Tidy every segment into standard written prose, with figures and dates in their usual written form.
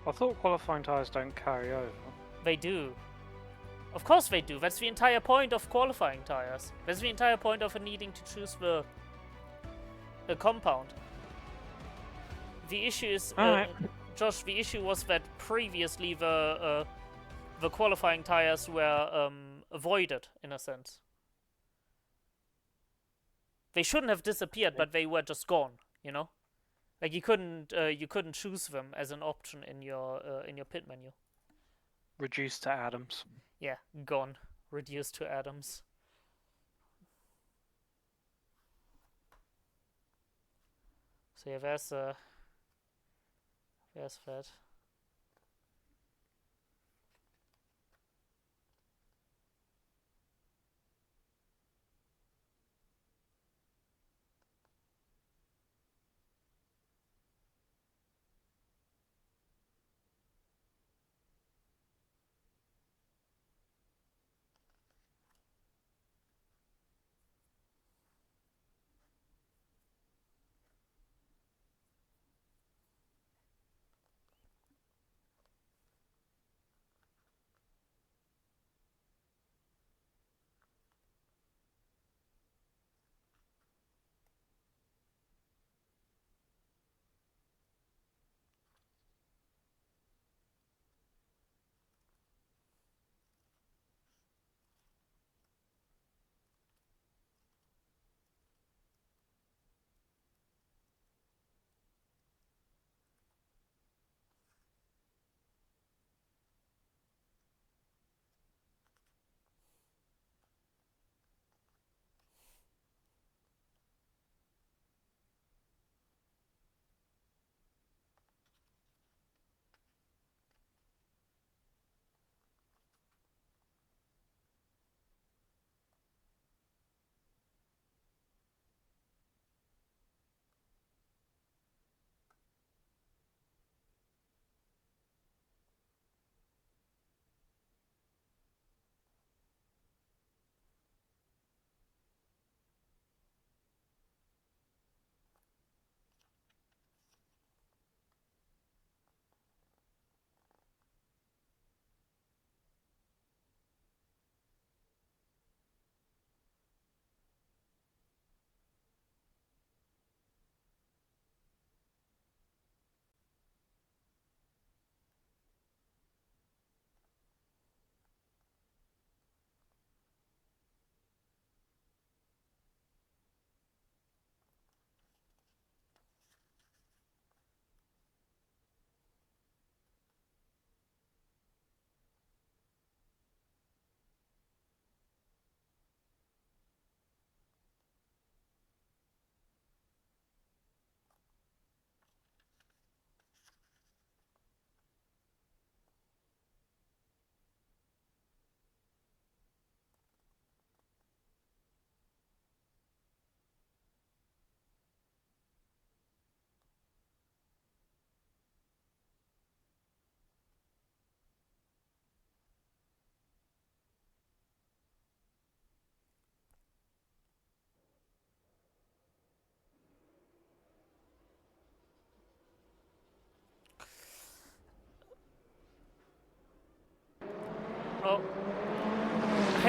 I thought qualifying tyres don't carry over. They do. Of course they do. That's the entire point of qualifying tyres. That's the entire point of needing to choose the compound. The issue is, Josh, the issue was that previously the qualifying tyres were avoided, in a sense. They shouldn't have disappeared, but they were just gone, you know? Like you couldn't choose them as an option in your pit menu. Reduced to atoms. Yeah, gone. Reduced to atoms. So yeah, there's that.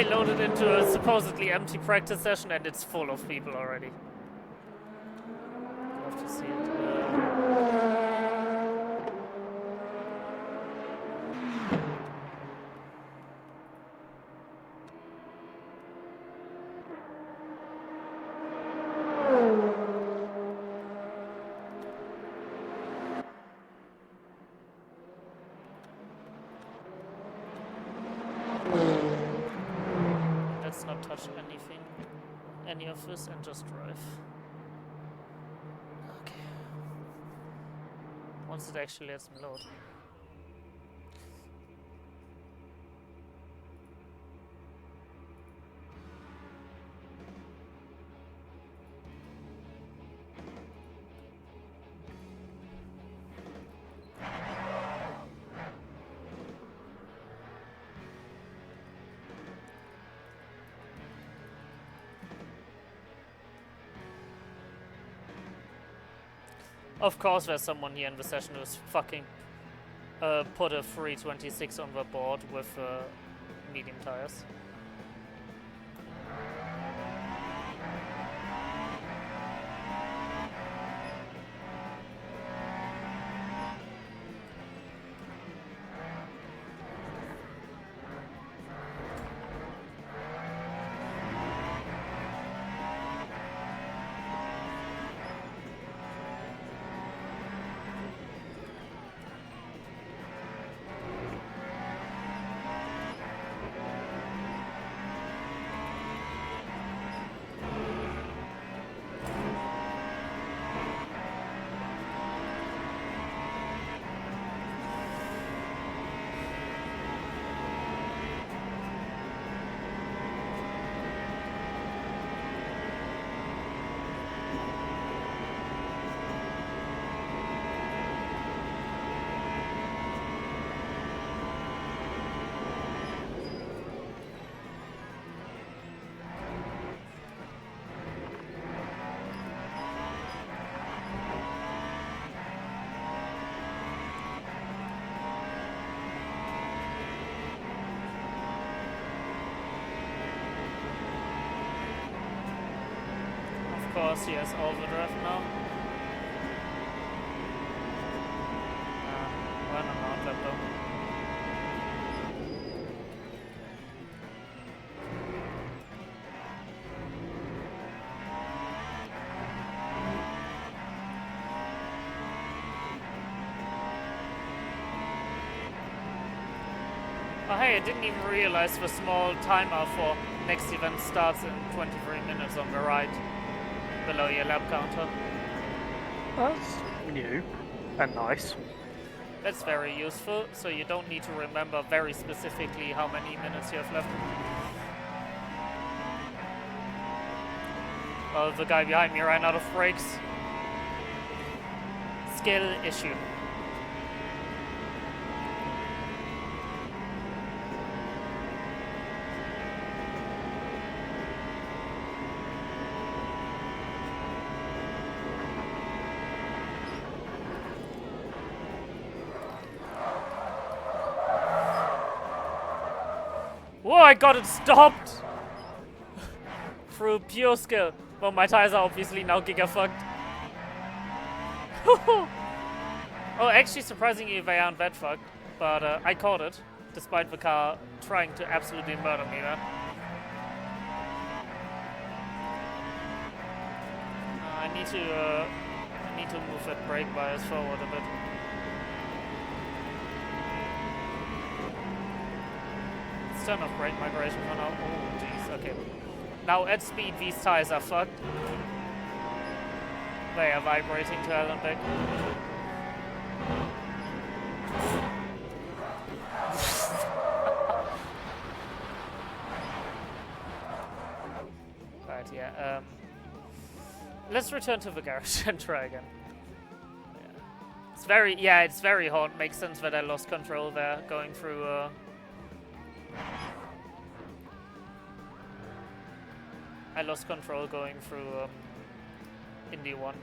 I loaded into a supposedly empty practice session and it's full of people already. Love to see it. Let's not touch anything, any of this, and just drive. Okay. Once it actually lets me load. Of course, there's someone here in the session who's fucking put a 326 on the board with medium tires. Of course, he has overdrive now. Run on outlet though. Oh hey, I didn't even realize the small timer for next event starts in 23 minutes on the right, below your lap counter. That's new and nice. That's very useful, so you don't need to remember very specifically how many minutes you have left. Oh, the guy behind me ran out of brakes. Skill issue. Whoa, I got it stopped! Through pure skill. Well, my tires are obviously now giga fucked. Oh, actually, surprisingly, they aren't that fucked. But I caught it, despite the car trying to absolutely murder me there. I need to move that brake bias forward a bit. Turn off brake migration for now. Oh, jeez, okay. Now at speed, these tires are fucked. They are vibrating to hell and back. Right, yeah. Let's return to the garage and try again. Yeah. It's very hot. Makes sense that I lost control there, going through. I lost control going through Indy 1.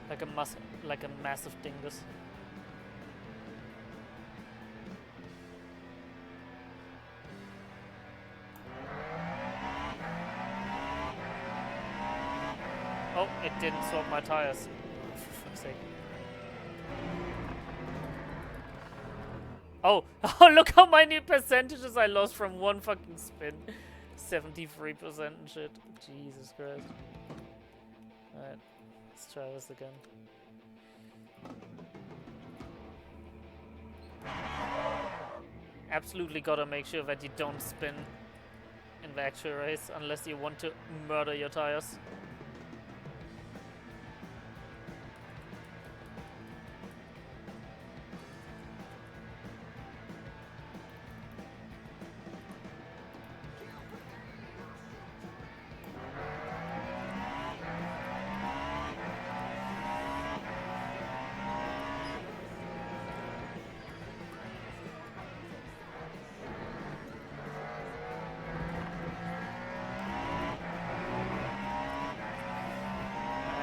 Like a massive dingus. Oh, it didn't swap my tires. Oh, for fuck's sake. Oh, oh, look how many percentages I lost from one fucking spin. 73% and shit. Jesus Christ. Alright, let's try this again. Absolutely gotta make sure that you don't spin in the actual race unless you want to murder your tires.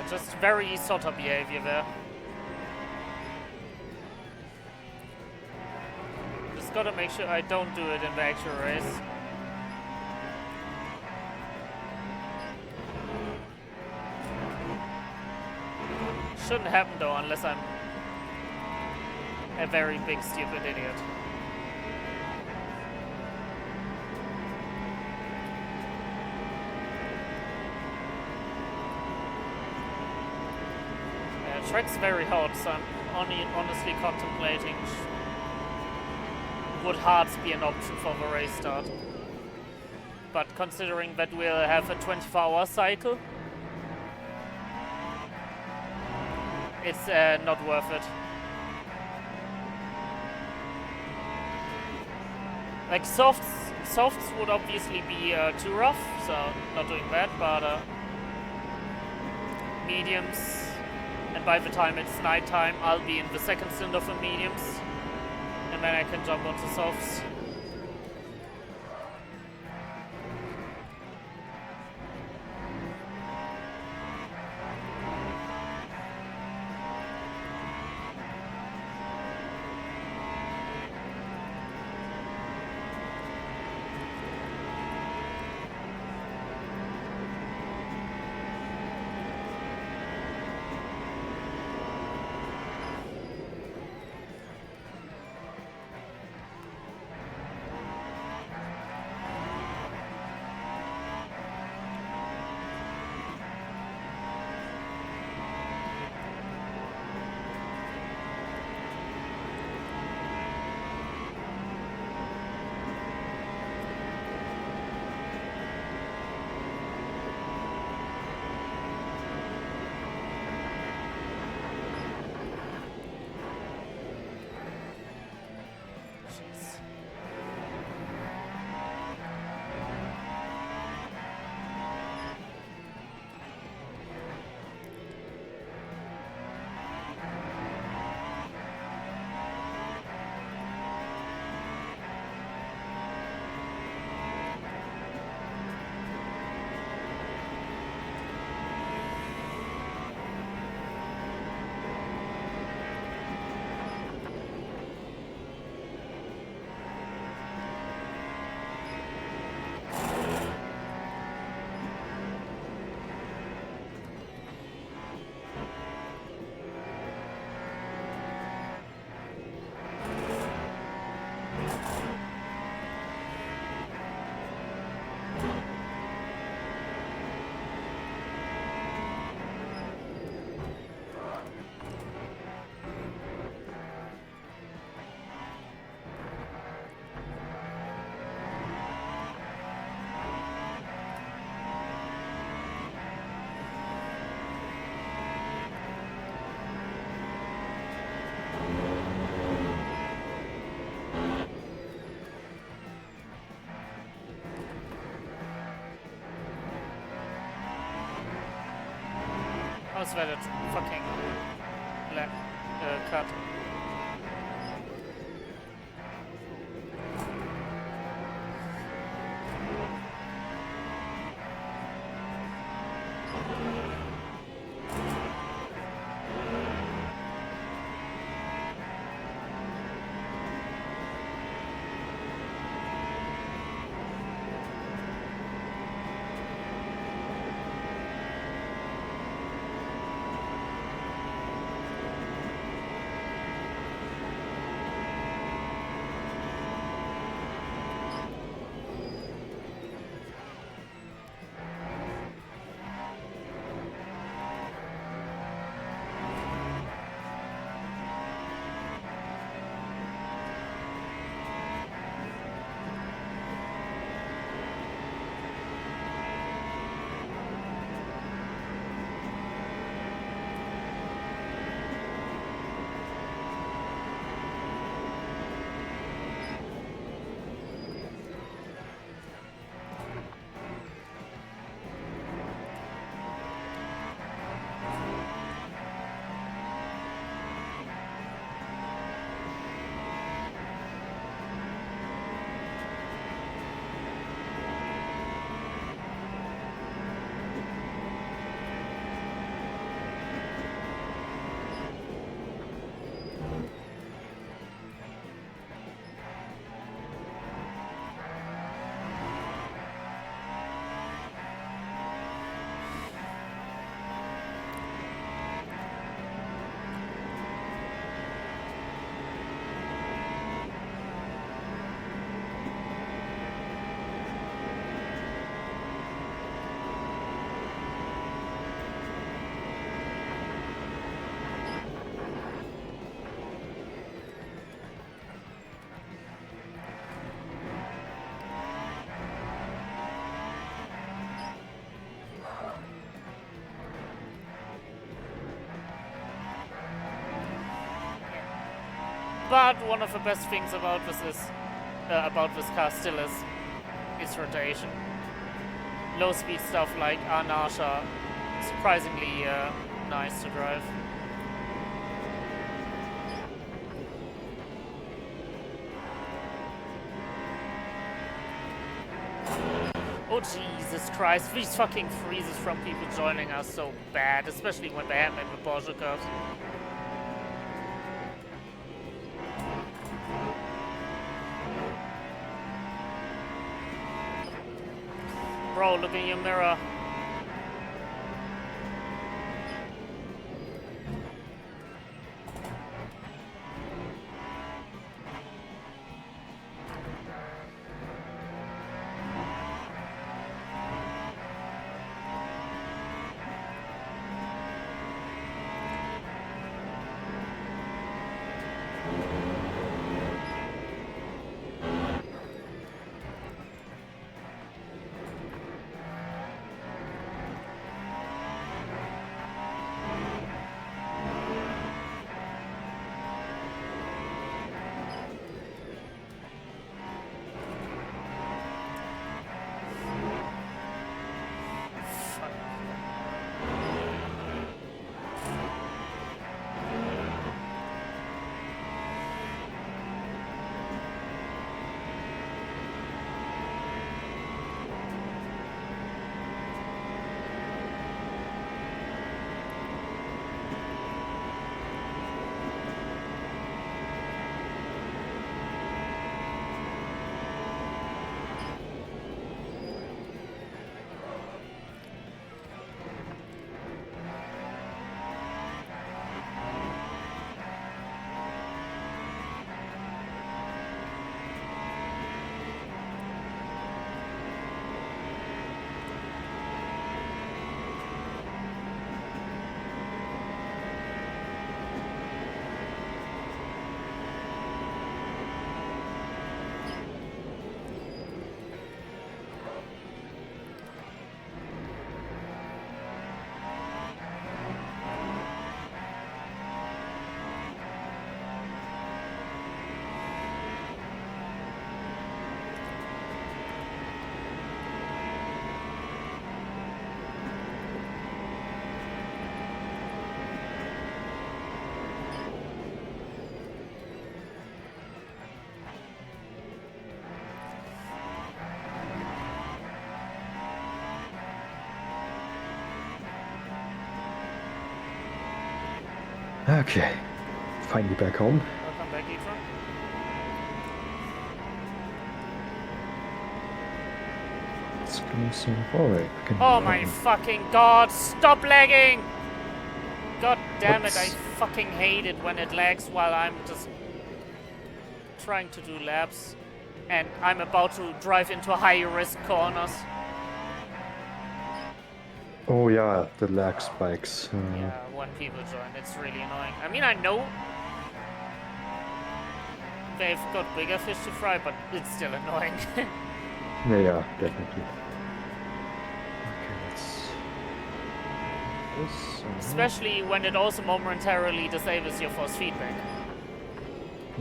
Just very Isotta behavior there. Just gotta make sure I don't do it in the actual race. Shouldn't happen though unless I'm a very big stupid idiot. Track's very hard, so I'm honestly contemplating would hards be an option for the race start. But considering that we'll have a 24-hour cycle, it's not worth it. Like softs would obviously be too rough, so not doing that, but mediums. And by the time it's nighttime, I'll be in the second stint of the mediums. And then I can jump onto softs. How's that a fucking cut? But one of the best things about this is about this car still is its rotation. Low speed stuff like Arnash are surprisingly nice to drive. Oh Jesus Christ, these fucking freezes from people joining are so bad, especially when they happen in the Porsche curves. Bro, look in your mirror. Okay, finally back home. Welcome back, Ethan. It's closing forward. Oh my fucking god, stop lagging! God damn it, I Whoops. fucking hate it when it lags while I'm just trying to do laps and I'm about to drive into high risk corners. Oh yeah, the lag spikes. Yeah, when people join, it's really annoying. I mean, I know they've got bigger fish to fry, but it's still annoying. Yeah, definitely. Okay, let's... This, Especially when it also momentarily disables your force feedback.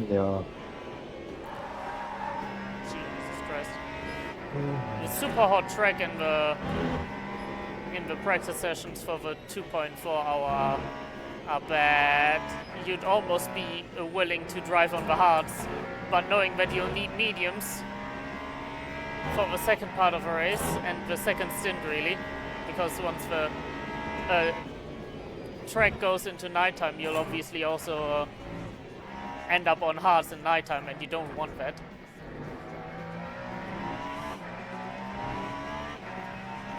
yeah. Jesus Christ. The super hot track in the practice sessions for the 2.4 hour are bad. You'd almost be willing to drive on the hards, but knowing that you'll need mediums for the second part of the race and the second stint really, because once the track goes into nighttime, you'll obviously also end up on hards in nighttime, and you don't want that.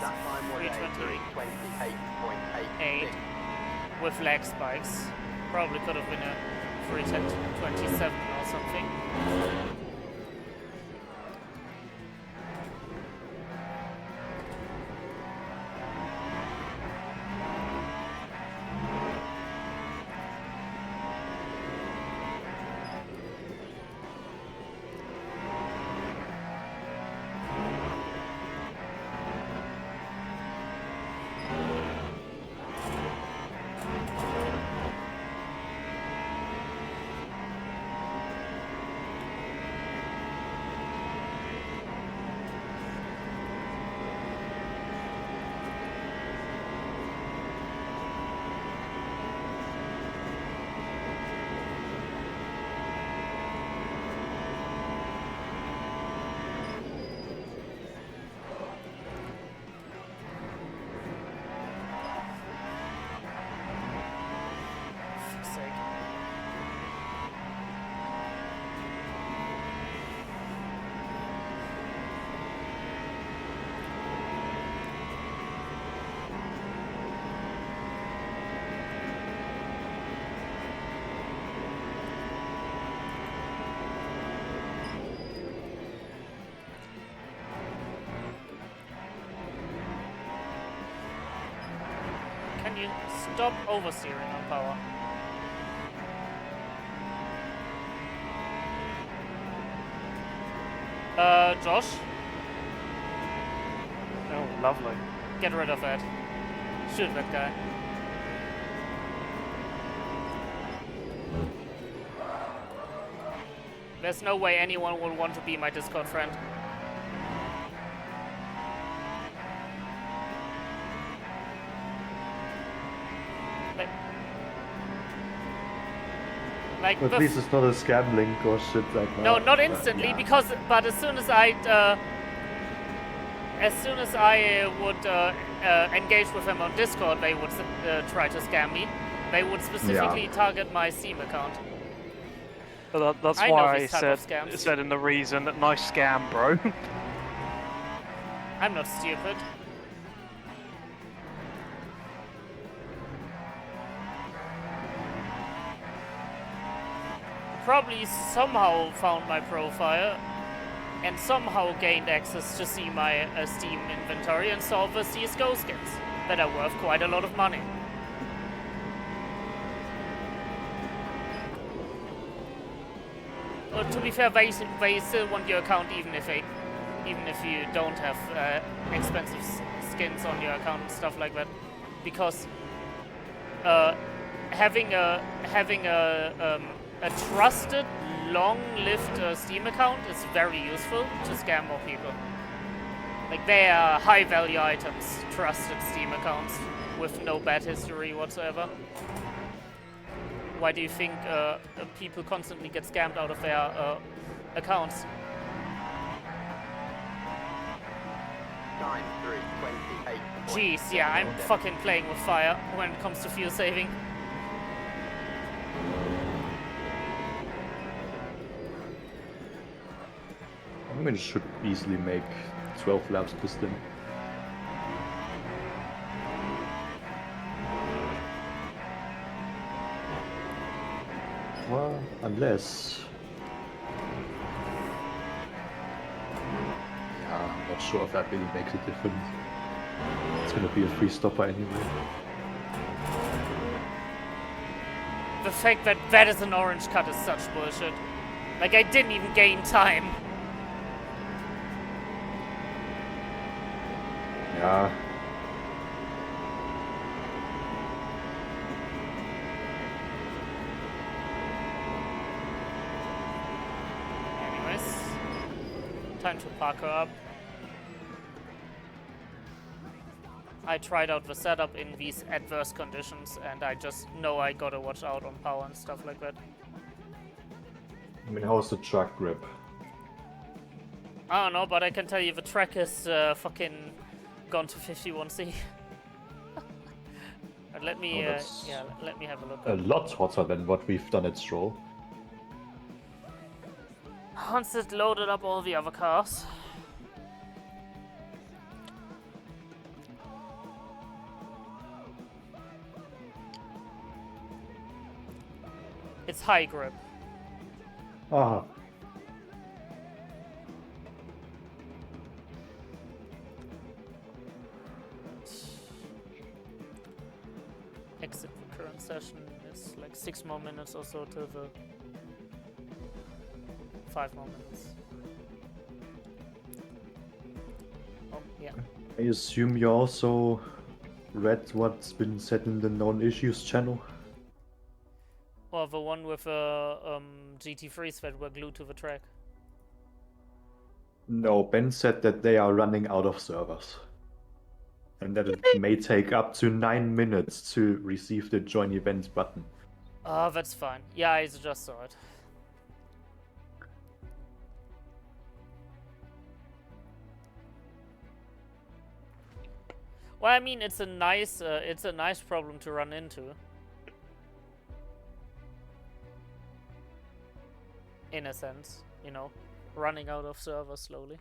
That time was 3:28 with lag spikes. Probably could have been a 3:27 or something. you stop oversteering on power? Josh, Oh, lovely. get rid of that. Shoot that guy. There's no way anyone will want to be my Discord friend. Like At least it's not a scam link or shit like that. no, not instantly, Yeah. but as soon as I would engage with them on Discord, they would try to scam me. They would specifically target my Steam account. But that's I know why I these type of scams. said in the reason that nice scam, bro. I'm not stupid. Probably somehow found my profile and somehow gained access to see my Steam inventory and saw the CSGO skins that are worth quite a lot of money. To be fair, they still want your account even if you don't have expensive skins on your account and stuff like that, because having a trusted, long-lived Steam account is very useful to scam more people. Like, they are high-value items, trusted Steam accounts with no bad history whatsoever. Why do you think people constantly get scammed out of their accounts? 9, 3, 28. Jeez, yeah, I'm fucking playing with fire when it comes to fuel saving. I mean, it should easily make 12 laps per stint. Well, unless... Yeah, I'm not sure if that really makes a difference. It's gonna be a free stopper anyway. The fact that that is an orange cut is such bullshit. Like, I didn't even gain time. Yeah. Anyways, time to park her up. I tried out the setup in these adverse conditions, and I just know I gotta watch out on power and stuff like that. I mean, how's the track grip? I don't know, but I can tell you the track is fucking gone to 51C. Let me, that's let me have a look. A lot hotter than what we've done at Stroll. Once it loaded up all the other cars. It's high grip. Ah, Exit the current session. It's like 6 more minutes or so to the 5 more minutes. Oh, yeah. I assume you also read what's been said in the known issues channel? Or the one with GT3s that were glued to the track. No, Ben said that they are running out of servers. And that it may take up to 9 minutes to receive the join events button. Oh, that's fine. Yeah, I just saw it. Well, I mean, it's a nice problem to run into. In a sense, you know, running out of servers slowly.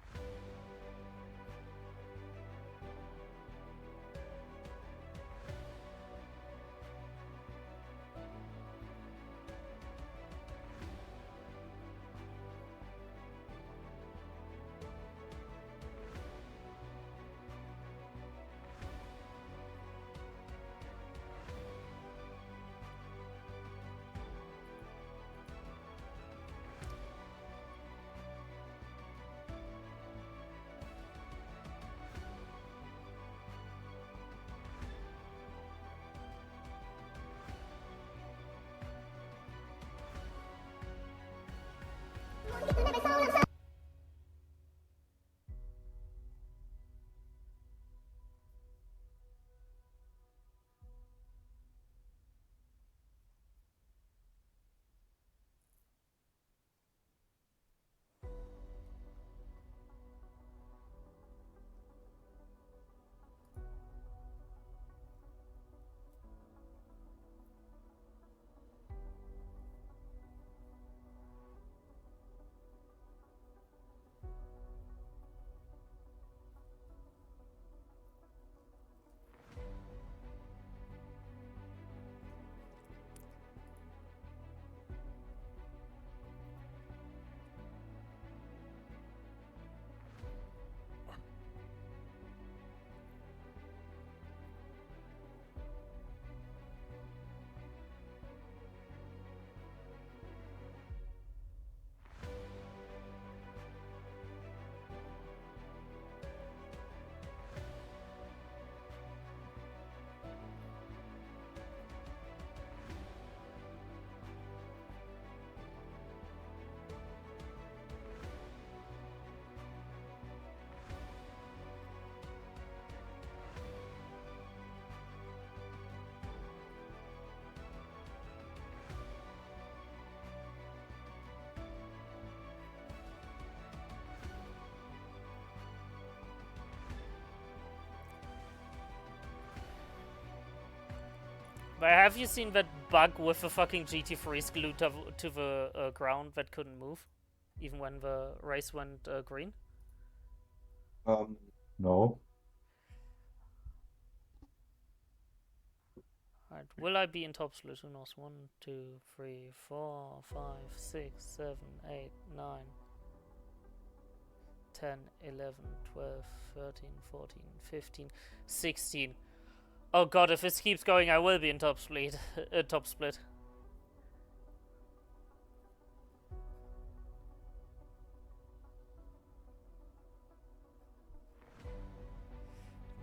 But have you seen that bug with the fucking GT3s glued to the ground that couldn't move? Even when the race went green? No. Alright, will I be in top split? Who knows? 1, 2, 3, 4, 5, 6, 7, 8, 9, 10, 11, 12, 13, 14, 15, 16. Oh god, if this keeps going, I will be in top split. Top split.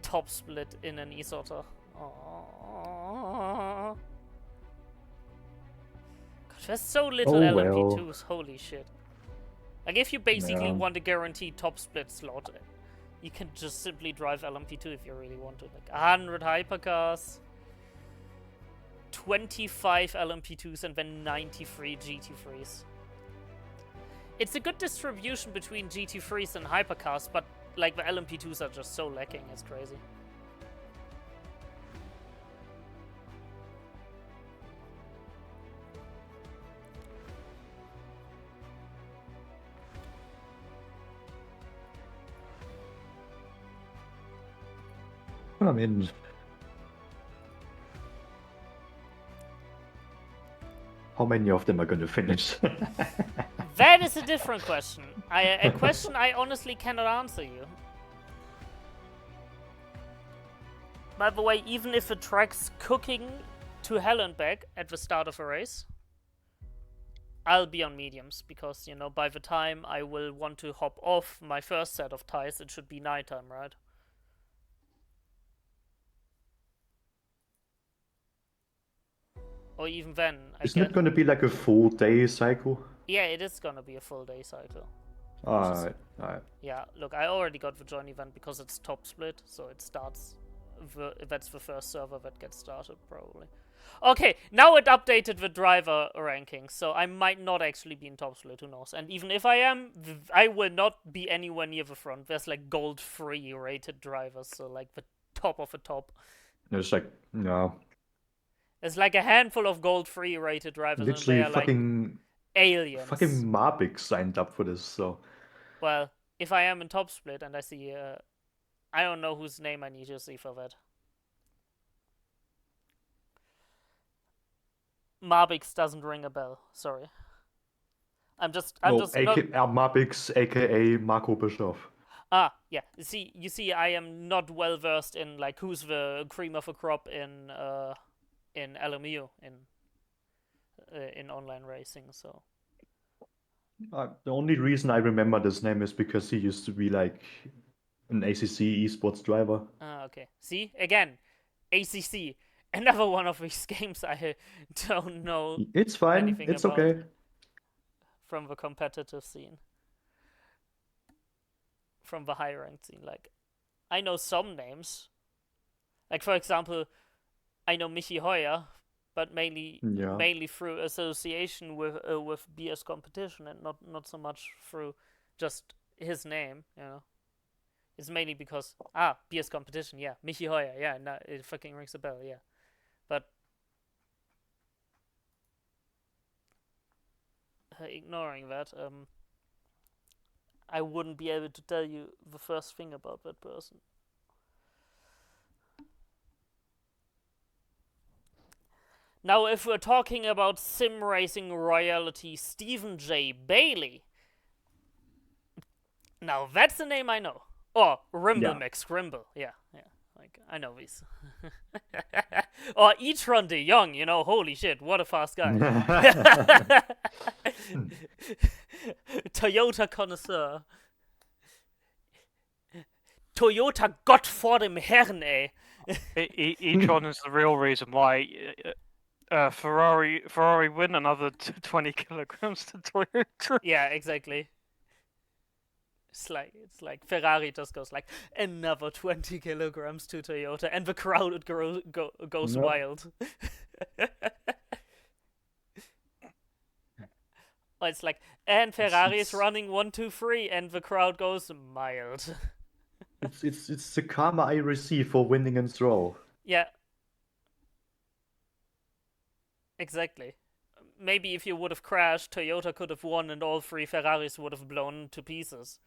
Top split in an Isotta. God, there's so little Oh, LMP2s. Holy shit. Like, if you basically Yeah. want a guaranteed top split slot, you can just simply drive LMP2 if you really want to. Like, 100 hypercars, 25 LMP2s, and then 93 GT3s. It's a good distribution between GT3s and hypercars, but, like, the LMP2s are just so lacking, it's crazy. I mean, how many of them are going to finish? That is a different question. A question I honestly cannot answer you. By the way, even if the track's cooking to hell and back at the start of a race, I'll be on mediums, because, you know, by the time I will want to hop off my first set of tires, it should be nighttime, right? Or even then, Isn't it going to be like a full day cycle? Yeah, it is gonna be a full day cycle. Alright. Yeah, look, I already got the join event because it's top split, so it starts. That's the first server that gets started, probably. Okay, now it updated the driver rankings, so I might not actually be in top split, who knows. And even if I am, I will not be anywhere near the front. There's like gold 3 rated drivers, so like the top of the top. It's like, no. There's like a handful of gold 3 rated drivers, Literally and they are fucking like aliens. fucking Marbix signed up for this, so. Well, if I am in top split and I see, I don't know whose name I need to see for that. Marbix doesn't ring a bell. Sorry. I'm just not... Marbix, aka Marco Bischoff. Ah, yeah. You see, I am not well versed in like who's the cream of a crop in LMU in online racing. So The only reason I remember this name is because he used to be like an ACC esports driver. okay. See, again, ACC. Another one of these games I don't know. It's fine. anything It's about okay. From the competitive scene. From the high ranked scene. Like, I know some names. Like, for example, I know Michi Hoyer, but mainly through association with BS competition, and not so much through just his name, you know. It's mainly because BS competition, yeah, Michi Hoyer, yeah, no, it fucking rings a bell, yeah. But ignoring that, I wouldn't be able to tell you the first thing about that person. Now, if we're talking about sim racing royalty, Stephen J. Bailey. Now, that's the name I know. Or Max Grimble. Yeah. Like, I know these. Or E-Tron de Jong, you know, holy shit, what a fast guy. Toyota connoisseur. Toyota Gott vor dem Herrn, ey. E-Tron is the real reason why Ferrari win another 20 kilograms to Toyota. Yeah, exactly. It's like Ferrari just goes like another 20 kilograms to Toyota, and the crowd goes wild. Or it's like, and Ferrari is running 1, 2, 3, and the crowd goes mild. It's the karma I receive for winning in Stroll. Yeah. Exactly. Maybe if you would have crashed, Toyota could have won, and all 3 Ferraris would have blown to pieces.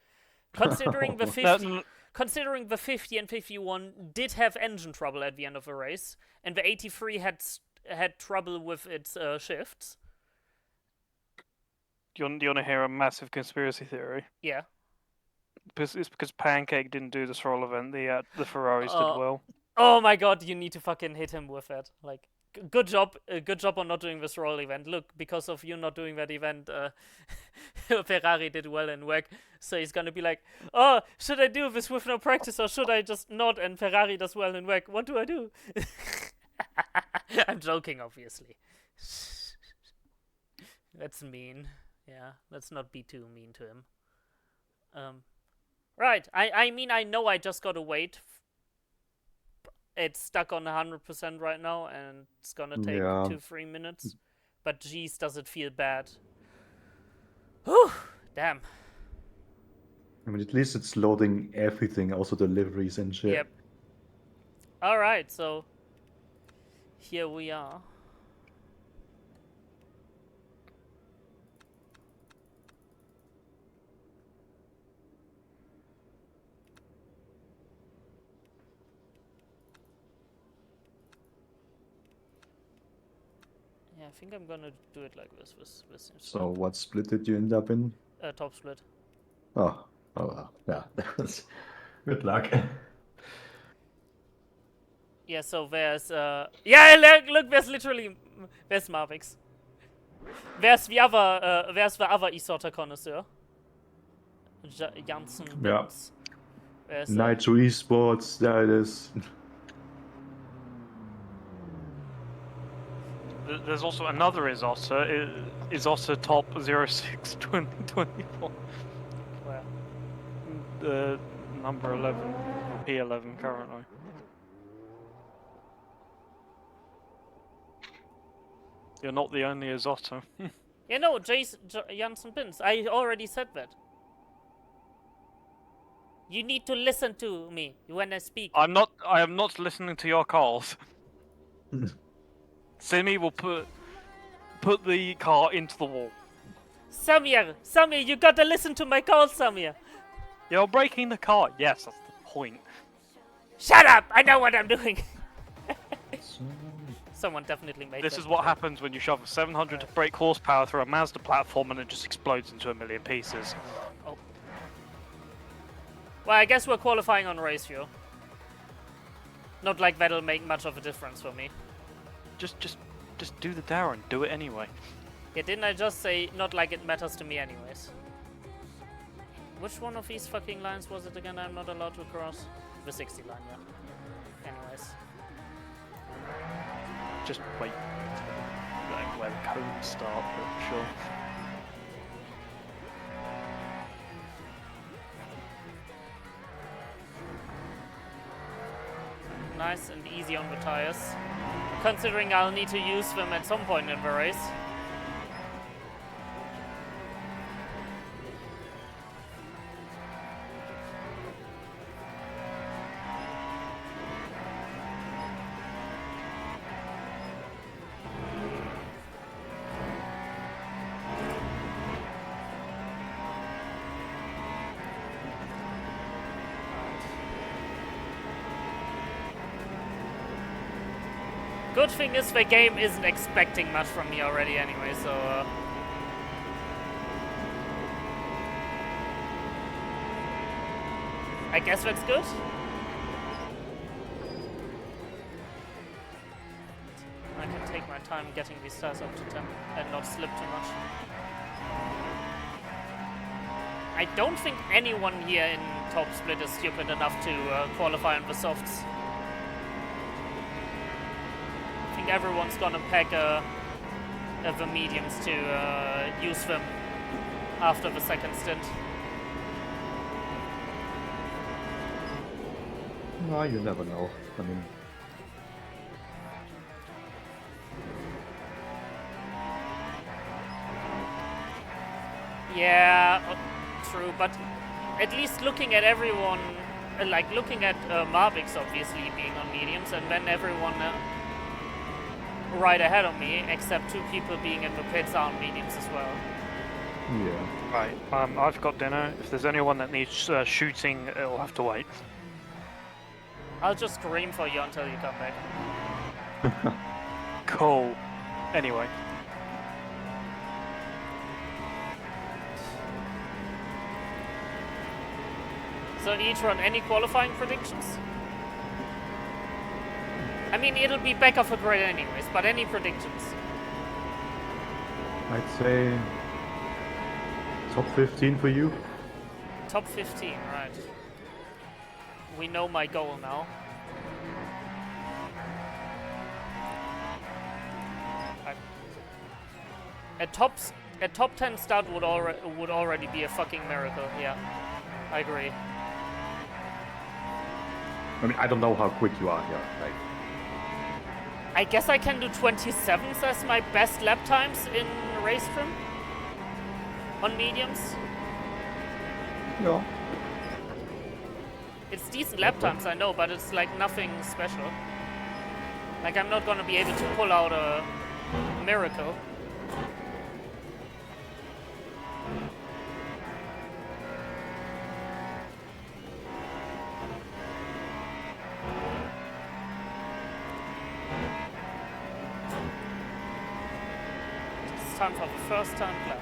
Considering the 50, considering the 50 and 51 did have engine trouble at the end of the race, and the 83 had trouble with its shifts. Do you want to hear a massive conspiracy theory? Yeah. It's because Pancake didn't do the Stroll event. The Ferraris did well. Oh my god, you need to fucking hit him with that. Like, good job on not doing this roll event. Look, because of you not doing that event, Ferrari did well in WEC. So he's gonna be like, oh, should I do this with no practice or should I just not? And Ferrari does well in WEC. What do I do? I'm joking, obviously. That's mean. Yeah, let's not be too mean to him. Right, I mean, I know I just gotta wait. It's stuck on 100% right now, and it's gonna take 2-3 minutes. But geez, does it feel bad. Whew, damn. I mean, at least it's loading everything, also deliveries and shit. Yep. Alright, so here we are. Yeah, I think I'm gonna do it like this. So what split did you end up in? Top split. Oh well, yeah. Good luck. Yeah, so there's yeah, look, there's Marvix. There's the other Isotta connoisseur. Janssen. Yeah. There's Nitro Esports, there it is. There's also another Isotta. Isotta top 06 2024. Where? Number 11, P11 currently. You're not the only Isotta. Yeah, no, Janssen Pins. I already said that. You need to listen to me when I speak. I am not listening to your calls. Simi will put the car into the wall. Samir, you gotta listen to my calls, Samir. You're breaking the car. Yes, that's the point. Shut up! I know what I'm doing. Someone definitely made This that is what joke. happens when you shove a 700 brake horsepower through a Mazda platform and it just explodes into a million pieces. Oh. Well, I guess we're qualifying on race fuel. Not like that'll make much of a difference for me. Just do the Darren. Do it anyway. Yeah, didn't I just say not like it matters to me anyways? Which one of these fucking lines was it again I'm not allowed to cross? The 60 line, yeah. Anyways. Just wait. Like where the codes start, but sure. Nice and easy on the tires. Considering I'll need to use them at some point in the race. Good thing is the game isn't expecting much from me already anyway, so I guess that's good. I can take my time getting these tires up to 10 and not slip too much. I don't think anyone here in Top Split is stupid enough to qualify on the softs. I think everyone's gonna pack the mediums to use them after the second stint. No, you never know. I mean, Yeah, true, but at least looking at everyone, like looking at Marvix obviously being on mediums, and then everyone right ahead of me, except 2 people being in the pits aren't mediums as well. Yeah. Right. I've got dinner. If there's anyone that needs shooting, it'll have to wait. I'll just scream for you until you come back. Cool. Anyway. So each run, any qualifying predictions? I mean, it'll be back of a grid anyways, but any predictions? I'd say top 15 for you. Top 15, right. We know my goal now. A top 10 start would already be a fucking miracle. Yeah, I agree. I mean, I don't know how quick you are here. Like, I guess I can do 27s as my best lap times in race trim on mediums. yeah. It's decent lap times, I know, but it's like nothing special. Like I'm not gonna be able to pull out a miracle. It's time for the first time lap.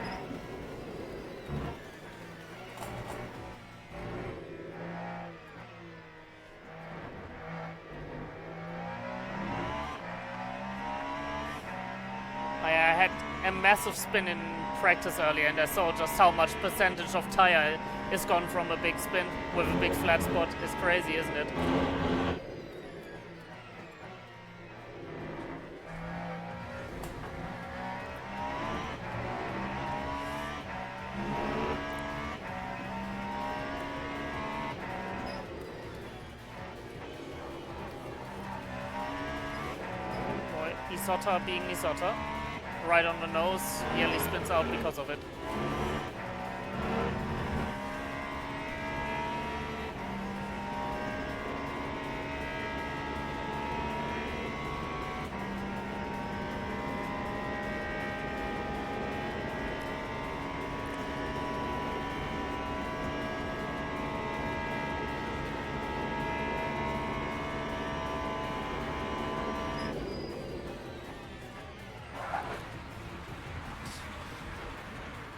I had a massive spin in practice earlier and I saw just how much percentage of tire is gone from a big spin with a big flat spot. It's crazy, isn't it? Boy, Isotta being Isotta. Right on the nose, nearly spins out because of it.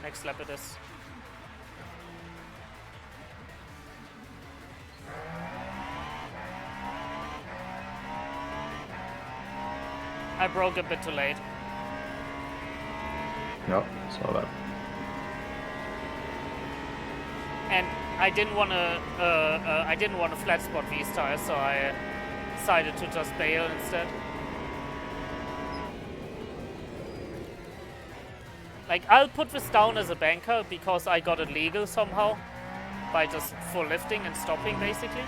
Next lap it is. I broke a bit too late. Yeah, saw that. And I didn't want to flat spot these tires, so I decided to just bail instead. Like, I'll put this down as a banker because I got it legal somehow by just full lifting and stopping, basically.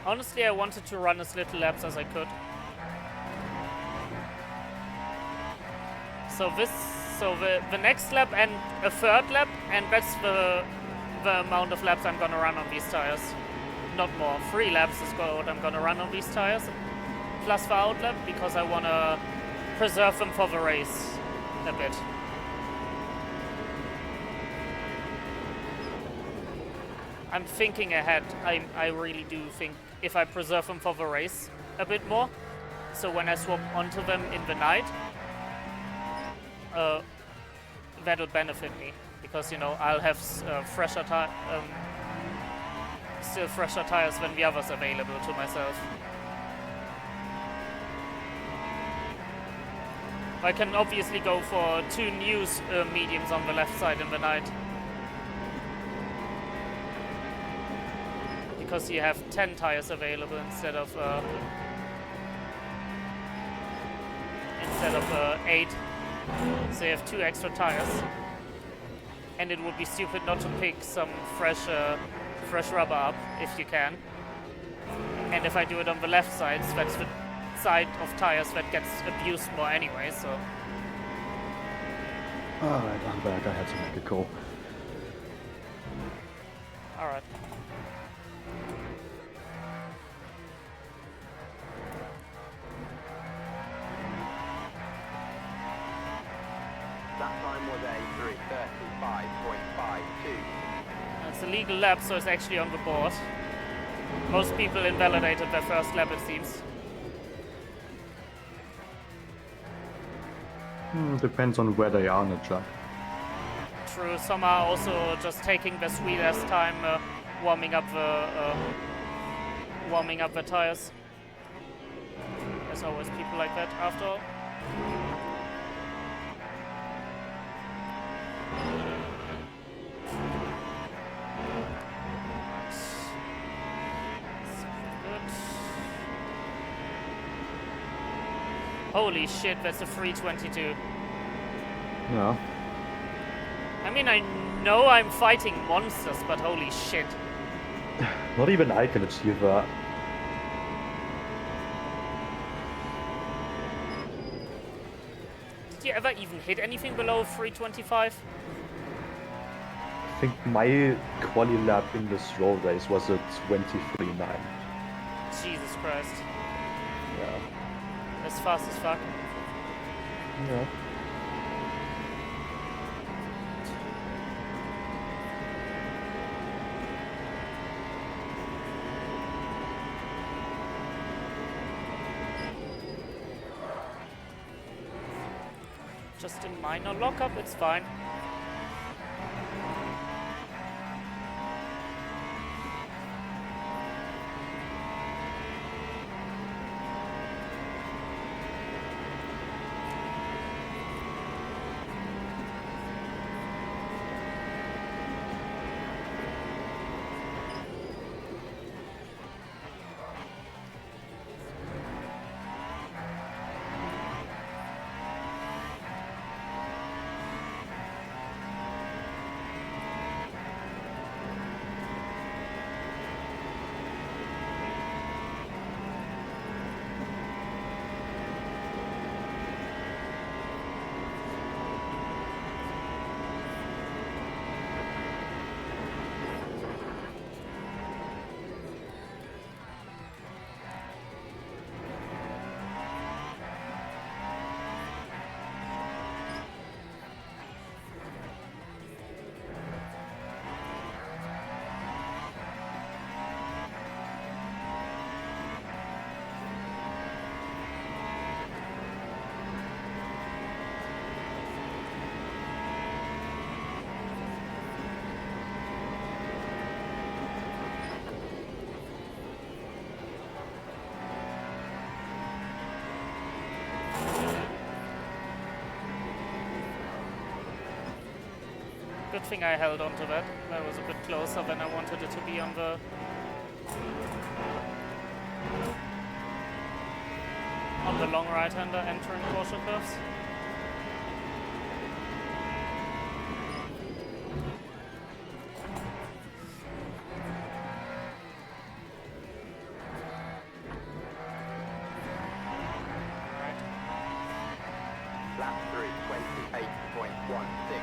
Honestly, I wanted to run as little laps as I could. So the next lap and a third lap, and that's the amount of laps I'm gonna run on these tires. Not more. 3 laps is what I'm gonna run on these tires, plus the out lap, because I wanna preserve them for the race a bit. I'm thinking ahead. I really do think if I preserve them for the race a bit more, so when I swap onto them in the night, that'll benefit me because, you know, I'll have still fresher tires than the others available to myself. I can obviously go for 2 new mediums on the left side in the night, because you have 10 tires available instead of 8. So you have 2 extra tires, and it would be stupid not to pick some fresh rubber up if you can. And if I do it on the left side, that's the side of tires that gets abused more anyway, so... Alright, I'm back. I had to make a call. Alright. That time was a 3:35.52. It's a legal lap, so it's actually on the board. Most people invalidated their first lap, it seems. Depends on where they are on the track. True, some are also just taking their sweet ass time warming up the tires. There's always people like that after all. Holy shit, that's a 322. Yeah. I mean, I know I'm fighting monsters, but holy shit. Not even I can achieve that. Did you ever even hit anything below 325? I think my quali lap in this road race was a 23.9. Jesus Christ. Yeah. That's fast as fuck. Yeah. Just a minor lockup, it's fine. Good thing I held on to that. That was a bit closer than I wanted it to be on the... long right-hander entering caution curves. Lap 3:28.16.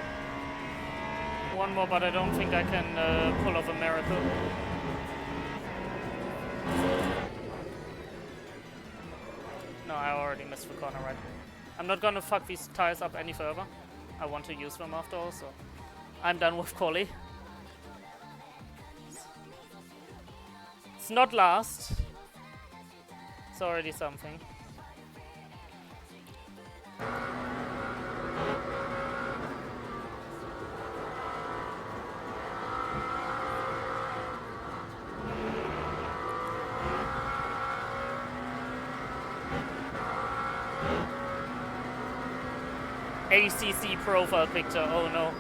One more, but I don't think I can pull off a miracle. No, I already missed the corner, right? I'm not gonna fuck these tires up any further. I want to use them after all, so I'm done with quali. It's not last. It's already something. ACC profile picture, oh no.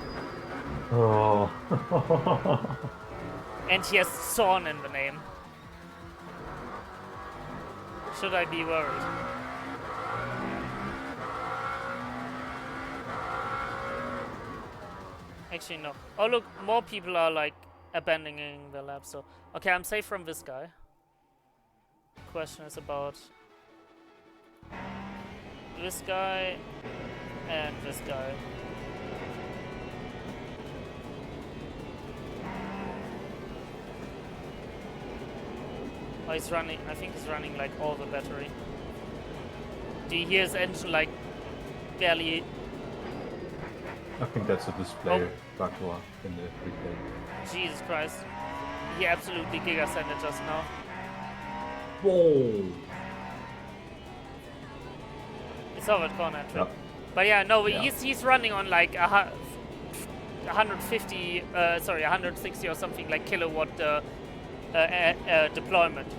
Oh. And he has Zorn in the name. Should I be worried? Actually, no. Oh look, more people are like abandoning the lab, so... Okay, I'm safe from this guy. Question is about this guy and this guy. Oh, he's running. I think he's running like all the battery. Do you hear his engine like barely? I think that's a display factor in the replay. Jesus Christ! He absolutely giga-sended just now. Whoa! It's over at corner trip. Yep. But yeah, no, Yeah. he's running on like 150, sorry, 160 or something like kilowatt deployment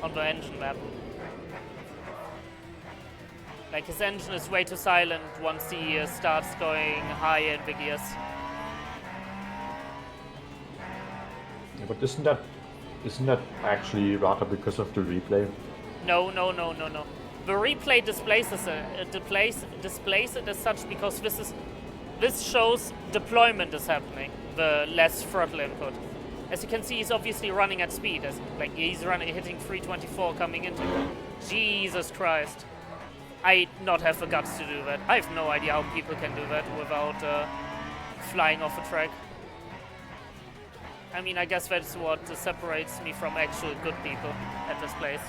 on the engine map. Like his engine is way too silent once he starts going high in the gears. Yeah, but isn't that actually rather because of the replay? No. The replay displays it as such because this shows deployment is happening. The less throttle input. As you can see, he's obviously running at speed. Like he's hitting 324 coming into. Jesus Christ! I not have the guts to do that. I have no idea how people can do that without flying off a track. I mean, I guess that's what separates me from actual good people at this place.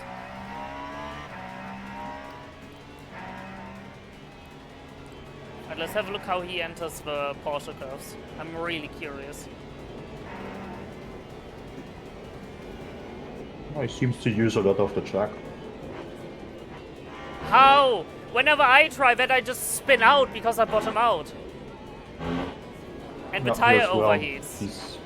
But let's have a look how he enters the Porsche curves. I'm really curious. He seems to use a lot of the track. How? Whenever I try that, I just spin out because I bottom out. And the Not tire as well. overheats. He's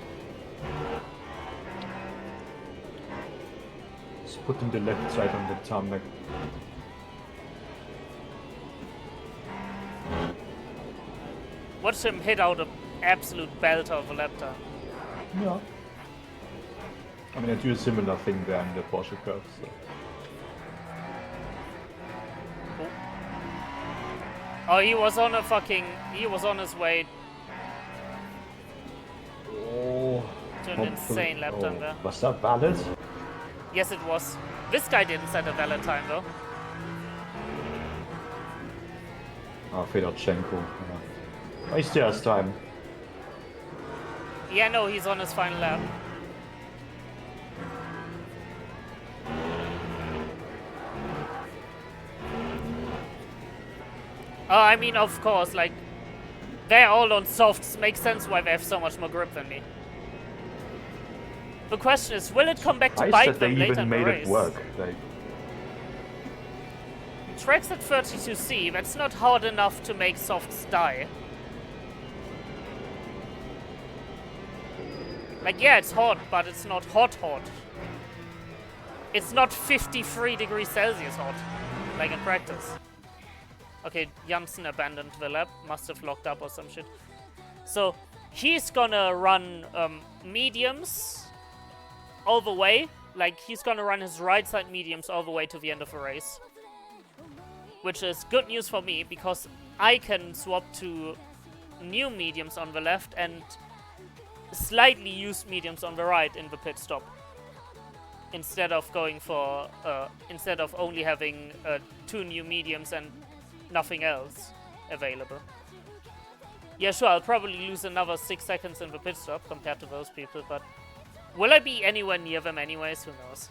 putting the left side on the tarmac. Watch him hit out an absolute belter of a lap time. Yeah. I mean, I do a similar thing there in the Porsche curves. So. Oh, he was on his way Oh. to an insane lap time there. Was that valid? Yes, it was. This guy didn't set a valid time though. Oh, Fedorchenko. Yeah. Oh, he still has time. Yeah, no, he's on his final lap. I mean, of course, like, they're all on softs. Makes sense why they have so much more grip than me. The question is, will it come back to I bite said they them later even in the made race? it work. Like, Tracks at 32C, that's not hard enough to make softs die. Like, yeah, it's hot, but it's not hot. It's not 53 degrees Celsius hot, like in practice. Okay, Janssen abandoned the lap, must have locked up or some shit. So, he's gonna run mediums all the way. Like, he's gonna run his right side mediums all the way to the end of the race. Which is good news for me, because I can swap to new mediums on the left and slightly used mediums on the right in the pit stop. Instead of going for, instead of only having 2 new mediums and nothing else available. Yeah, sure, I'll probably lose another 6 seconds in the pit stop compared to those people, but will I be anywhere near them anyways? Who knows?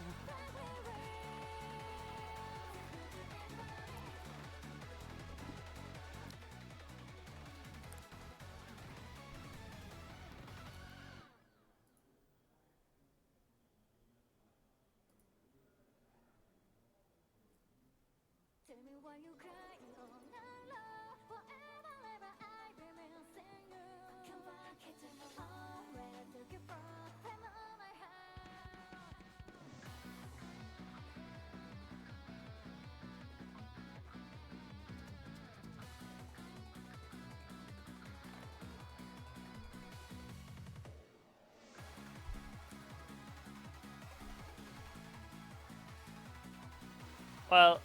Well,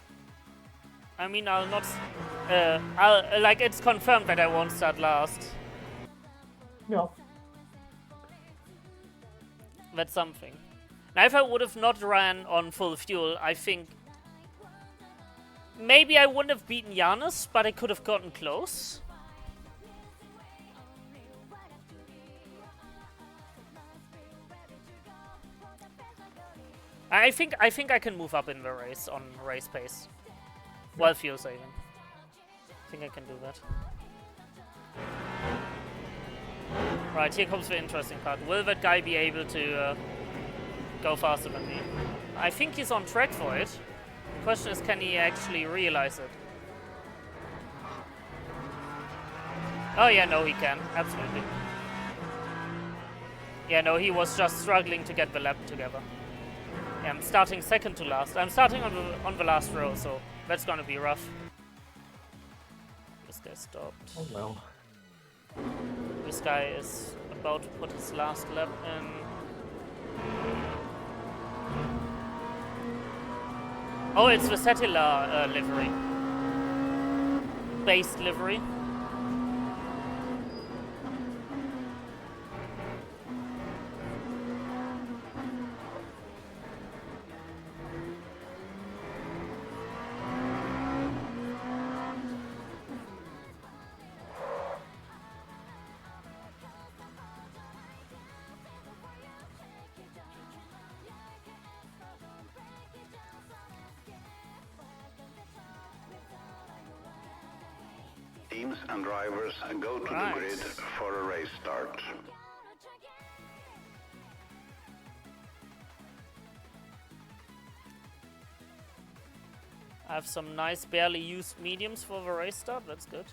I mean, I'll not. Like, it's confirmed that I won't start last. yeah. That's something. Now, if I would have not ran on full fuel, I think maybe I wouldn't have beaten Giannis, but I could have gotten close. I think I can move up in the race on race pace while fuel saving. I think I can do that. Right, here comes the interesting part. Will that guy be able to go faster than me? I think he's on track for it. The question is, can he actually realize it? Oh yeah, no, he can. Absolutely. Yeah, no, he was just struggling to get the lap together. Yeah, I'm starting second to last. I'm starting on the last row, so that's gonna be rough. This guy stopped. Oh well. This guy is about to put his last lap in. Oh, it's the Settler livery. Based livery. Teams and drivers go to the grid for a race start. I have some nice barely used mediums for the race start, that's good.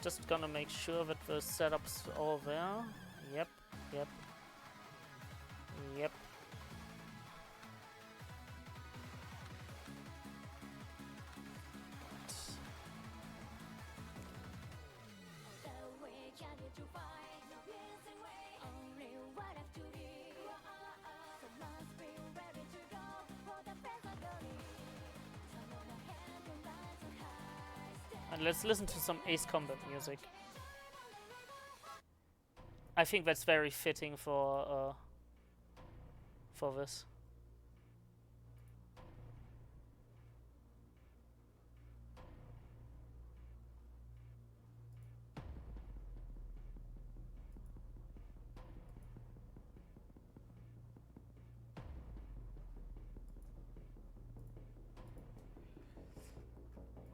Just gonna make sure that the setup's all there. Yep, yep. Yep. And let's listen to some Ace Combat music. I think that's very fitting for this.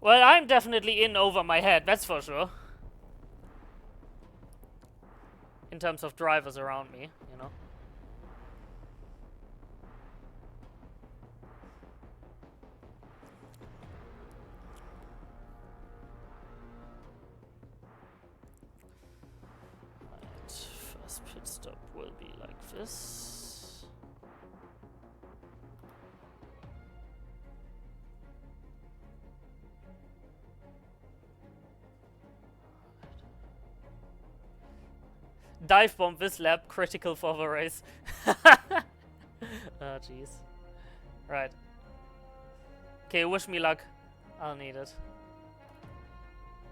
Well, I'm definitely in over my head, that's for sure. In terms of drivers around me, you know. Right, first pit stop will be like this. Dive bomb this lap, critical for the race. Oh, jeez. Right. Okay, wish me luck. I'll need it.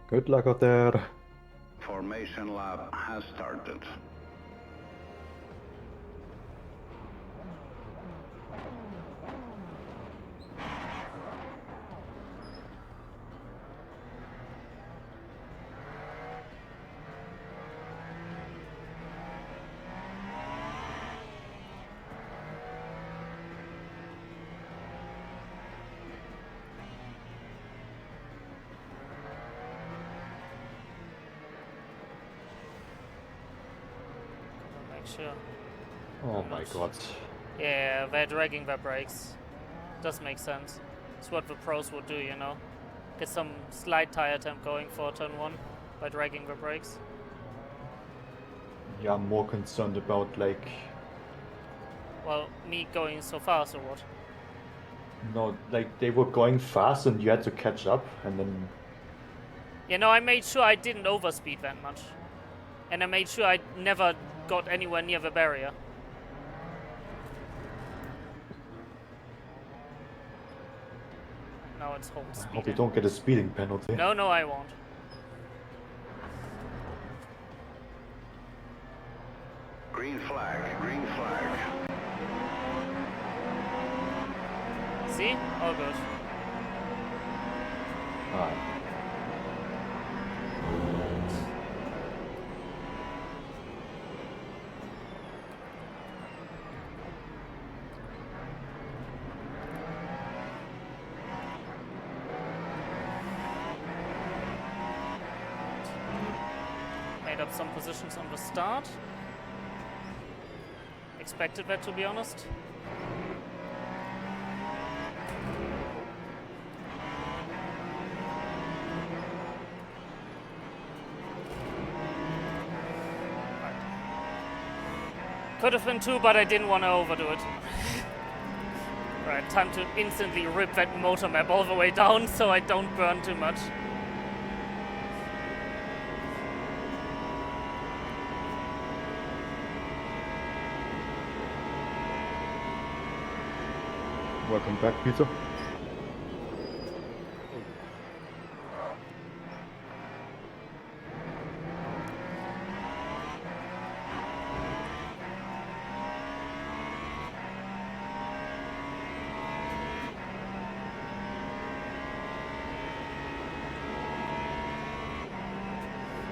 Good luck out there. Formation lap has started. Sure. Oh my god. Yeah, they're dragging their brakes. Does make sense. It's what the pros would do, you know. Get some slight tire temp going for turn 1 by dragging the brakes. Yeah, I'm more concerned about like... Well, me going so fast or what? No, like they were going fast and you had to catch up and then... You know, I made sure I didn't overspeed that much. And I made sure I never got anywhere near the barrier. Now it's hold speed. I hope you don't get a speeding penalty. No, no, I won't. Green flag, green flag. See? All good. Alright. Made up some positions on the start. Expected that, to be honest. Could have been 2, but I didn't want to overdo it. Right, time to instantly rip that motor map all the way down so I don't burn too much. Welcome back, Peter.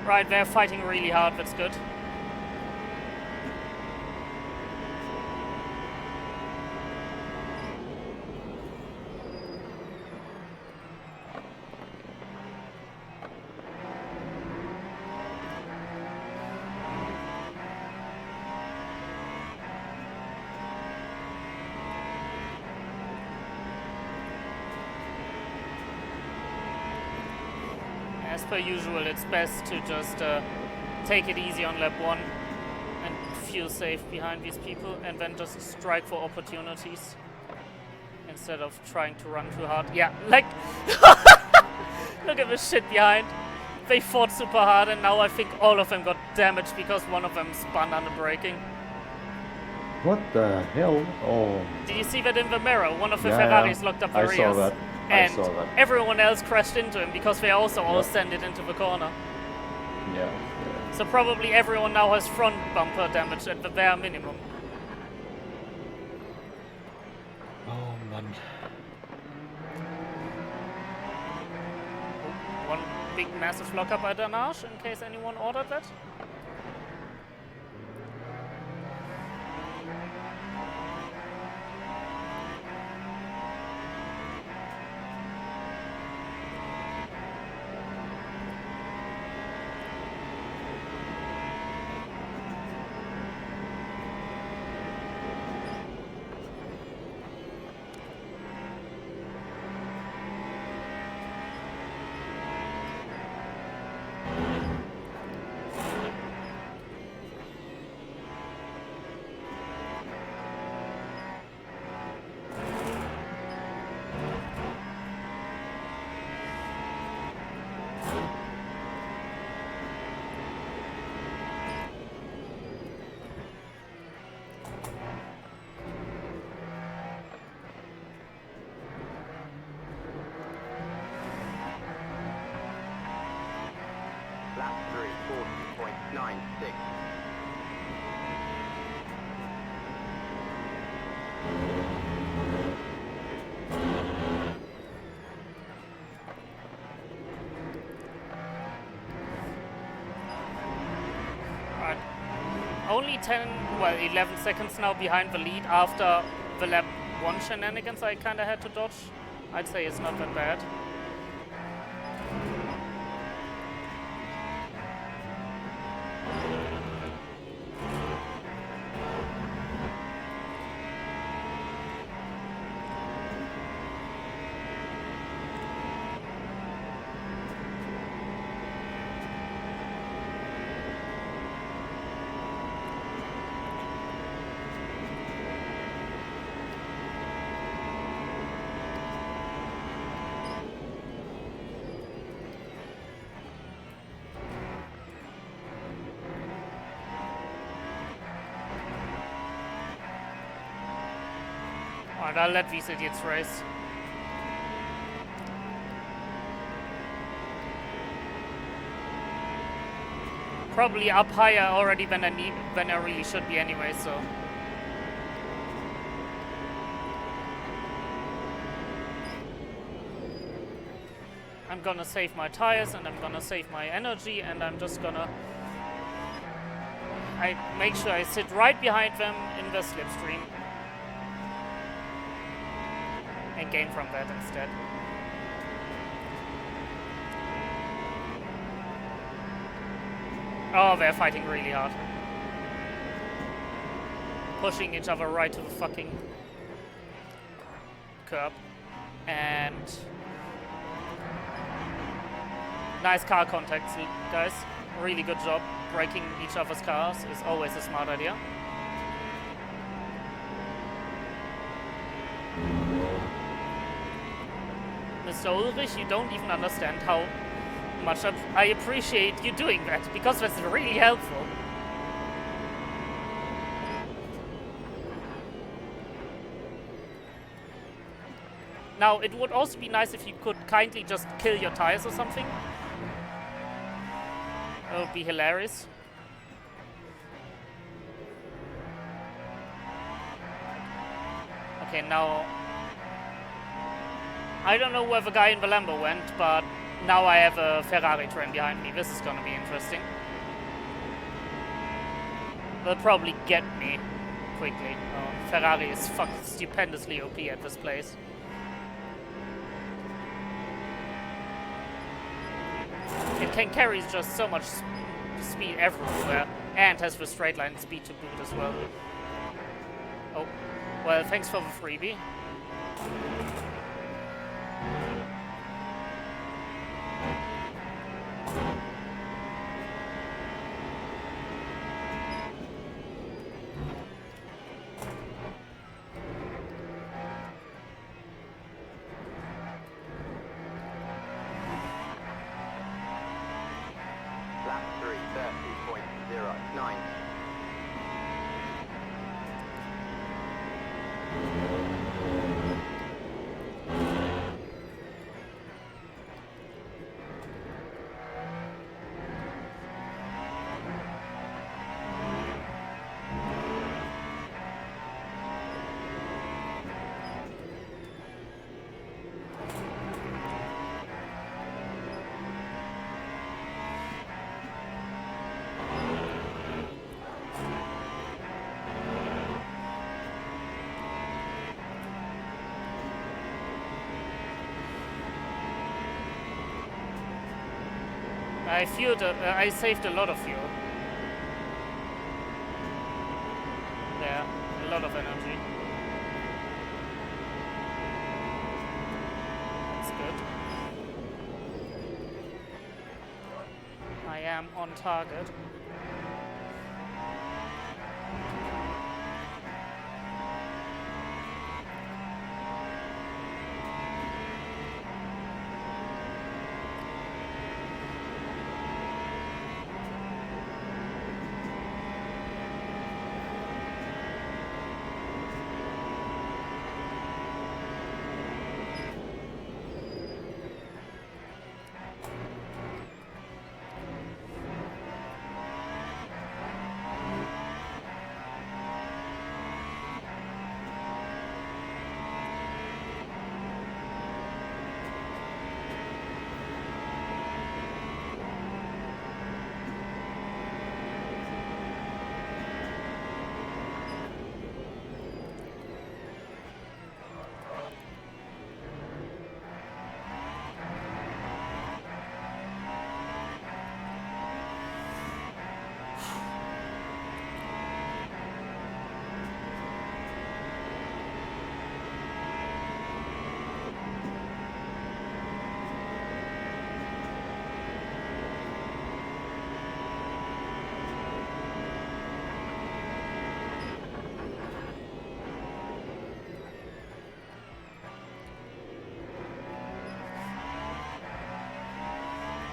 Right, they're fighting really hard, that's good. As per usual, it's best to just take it easy on lap 1 and feel safe behind these people and then just strike for opportunities instead of trying to run too hard. Yeah, like, look at this shit behind. They fought super hard and now I think all of them got damaged because one of them spun under braking. What the hell? Oh. Did you see that in the mirror? One of the Yeah, Ferraris locked up the I rears. saw that. And I saw that. everyone else crashed into him because they also all sent it into the corner. Yeah. So probably everyone now has front bumper damage at the bare minimum. Oh man. One big massive lockup at Danage in case anyone ordered that. Lap 3, 40.96. Right. Only 10, well 11 seconds now behind the lead after the lap 1 shenanigans I kinda had to dodge. I'd say it's not that bad. Alright, I'll let these idiots race. Probably up higher already than I really should be anyway, so. I'm gonna save my tires and I'm gonna save my energy and I'm just gonna... I make sure I sit right behind them in the slipstream. And gain from that instead. Oh, they're fighting really hard. Pushing each other right to the fucking curb. And... nice car contacts, guys. Really good job. Breaking each other's cars is always a smart idea. Mr. Ulrich, you don't even understand how much I appreciate you doing that, because that's really helpful. Now, it would also be nice if you could kindly just kill your tires or something. That would be hilarious. Okay, now... I don't know where the guy in the Lambo went, but now I have a Ferrari train behind me. This is gonna be interesting. They'll probably get me quickly. Oh, Ferrari is fucking stupendously OP at this place. It can carry just so much speed everywhere, and has the straight line speed to boot as well. Oh, well, thanks for the freebie. Lap 3, 30.09. I saved a lot of fuel. There, a lot of energy. That's good. I am on target.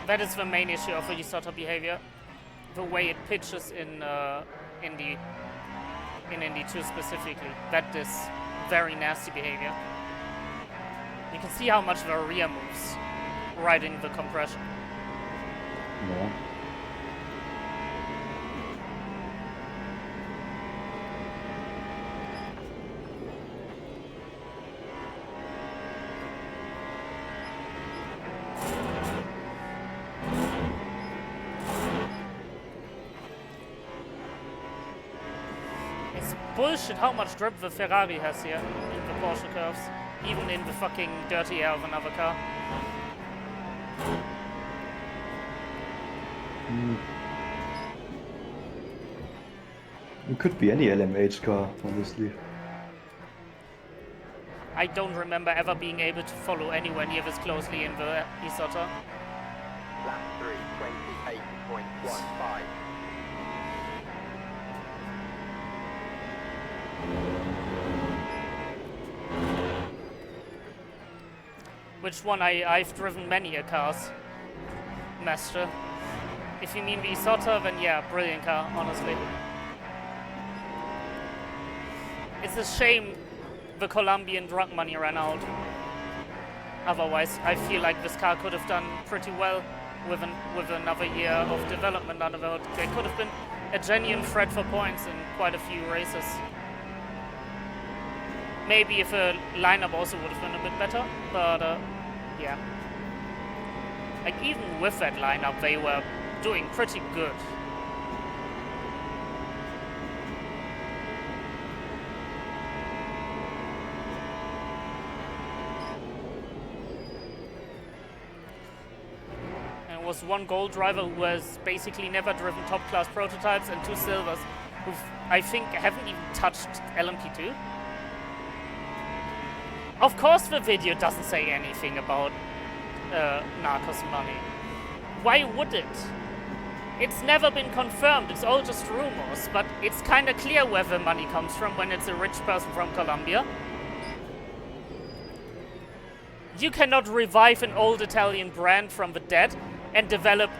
That is the main issue of the Isotta behavior. The way it pitches in Indy 2 specifically. That is very nasty behavior. You can see how much the rear moves right in the compression. No. It's bullshit how much grip the Ferrari has here in the Porsche curves. Even in the fucking dirty air of another car. It could be any LMH car, honestly. I don't remember ever being able to follow anywhere near this closely in the Isotta. Lap 3, 28.15. Which one? I've driven many a cars, Master. If you mean the Isotta, then yeah, brilliant car, honestly. It's a shame the Colombian drug money ran out. Otherwise, I feel like this car could have done pretty well with another year of development under the hood. They could have been a genuine threat for points in quite a few races. Maybe if a lineup also would have been a bit better, but yeah. Like even with that lineup, they were doing pretty good. And it was one gold driver who has basically never driven top class prototypes and 2 silvers, who I think haven't even touched LMP2. Of course the video doesn't say anything about Narcos money. Why would it? It's never been confirmed, it's all just rumors, but it's kinda clear where the money comes from when it's a rich person from Colombia. You cannot revive an old Italian brand from the dead and develop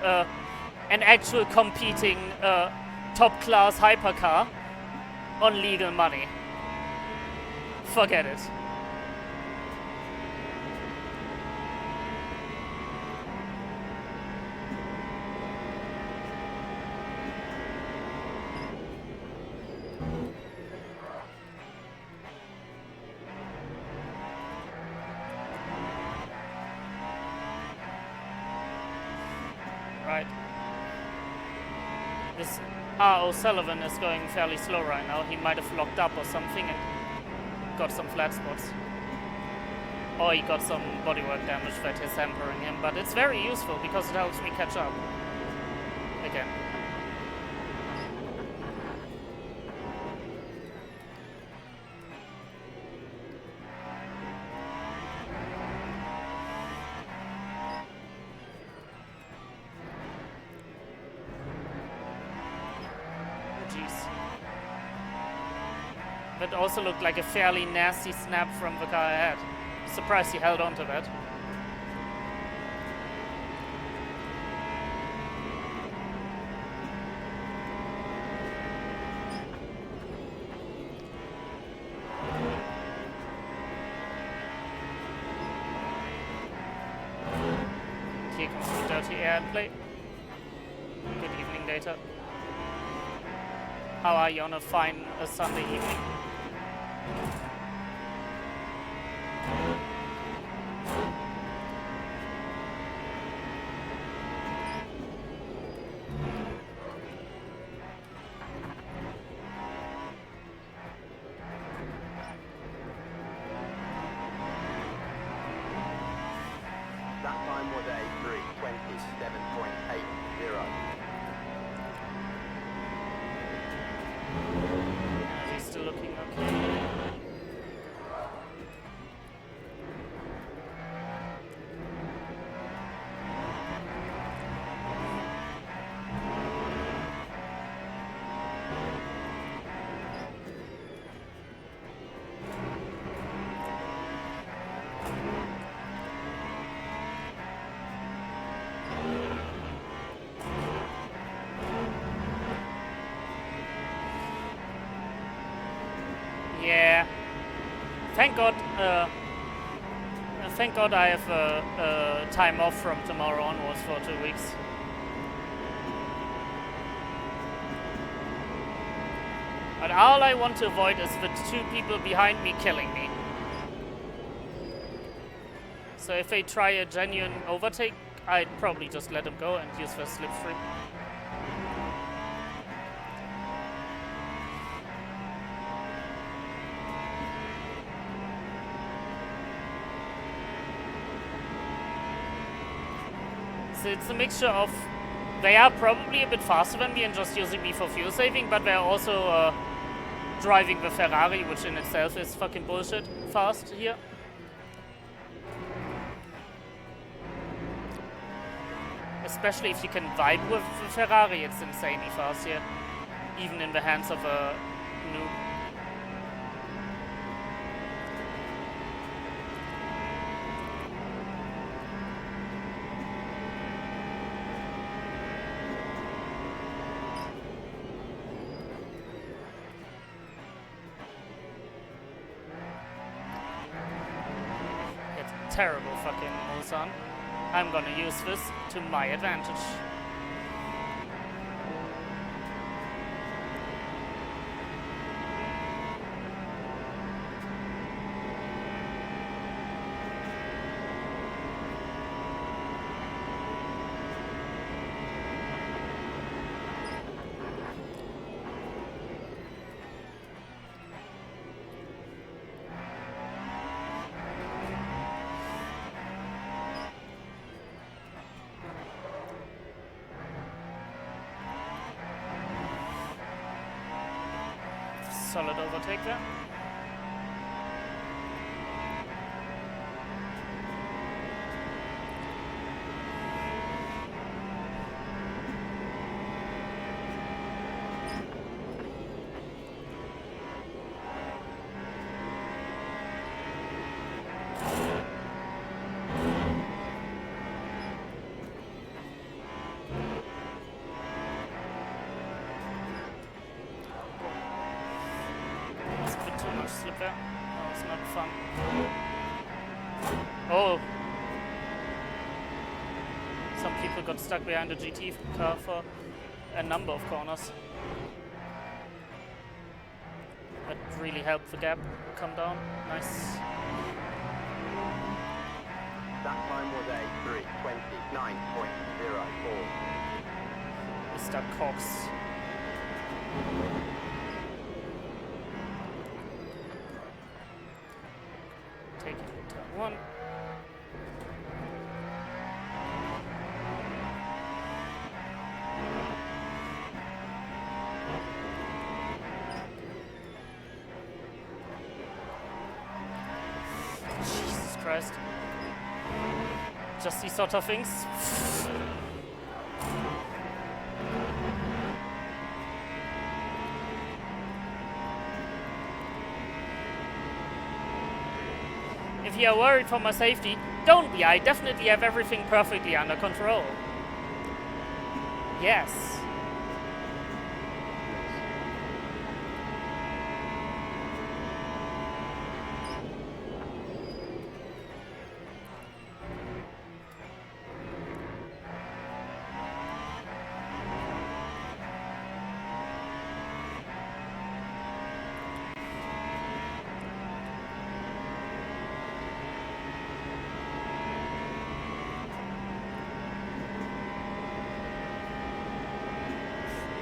an actual competing top-class hypercar on legal money. Forget it. Right. This O'Sullivan is going fairly slow right now. He might have locked up or something and got some flat spots. Or he got some bodywork damage that is hampering him, but it's very useful because it helps me catch up. Again. That also looked like a fairly nasty snap from the car ahead. Surprised he held on to that. Here comes the dirty air play. Good evening, Data. How are you on a fine Sunday evening? That time was a 3:27.80. He's still looking okay. Yeah. Thank God. Thank God I have time off from tomorrow onwards for 2 weeks. But all I want to avoid is the 2 people behind me killing me. So if they try a genuine overtake, I'd probably just let them go and use their slipstream. it's a mixture of... They are probably a bit faster than me and just using me for fuel saving, but they're also driving the Ferrari, which in itself is fucking bullshit fast here. Especially if you can vibe with the Ferrari, it's insanely fast here. Even in the hands of a noob. It's terrible fucking Mulsanne. I'm gonna use this to my advantage. Solid overtake there. Slip there. Oh, it's not fun. Oh! Some people got stuck behind the GT car for a number of corners. That really helped the gap come down. Nice. That time was a 3:29.04. Mr. Cox. Taking turn one. Jesus Christ. Just these sort of things. If you are worried for my safety, don't be. I definitely have everything perfectly under control. Yes.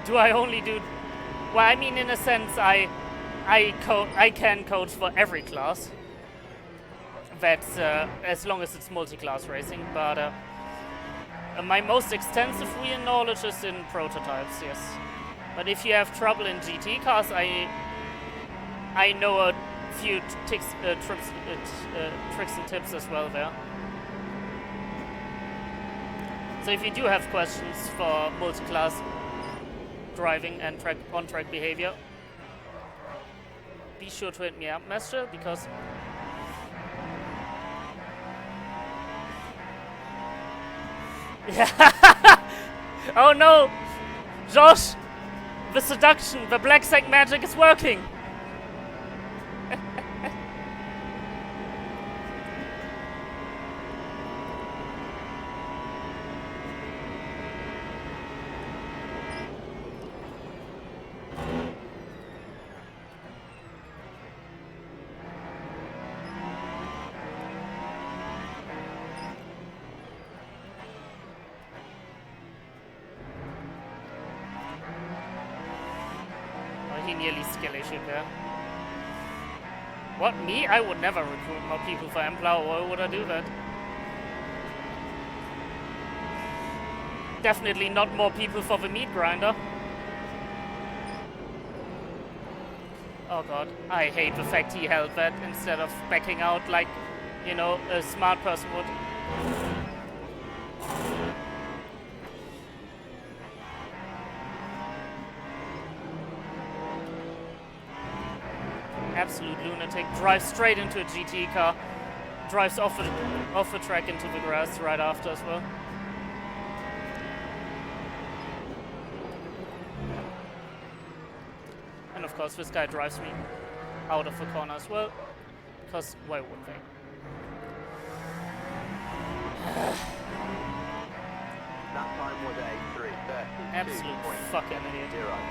Do I only do... Well, I mean, in a sense, I can coach for every class. That's as long as it's multi-class racing. But my most extensive wheel knowledge is in prototypes, yes. But if you have trouble in GT cars, I know a few tricks and tips as well there. So if you do have questions for multi-class driving and on-track behavior, be sure to hit me up, Master, because oh no, Josh, the seduction, the black sack magic is working. He nearly skill issued there. What, me? I would never recruit more people for Emplower. Why would I do that? Definitely not more people for the meat grinder. Oh god, I hate the fact he held that instead of backing out like, you know, a smart person would. Absolute lunatic. Drives straight into a GT car. Drives off the track into the grass right after as well. And of course this guy drives me out of the corner as well. Because why would they? That time was a 3:32.60. Absolute fucking idiot. Alright.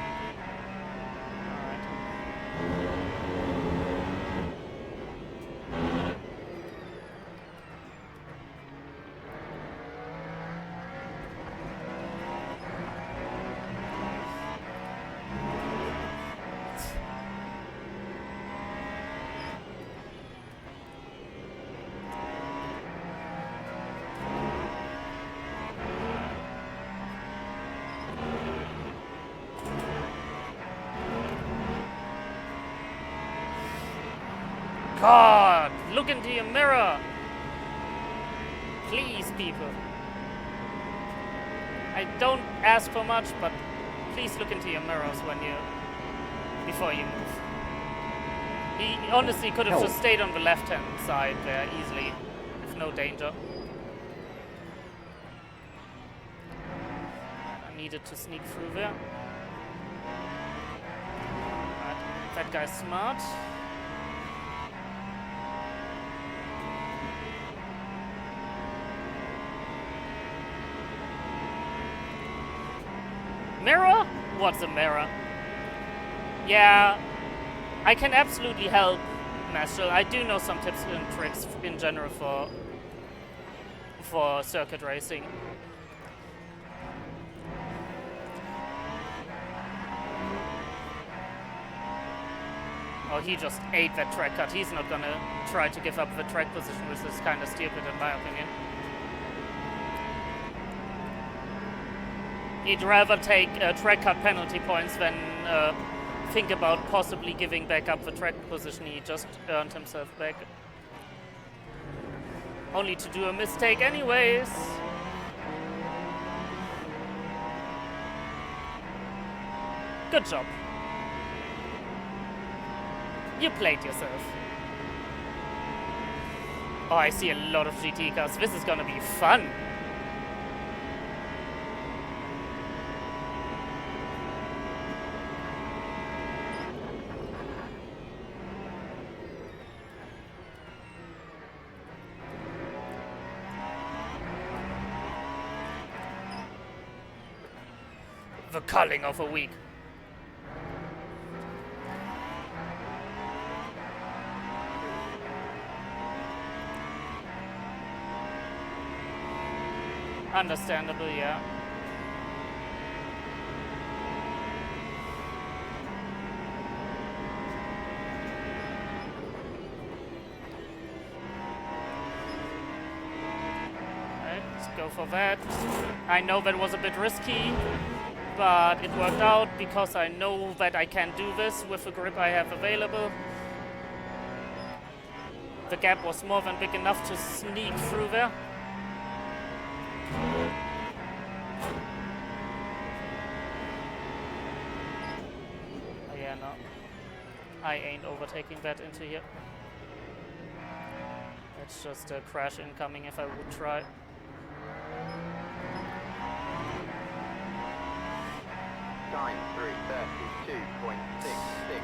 God, look into your mirror. Please, people. I don't ask for much, but please look into your mirrors before you move. He honestly could have just stayed on the left-hand side there easily, with no danger. I needed to sneak through there. Right. That guy's smart. Mirror? What's a mirror? Yeah, I can absolutely help, Mashal. I do know some tips and tricks in general for circuit racing. Oh, he just ate that track cut. He's not gonna try to give up the track position, which is kind of stupid in my opinion. He'd rather take track cut penalty points than think about possibly giving back up the track position he just earned himself back. Only to do a mistake anyways. Good job. You played yourself. Oh, I see a lot of GT cars. This is gonna be fun. The culling of a week. Understandable, yeah. Alright, let's go for that. I know that was a bit risky, but it worked out because I know that I can do this with the grip I have available. The gap was more than big enough to sneak through there. Oh yeah, no. I ain't overtaking that into here. It's just a crash incoming if I would try. Time 3:32.66.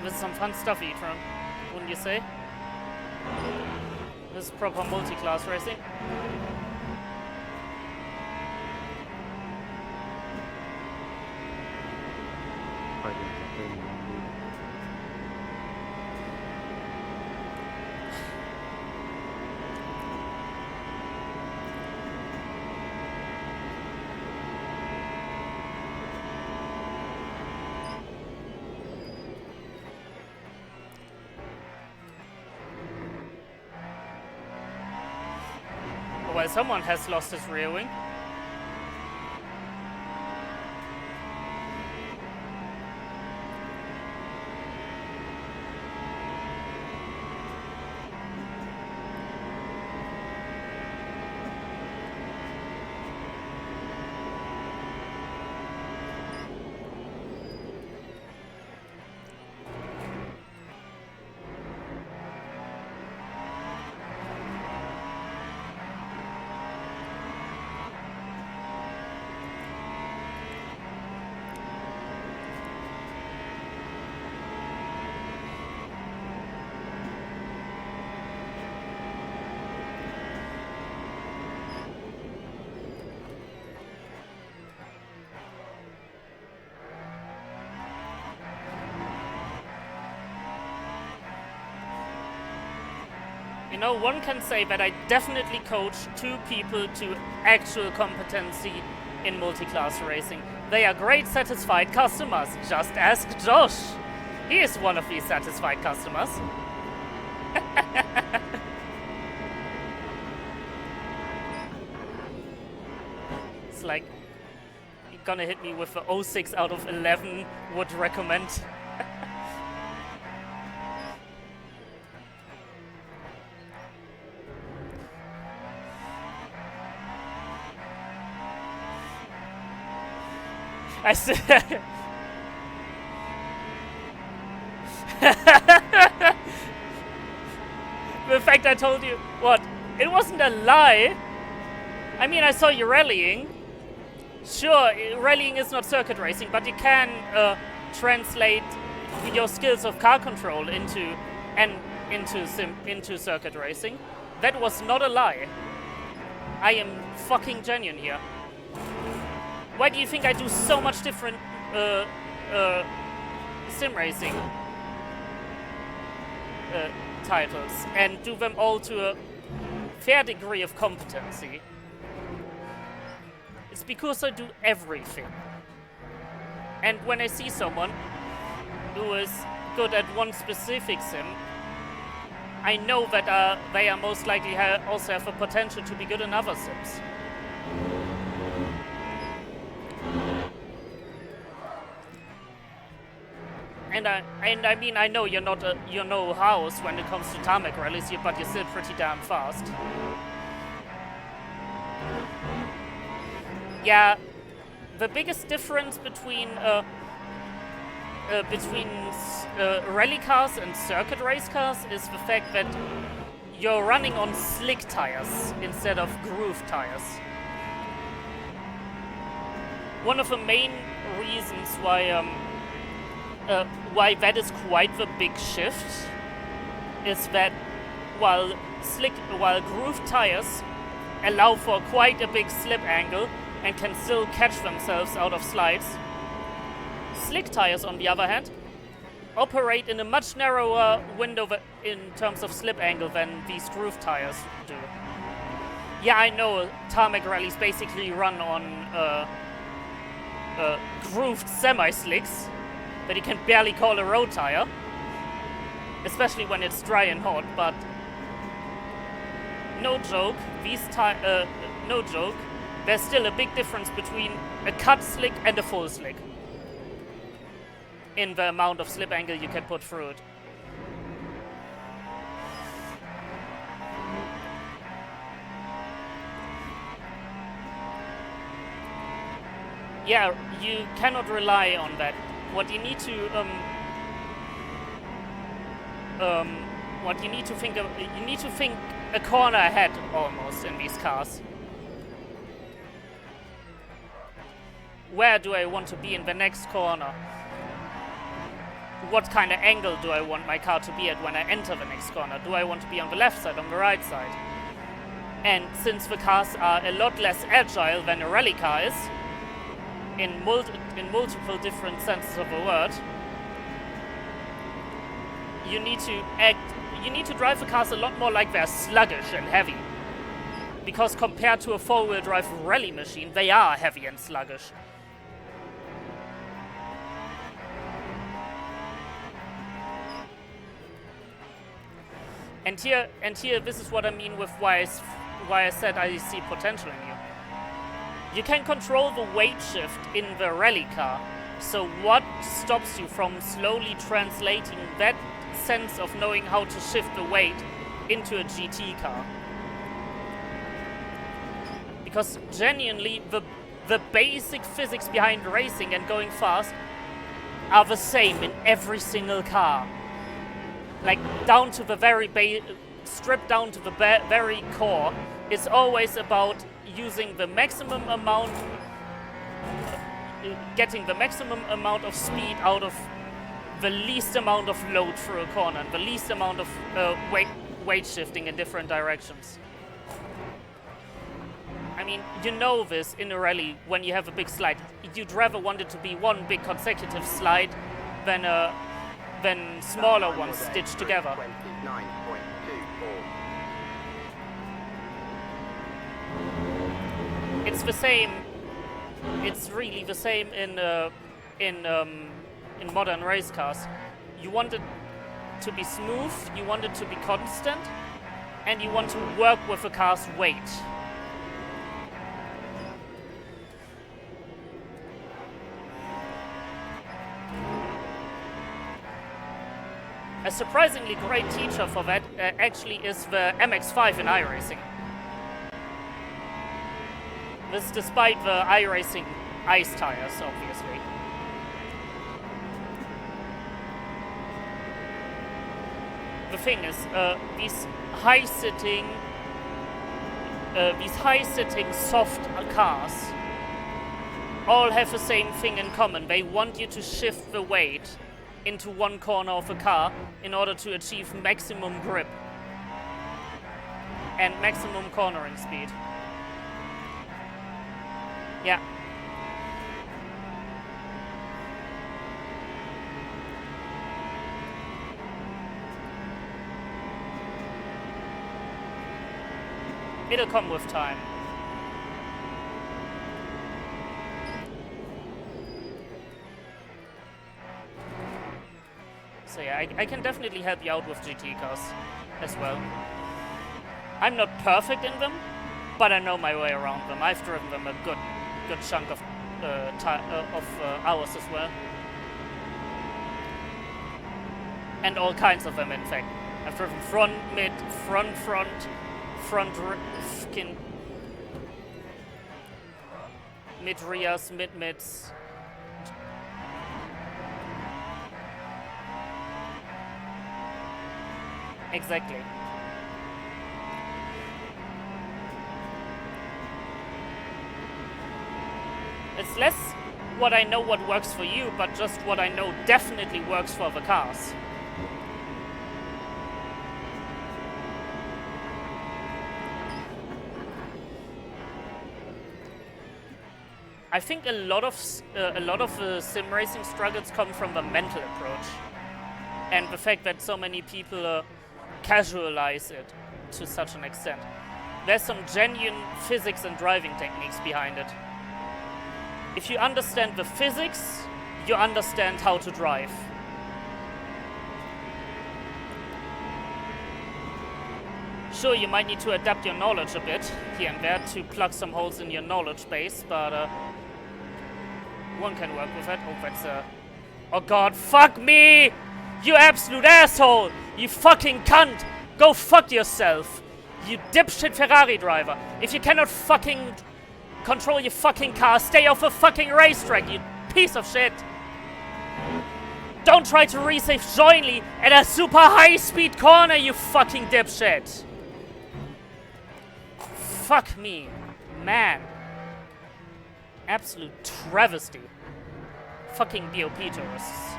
This is some fun stuff, E-Tron, wouldn't you say? This is proper multi-class racing. Quite entertaining. Well, someone has lost his rear wing. You know, one can say that I definitely coach 2 people to actual competency in multi-class racing. They are great satisfied customers. Just ask Josh. He is one of these satisfied customers. It's like, you're gonna hit me with a 06 out of 11 would recommend. I said... The fact I told you... What? It wasn't a lie. I mean, I saw you rallying. Sure, rallying is not circuit racing, but you can translate your skills of car control into circuit racing. That was not a lie. I am fucking genuine here. Why do you think I do so much different sim racing titles and do them all to a fair degree of competency? It's because I do everything. And when I see someone who is good at one specific sim, I know that they are most likely also have a potential to be good in other sims. And I mean, I know you're no house when it comes to tarmac rallies, but you're still pretty damn fast. Yeah, the biggest difference between rally cars and circuit race cars is the fact that you're running on slick tires instead of groove tires. One of the main reasons why that is quite the big shift is that while groove tires allow for quite a big slip angle and can still catch themselves out of slides, slick tires, on the other hand, operate in a much narrower window in terms of slip angle than these groove tires do. Yeah, I know tarmac rallies basically run on grooved semi-slicks that you can barely call a road tire, especially when it's dry and hot, but no joke, no joke, there's still a big difference between a cut slick and a full slick in the amount of slip angle you can put through it. Yeah, you cannot rely on that. What you need to think of, you need to think a corner ahead almost in these cars. Where do I want to be in the next corner? What kind of angle do I want my car to be at when I enter the next corner? Do I want to be on the left side, on the right side? And since the cars are a lot less agile than a rally car is, in multiple different senses of the word, you need to drive the cars a lot more like they're sluggish and heavy. Because compared to a four-wheel drive rally machine, they are heavy and sluggish. And here, this is what I mean with why why I said I see potential in you. You can control the weight shift in the rally car. So what stops you from slowly translating that sense of knowing how to shift the weight into a GT car? Because genuinely, the basic physics behind racing and going fast are the same in every single car. Like, down to the very stripped down to the very core, it's always about using the maximum amount, getting the maximum amount of speed out of the least amount of load through a corner, and the least amount of weight shifting in different directions. I mean, you know this in a rally when you have a big slide. You'd rather want it to be one big consecutive slide than smaller ones stitched together. 29.24. It's the same. It's really the same in modern race cars. You want it to be smooth, you want it to be constant, and you want to work with the car's weight. A surprisingly great teacher for that actually is the MX-5 in iRacing. This despite the iRacing ice tires, obviously. The thing is, these high-sitting soft cars all have the same thing in common. They want you to shift the weight into one corner of a car in order to achieve maximum grip and maximum cornering speed. Yeah. It'll come with time. So yeah, I can definitely help you out with GT cars as well. I'm not perfect in them, but I know my way around them. I've driven them a good chunk of hours as well. And all kinds of them, in fact. I've driven front, mid, front, fucking mid rears, mids. Exactly. It's less what I know what works for you, but just what I know definitely works for the cars. I think a lot of sim racing struggles come from the mental approach and the fact that so many people casualize it to such an extent. There's some genuine physics and driving techniques behind it. If you understand the physics, you understand how to drive. Sure, you might need to adapt your knowledge a bit here and there to plug some holes in your knowledge base, but one can work with it. Oh, that's oh god, fuck me! You absolute asshole! You fucking cunt! Go fuck yourself! You dipshit Ferrari driver! If you cannot fucking control your fucking car, stay off a fucking racetrack, you piece of shit! Don't try to resave jointly at a super high-speed corner, you fucking dipshit! Fuck me. Man. Absolute travesty. Fucking DOP tourists.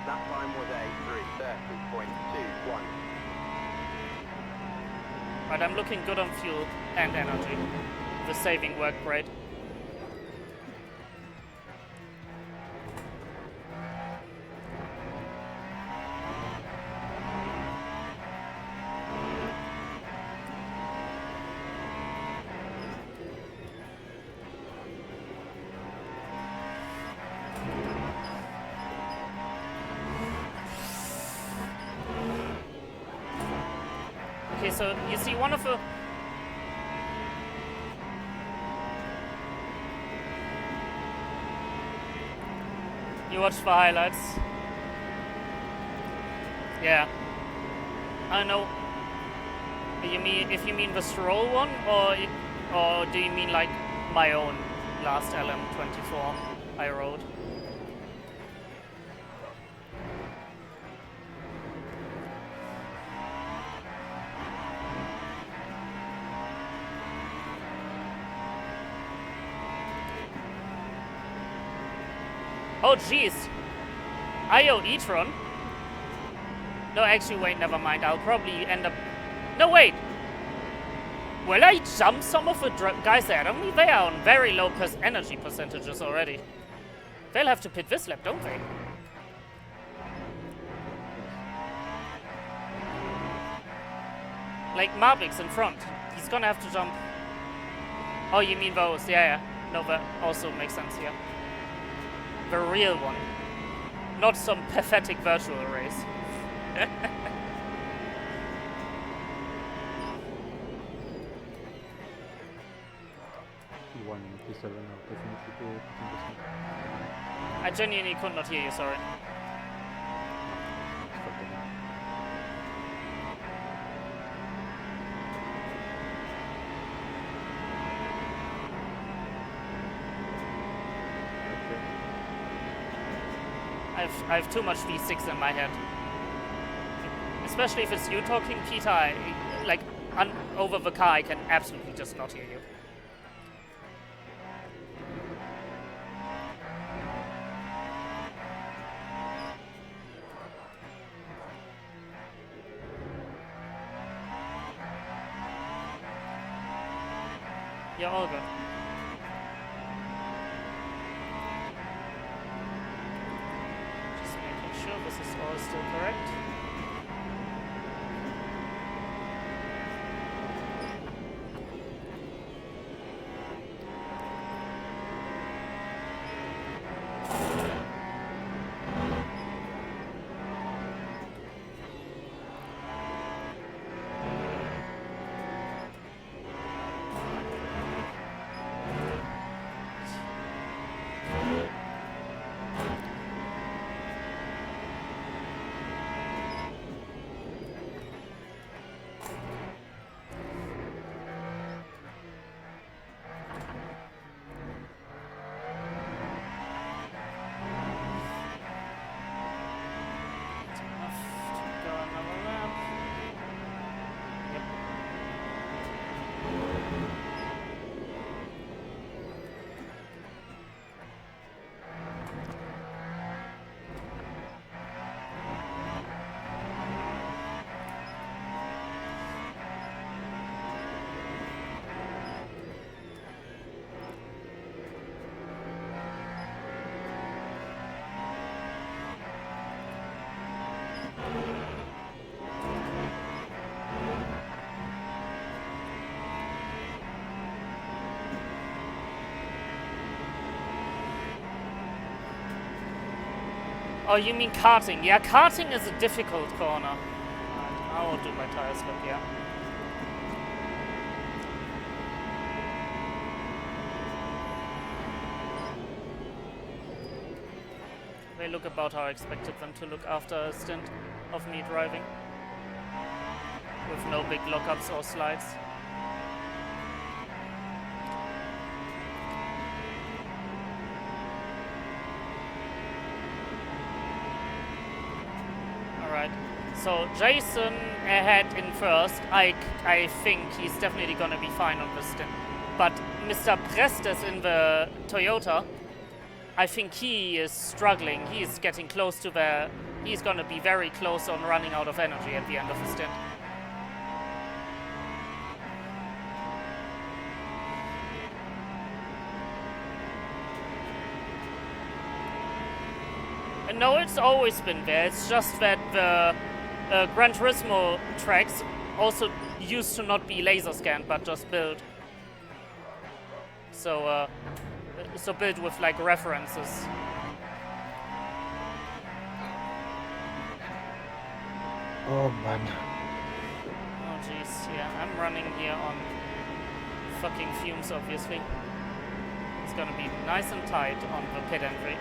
That time was a 3:30.21. But I'm looking good on fuel and energy. The saving worked great. Okay, Okay, so you see one of the... You watched the highlights? Yeah. I know. You mean if you mean the Stroll one, or do you mean like my own last LM24 I rode? Oh jeez. IO e-tron? No, actually, wait, never mind. I'll probably end up... No, wait! Will I jump some of the guys ahead of me? They are on very low energy percentages already. They'll have to pit this lap, don't they? Like, Marbix in front. He's gonna have to jump. Oh, you mean those? Yeah, yeah. No, that also makes sense here. The real one. Not some pathetic virtual race. 187 are definitely good. I genuinely could not hear you, sorry. I have too much V6 in my head. Especially if it's you talking, Peter, like, over the car, I can absolutely just not hear you. You're all good. Just making sure this is all still correct. Oh, you mean karting? Yeah, karting is a difficult corner. Right, I will do my tire slip, yeah. They look about how I expected them to look after a stint of me driving. With no big lockups or slides. So Jason ahead in first. I think he's definitely gonna be fine on this stint. But Mr. Prestes in the Toyota, I think he is struggling. He is getting close to the... He's gonna be very close on running out of energy at the end of the stint. And no, it's always been there. It's just that the Gran Turismo tracks also used to not be laser scanned, but just built. So, so built with like references. Oh man. Oh jeez. Yeah, I'm running here on fucking fumes, obviously. It's gonna be nice and tight on the pit entry.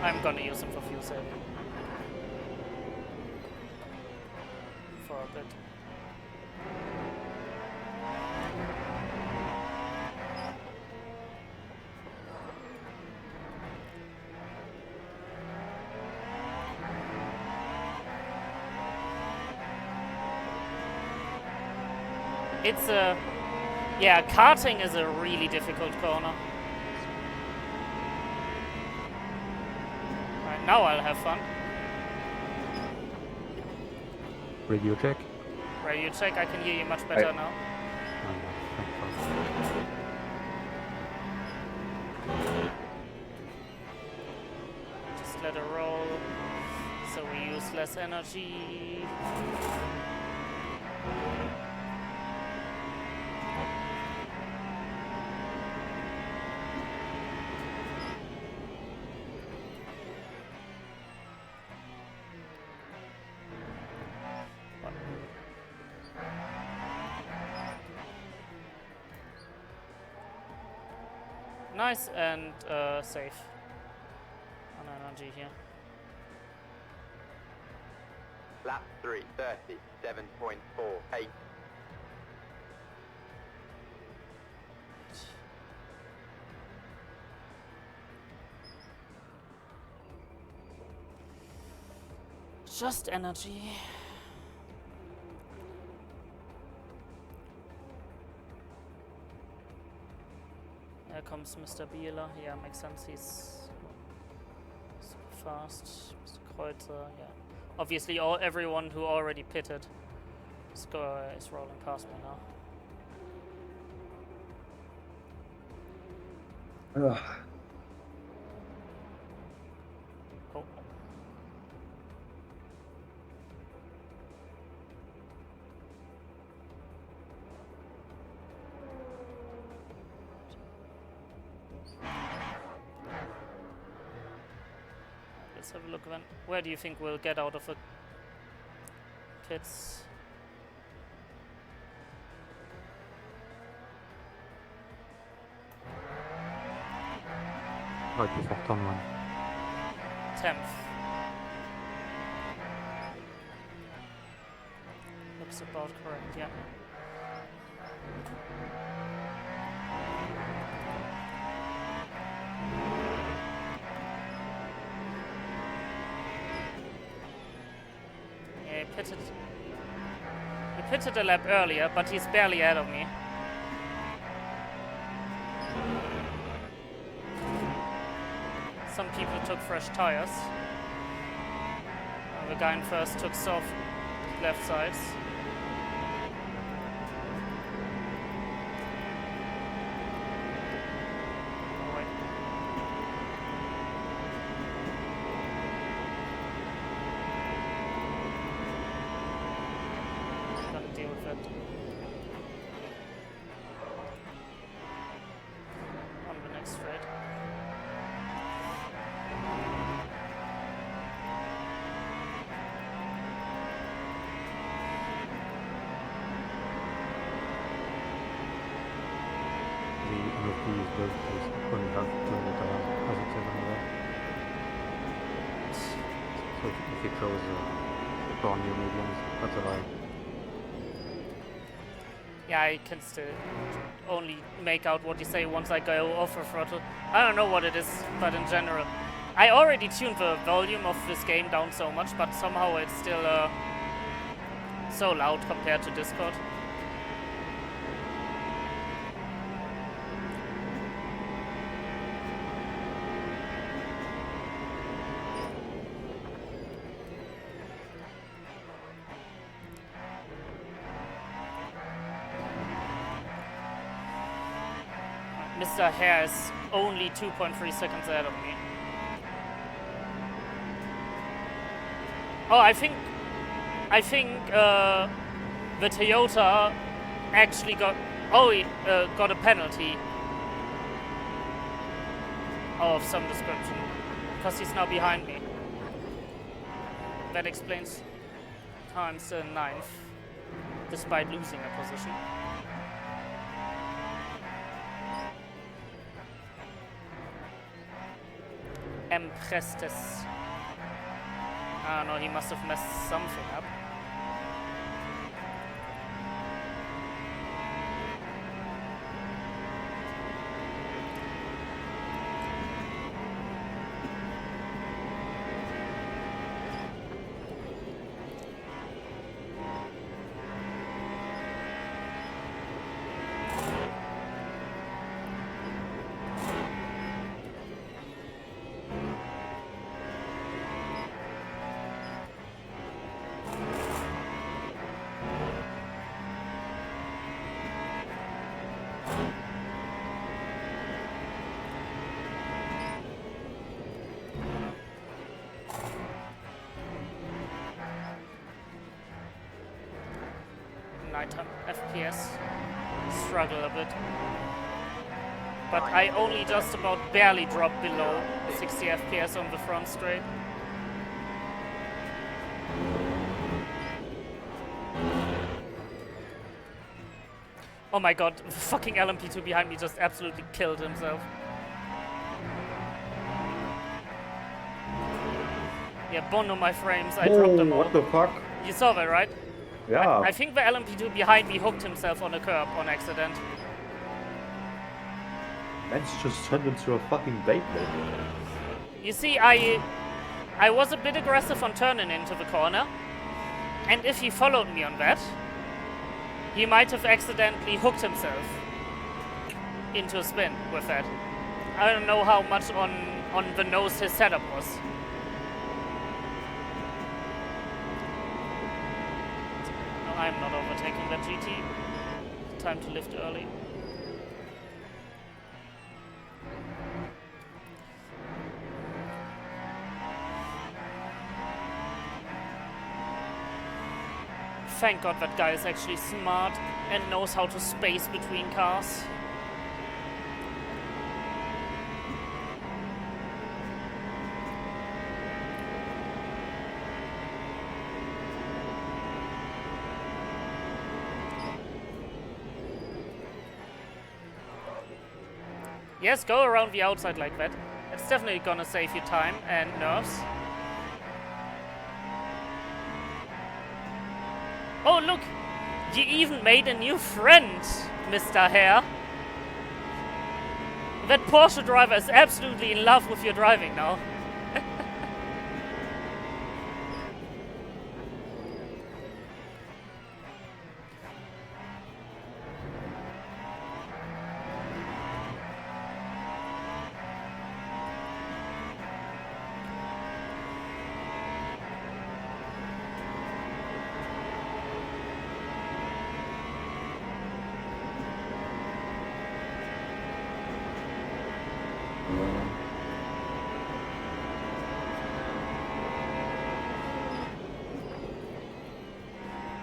I'm gonna use them for fuel saving. For a bit. It's a... Yeah, karting is a really difficult corner. Right, now I'll have fun. Radio check. Radio check, I can hear you much better now. Oh, no, thank God. Just let it roll, so we use less energy. Nice and safe on energy here. Lap 3, 37.48. Just energy. Here comes Mr. Bieler. Yeah, makes sense. He's super fast. Mr. Kreuzer, yeah. Obviously, everyone who already pitted is rolling past me now. Ugh. Oh. Let's have a look then. Where do you think we'll get out of the pits? Right before turn 1. 10th. Looks about correct, yeah. Yeah, he pitted a lap earlier, but he's barely ahead of me. Some people took fresh tires. The guy in first took soft left sides. Oh, wait. Gotta deal with it. On the next straight. The MFP is built as only have 200 as it says on there. So if it shows brand new mediums, that's a lie. Yeah, I can still only make out what you say once I go off a throttle. I don't know what it is, but in general. I already tuned the volume of this game down so much, but somehow it's still so loud compared to Discord. Mr. Hare is only 2.3 seconds ahead of me. Oh, I think the Toyota actually got got a penalty of some description because he's now behind me. that explains times 9th, despite losing a position. Emprestes. I don't know, he must have messed something up. Nighttime FPS struggle a bit, but I only just about barely dropped below 60 FPS on the front straight. Oh my god, the fucking LMP2 behind me just absolutely killed himself. Yeah, bone on my frames, I dropped them all. What the fuck? You saw that, right? Yeah. I think the LMP2 behind me hooked himself on a curb on accident. Man's just turned into a fucking Beyblade. You see, I was a bit aggressive on turning into the corner, and if he followed me on that, he might have accidentally hooked himself into a spin with that. I don't know how much on the nose his setup was. No, I'm not overtaking that GT. Time to lift early. Thank God that guy is actually smart and knows how to space between cars. Yes, go around the outside like that. It's definitely gonna save you time and nerves. Oh, look! You even made a new friend, Mr. Hare. That Porsche driver is absolutely in love with your driving now.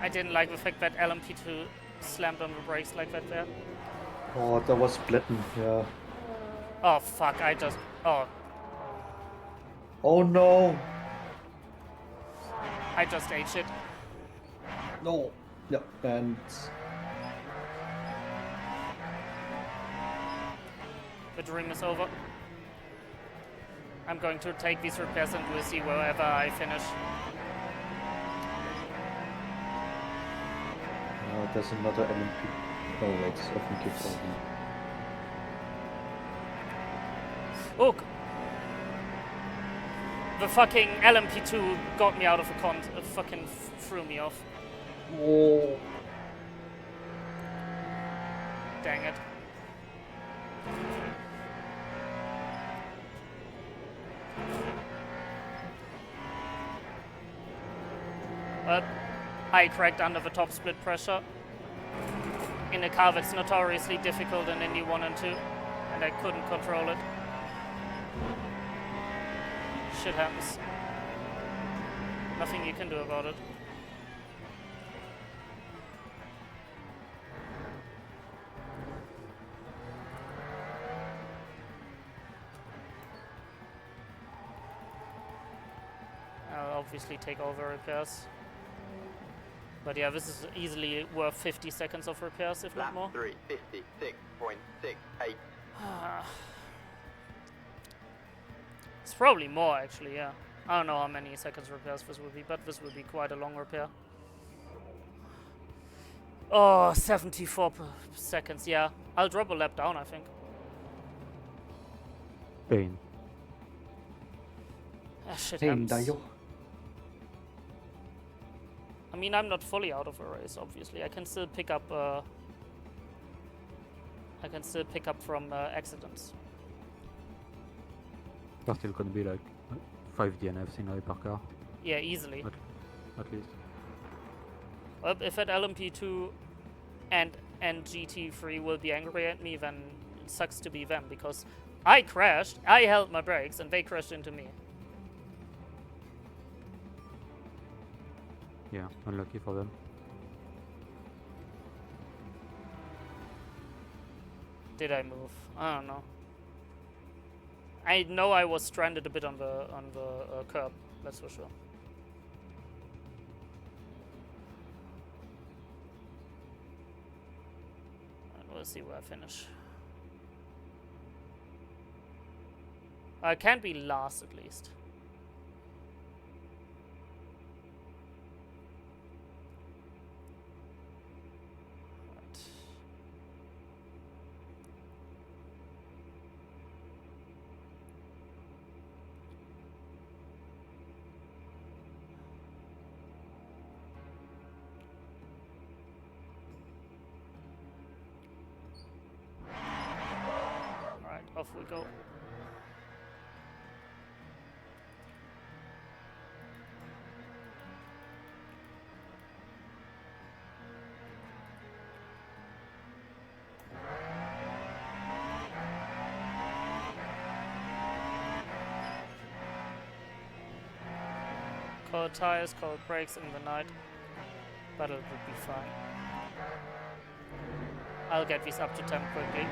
I didn't like the fact that LMP2 slammed on the brakes like that there. Oh, that was splitting, yeah. Oh fuck, I just... Oh, Oh no! I just ate shit. No! Yeah, and... The dream is over. I'm going to take these repairs and we'll see wherever I finish. There's another LMP. Oh wait, I think it's over. Oh! The fucking LMP2 got me out of a fucking threw me off. Oh! Dang it. But I cracked under the top split pressure in a car that's notoriously difficult in Indy 1 and 2, and I couldn't control it. Shit happens. Nothing you can do about it. obviously take all the repairs. But yeah, this is easily worth 50 seconds of repairs, if not more. Lap 3, 56.68. It's probably more, actually, yeah. I don't know how many seconds repairs this will be, but this will be quite a long repair. Oh, 74 seconds, yeah. I'll drop a lap down, I think. Pain. Shit Pain, happens. Dio. I mean, I'm not fully out of a race, obviously. I can still pick up from accidents. There's still gonna be like 5 DNFs in a hypercar, Yeah, easily. at least. Well, if at LMP2 and GT3 will be angry at me, then it sucks to be them, because I crashed, I held my brakes, and they crashed into me. Yeah, unlucky for them. Did I move? I don't know. I know I was stranded a bit on the curb, that's for sure. And we'll see where I finish. I can't be last, at least. Right, off we go. Cold tires, cold brakes in the night, but it would be fine. I'll get these up to 10 quickly.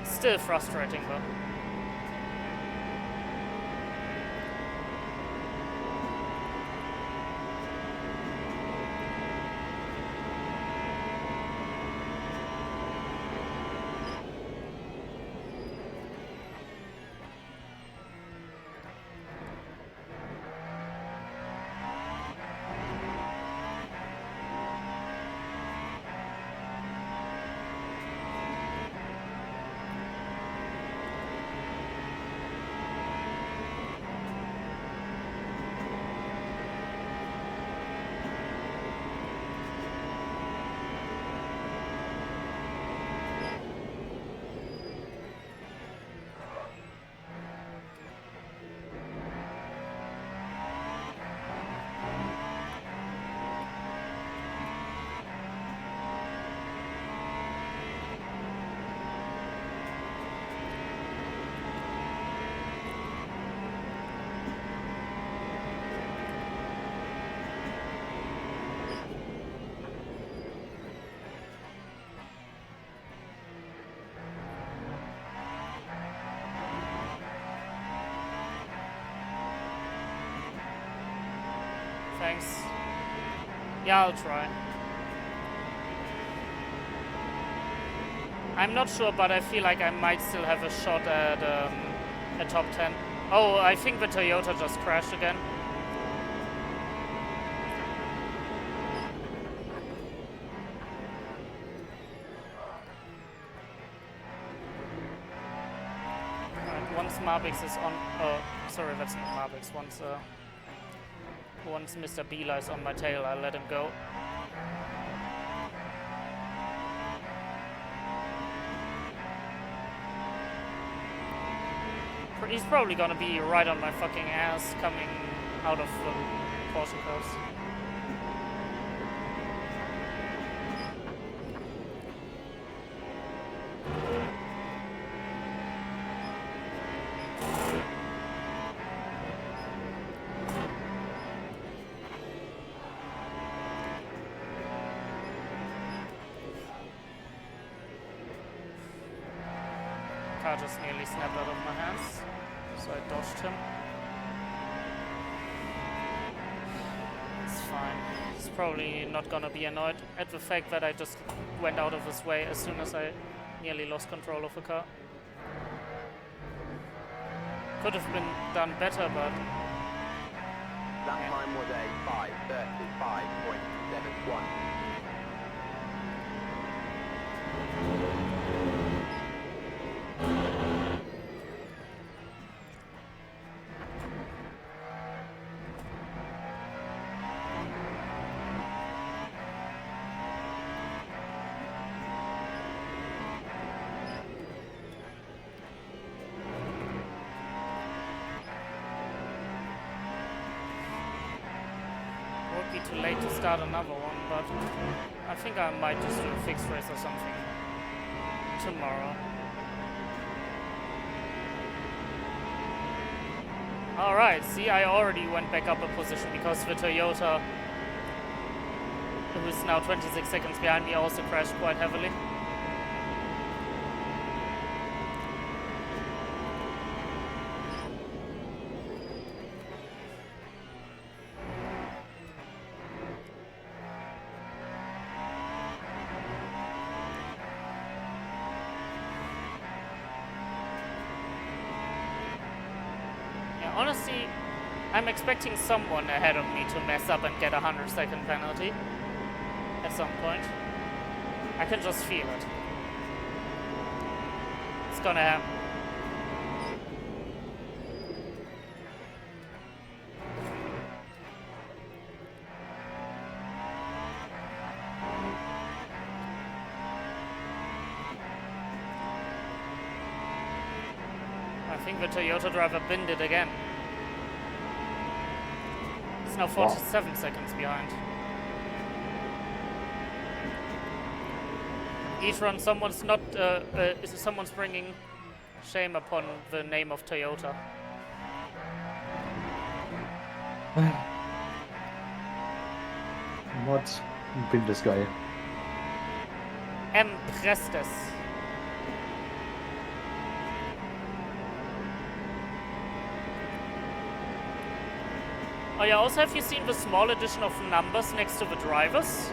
Still frustrating though. Thanks. Yeah, I'll try. I'm not sure, but I feel like I might still have a shot at a top 10. Oh, I think the Toyota just crashed again. Right, once Marbix is on... Oh, sorry, that's not Marbix. Once Mr. Bila is on my tail, I'll let him go. He's probably gonna be right on my fucking ass coming out of the caution curves. car just nearly snapped out of my hands, so I dodged him. It's fine. He's probably not gonna be annoyed at the fact that I just went out of his way as soon as I nearly lost control of the car. Could have been done better, but That time was a 5:35.71. would be too late to start another one, but I think I might just do a fixed race or something tomorrow. Alright, see, I already went back up a position because the Toyota, who is now 26 seconds behind me, also crashed quite heavily. Honestly, I'm expecting someone ahead of me to mess up and get a 100-second penalty at some point. I can just feel it. It's gonna happen. I think the Toyota driver binned it again. It's now 47 seconds behind. Each run, someone's bringing shame upon the name of Toyota. What? Bin this guy. M. Prestes. Oh yeah, also have you seen the small addition of numbers next to the drivers?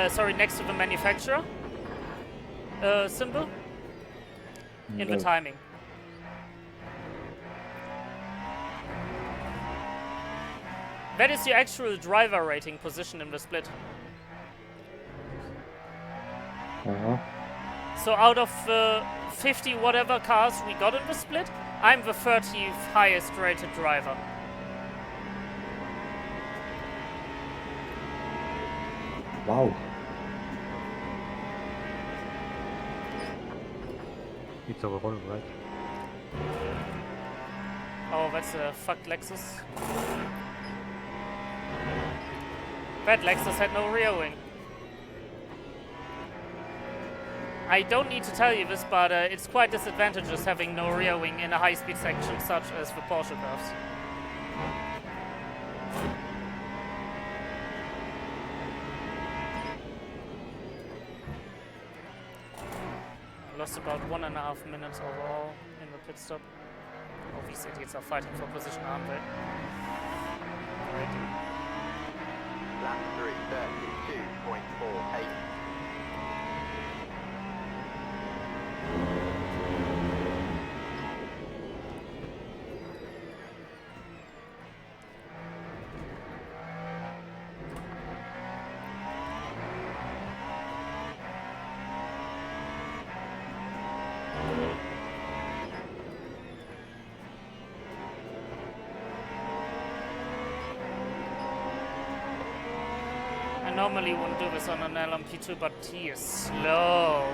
Sorry, next to the manufacturer symbol? In the timing. That is your actual driver rating position in the split. So out of 50 whatever cars we got in the split, I'm the 30th highest rated driver. Wow. It's overall, right? Oh, that's a fucked Lexus. That Lexus had no rear wing. I don't need to tell you this, but it's quite disadvantageous having no rear wing in a high-speed section such as the Porsche does. Lost about 1.5 minutes overall in the pit stop. Oh, these idiots are fighting for position, aren't they? Alright. Lap 3:32.48. I normally wouldn't do this on an LMP2, but he is slow.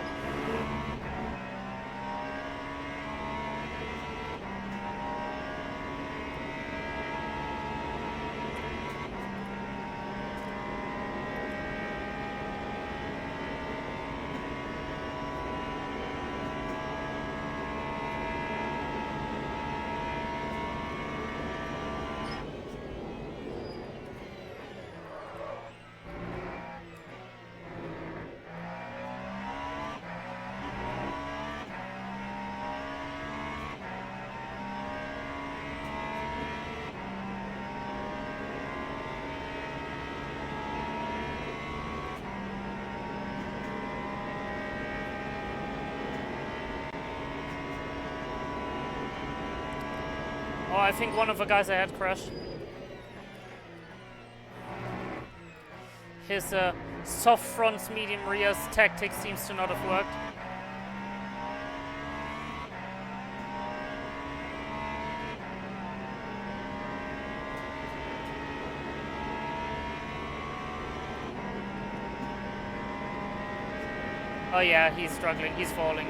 Oh, I think one of the guys ahead crashed. His soft fronts, medium rears tactic seems to not have worked. Oh yeah, he's struggling, he's falling.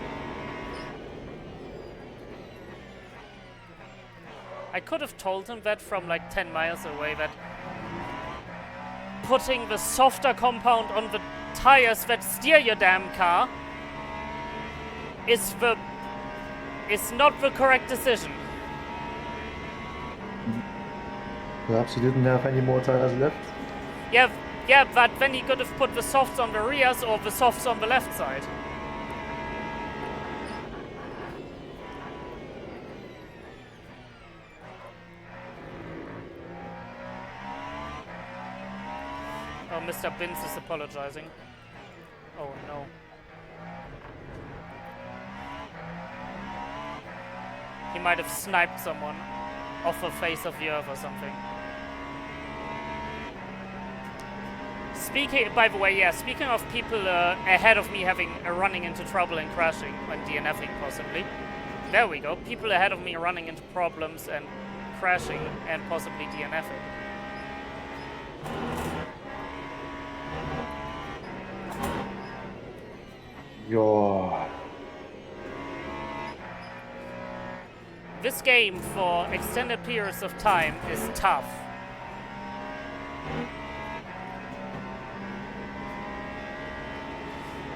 I could have told him that from like 10 miles away, that putting the softer compound on the tires that steer your damn car is not the correct decision. Perhaps he didn't have any more tires left. Yeah, but then he could have put the softs on the rears or the softs on the left side. Oh, Mr. Binz is apologizing. Oh no. He might have sniped someone off the face of the earth or something. By the way, yeah, speaking of people ahead of me running into trouble and crashing and DNFing possibly. There we go. People ahead of me running into problems and crashing and possibly DNFing. This game for extended periods of time is tough.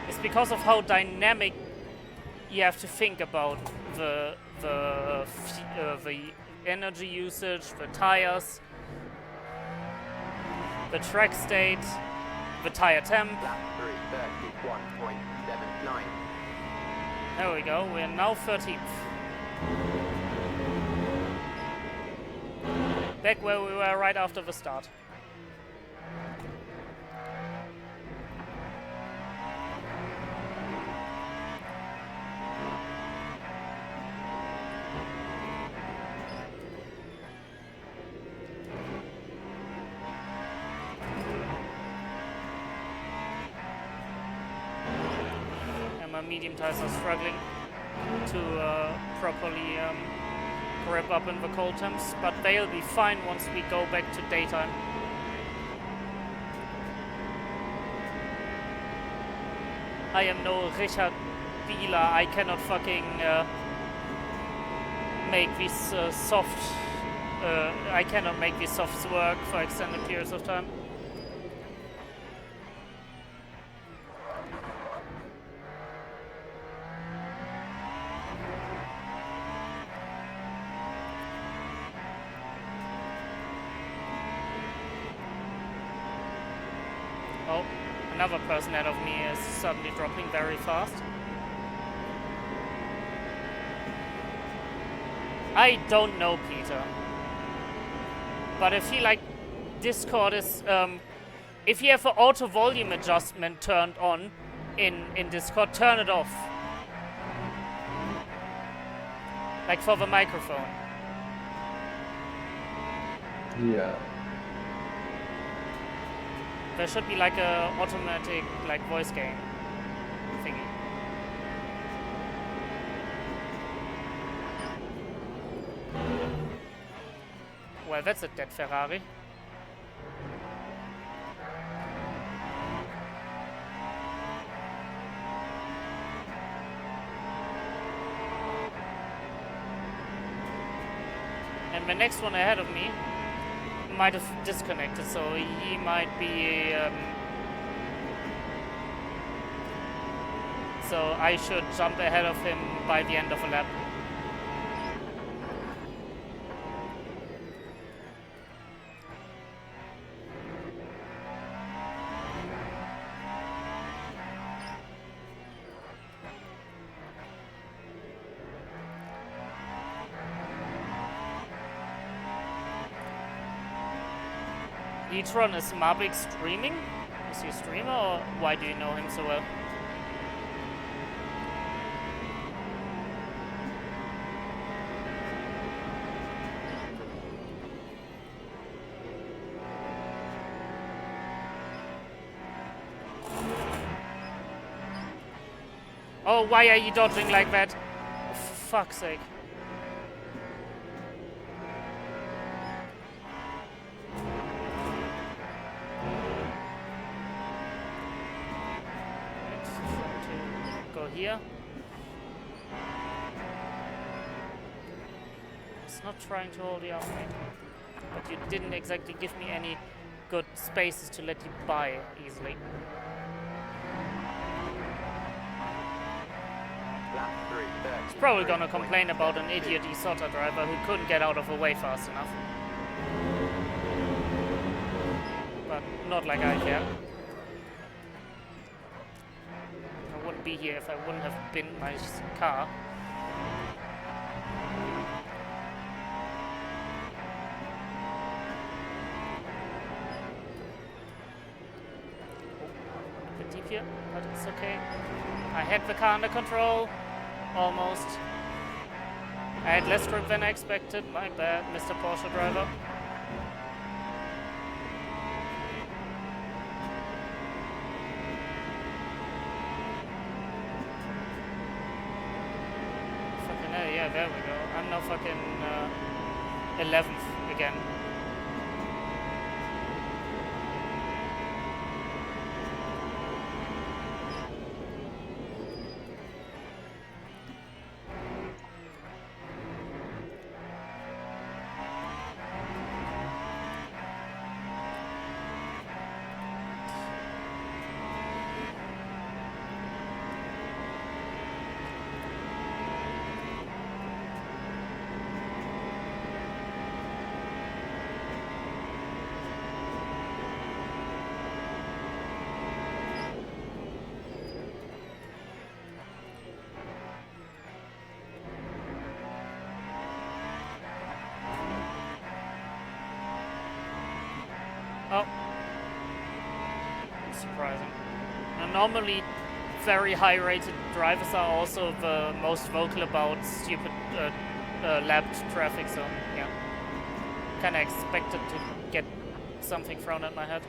It's because of how dynamic you have to think about the energy usage, the tires, the track state, the tire temp. Lap 3, 31.79. There we go, we're now 13th. Back where we were right after the start. Medium tires are struggling to properly grip up in the cold temps, but they'll be fine once we go back to daytime. I am no Richard Wieler. I cannot fucking make these softs. I cannot make these softs work for extended periods of time. Another person ahead of me is suddenly dropping very fast. I don't know, Peter. But I feel like Discord is... if you have an auto volume adjustment turned on in Discord, turn it off. Like for the microphone. Yeah. There should be like a automatic like voice gain thingy. Well, that's a dead Ferrari. And the next one ahead of me might have disconnected, so he might be... so I should jump ahead of him by the end of a lap. E-Tron, is Mabik streaming? Is he a streamer, or why do you know him so well? Oh, why are you dodging like that? For fuck's sake. Let's try to go here. It's not trying to hold you off me. But you didn't exactly give me any good spaces to let you by easily. Lap 3, He's probably gonna complain about an idiot Isotta driver who couldn't get out of the way fast enough. But not like I care. I wouldn't be here if I wouldn't have been my car. A bit deep here, but it's okay. I had the car under control. Almost. I had less grip than I expected. My bad, Mr. Porsche driver. Fucking hell, yeah, there we go. I'm now fucking 11th again. Oh. Surprising. Now, normally, very high-rated drivers are also the most vocal about stupid lapped traffic, so yeah. Kinda expected to get something thrown at my head.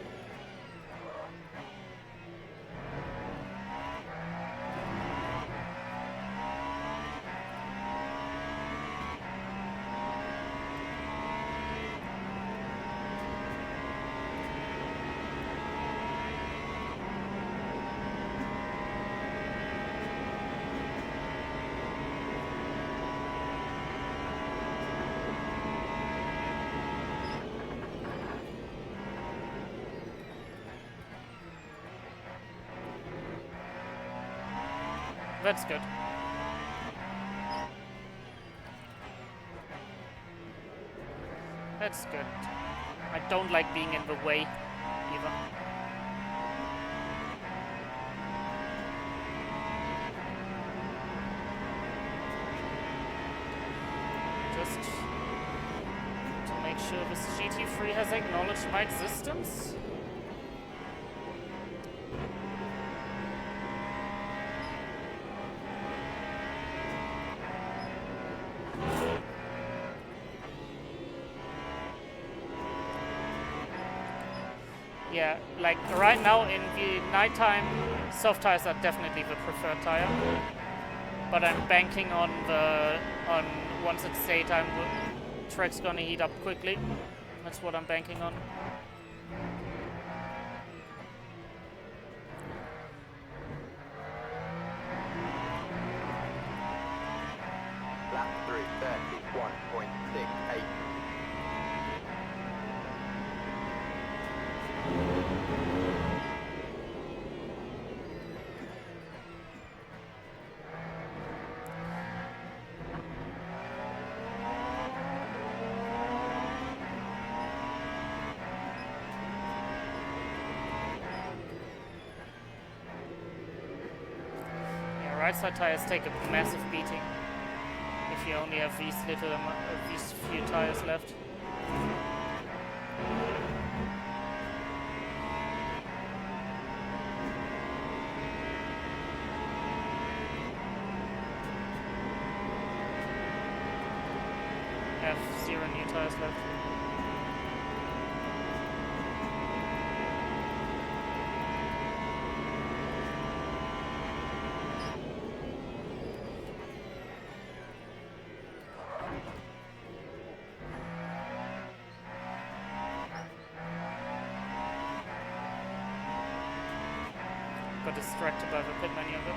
That's good. That's good. I don't like being in the way, either. Just to make sure this GT3 has acknowledged my existence. Yeah, like right now in the nighttime, soft tires are definitely the preferred tire. But I'm banking on once it's daytime, the track's gonna heat up quickly. That's what I'm banking on. lap 3, 31.68. Right side tires take a massive beating if you only have these these few tires left. Have 0 new tires left. distracted by the pit maneuver.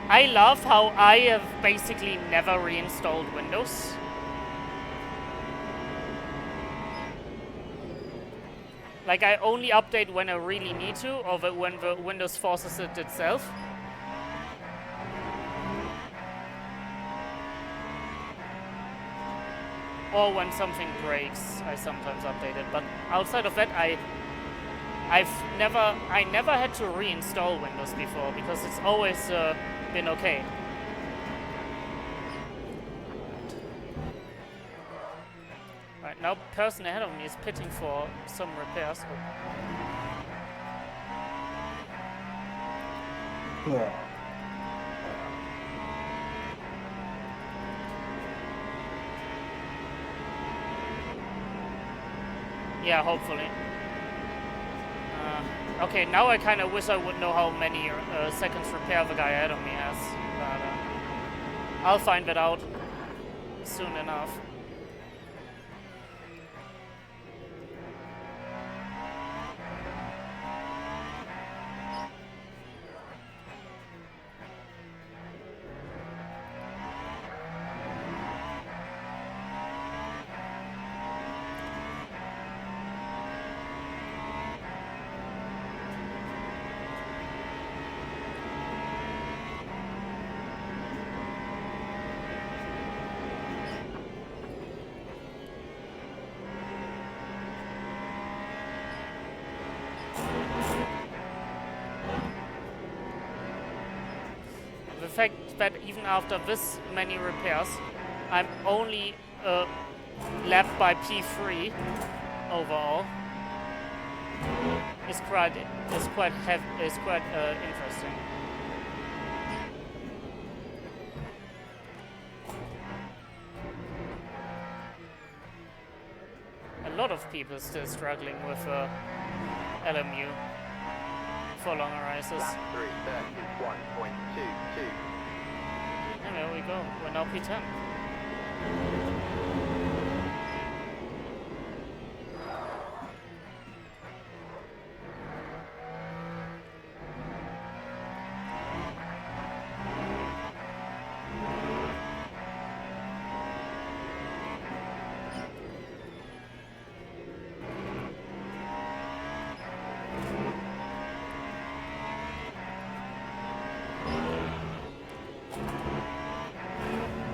I love how I have basically never reinstalled Windows. Like, I only update when I really need to, or when the Windows forces it itself. Or when something breaks, I sometimes update it. But outside of that, I never had to reinstall Windows before, because it's always been okay. Right, now person ahead of me is pitting for some repairs. Yeah, hopefully. Okay, now I kind of wish I would know how many seconds repair the guy ahead of me has. But I'll find that out soon enough. The fact that even after this many repairs, I'm only lapped by P3 overall is quite interesting. A lot of people still struggling with LMU for longer races. Lap 3:31.22. And there we go. We're now P10.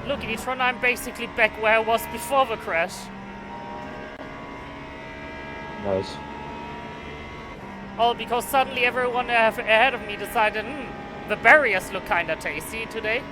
Look, E-Tron, I'm basically back where I was before the crash. Nice. All because suddenly everyone ahead of me decided, the barriers look kinda tasty today.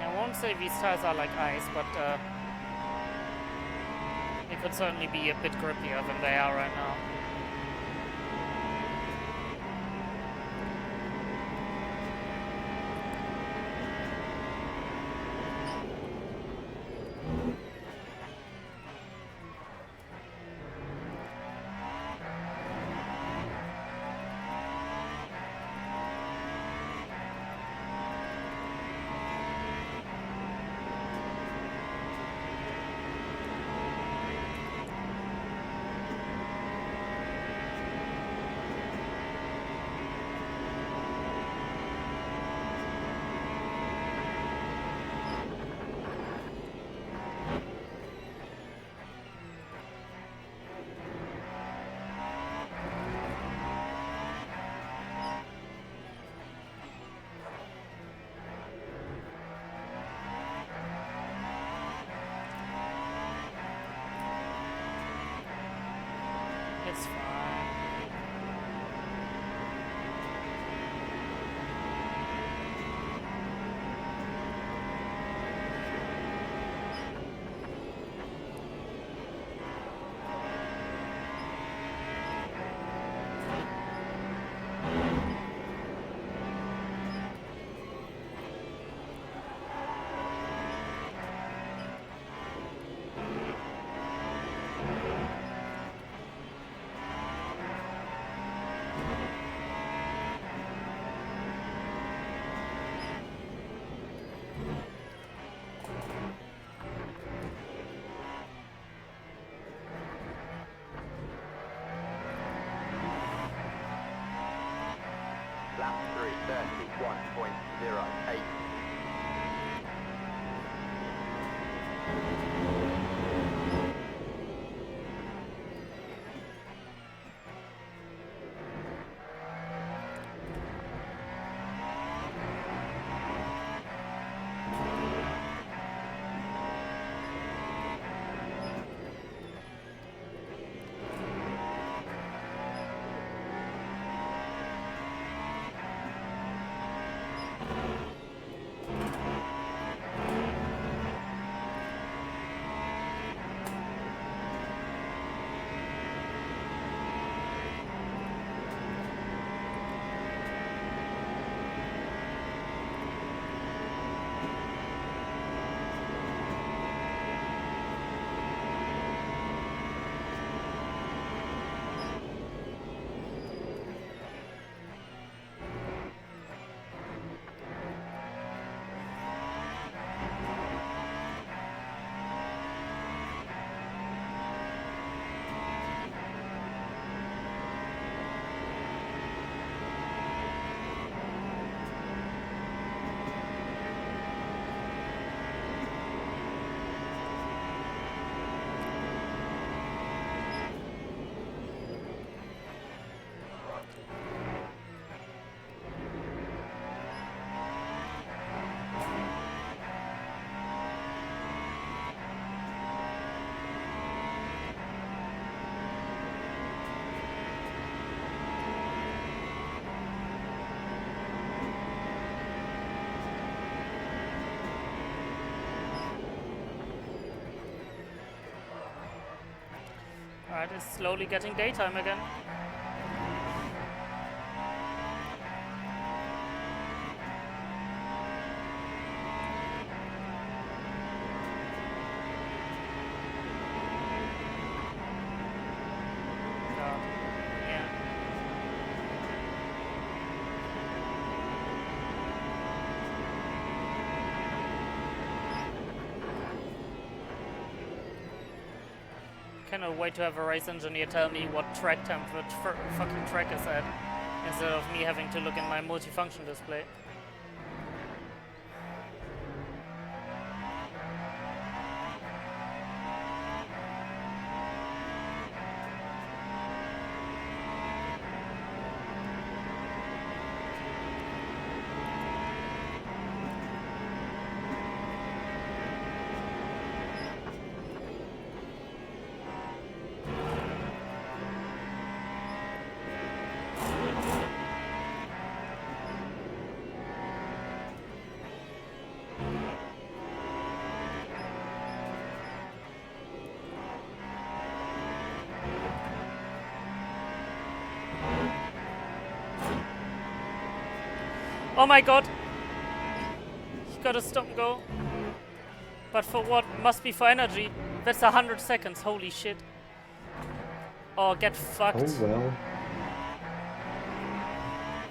I won't say these tires are like ice, but they could certainly be a bit grippier than they are right now. It's fine. Lap 3:31.08. Alright, it's slowly getting daytime again. God. Yeah. Cannot wait to have a race engineer tell me what track temp, what fucking track is at, instead of me having to look in my multifunction display. Oh my god! You gotta stop and go. But for what? Must be for energy. That's 100 seconds, holy shit. Oh, get fucked. Oh well.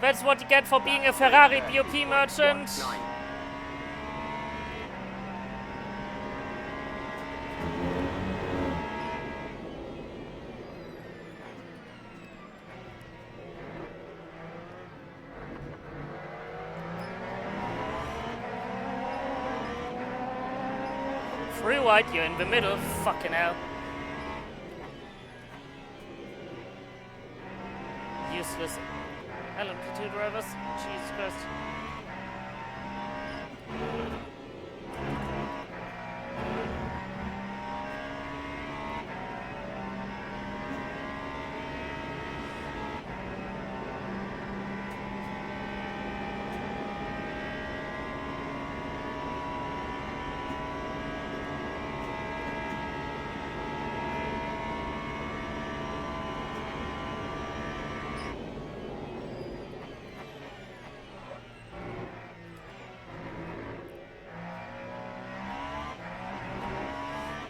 That's what you get for being a Ferrari BOP merchant. 9. Free wide, you're in the middle, fucking hell. Useless LMP2 drivers, Jesus Christ.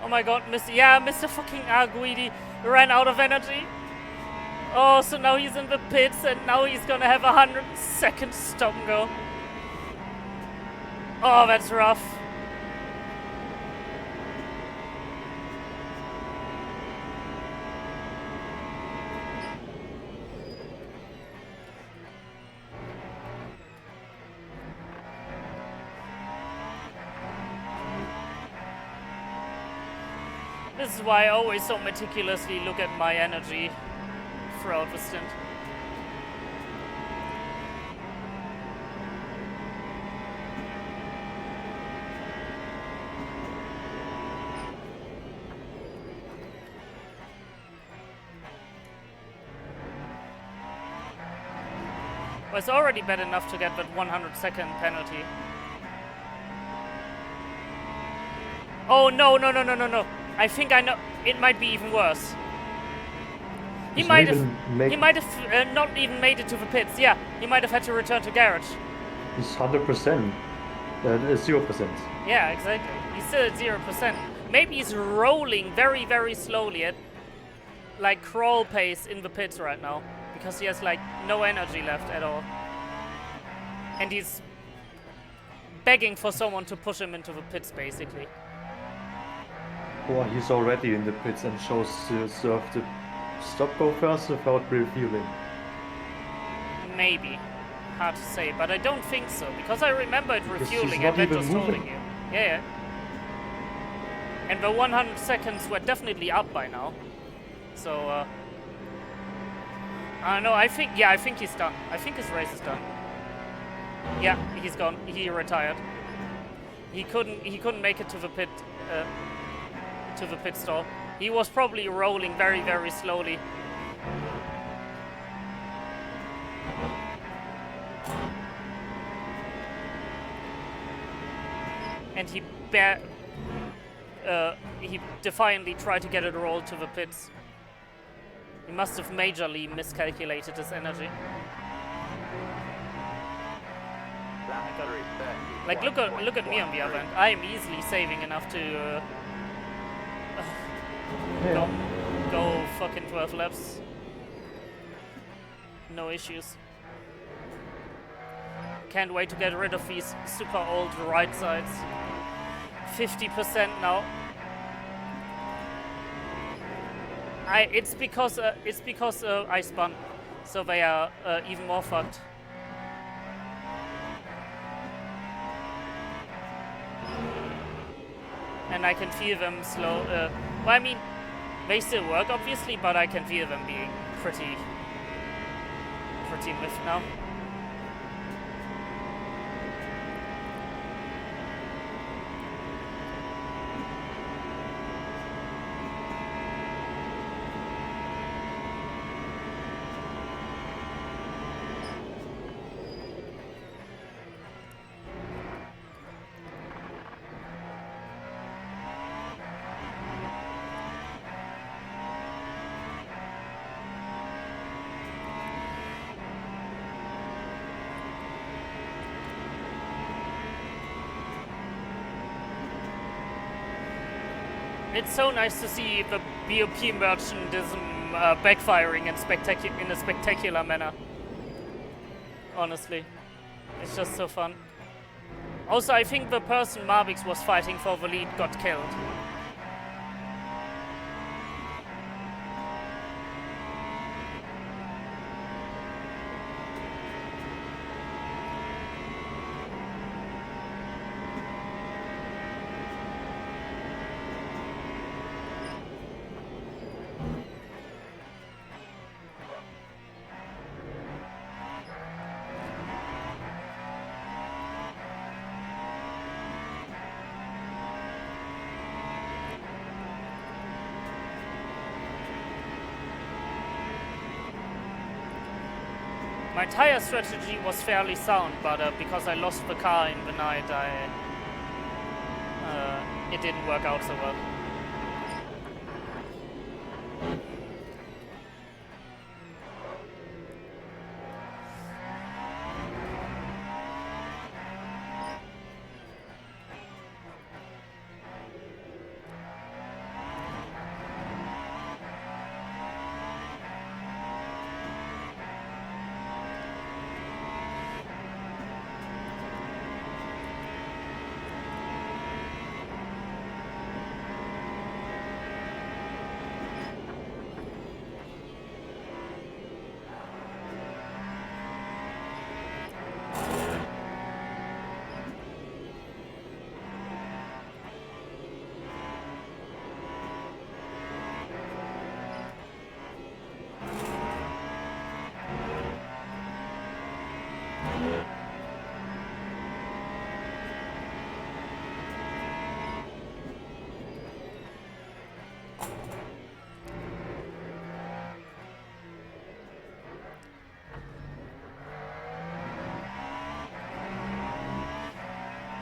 Oh my god, Mr. fucking Arguidi ran out of energy. Oh, so now he's in the pits and now he's gonna have 100-second stop and go. Oh, that's rough. This is why I always so meticulously look at my energy throughout the stint. Well, it's already bad enough to get that 100-second penalty. Oh, no. I think I know. It might be even worse. He might have not even made it to the pits. Yeah, he might have had to return to garage. He's 100%. 0%. Yeah, exactly. He's still at 0%. Maybe he's rolling very, very slowly at like crawl pace in the pits right now because he has like no energy left at all. And he's begging for someone to push him into the pits, basically. Or he's already in the pits and chose to serve the stop go first without refueling. Maybe. Hard to say, but I don't think so, because I remember it refueling not and then even just moving. holding you. Yeah. And the 100 seconds were definitely up by now. So, I don't know, I think he's done. I think his race is done. Yeah, he's gone. He retired. He couldn't make it to the pit stall. He was probably rolling very, very slowly. And he defiantly tried to get it rolled to the pits. He must have majorly miscalculated his energy. Like, look at me on the other end. I am easily saving enough to go fucking 12 laps. No issues. Can't wait to get rid of these super old right sides. 50% now. It's because I spun, so they are even more fucked. And I can feel them slow. Well, I mean, they still work obviously, but I can feel them being pretty miffed now. It's so nice to see the BOP merchandism backfiring in a spectacular manner. Honestly, it's just so fun. Also, I think the person Marbix was fighting for the lead got killed. My tire strategy was fairly sound, but because I lost the car in the night, it didn't work out so well.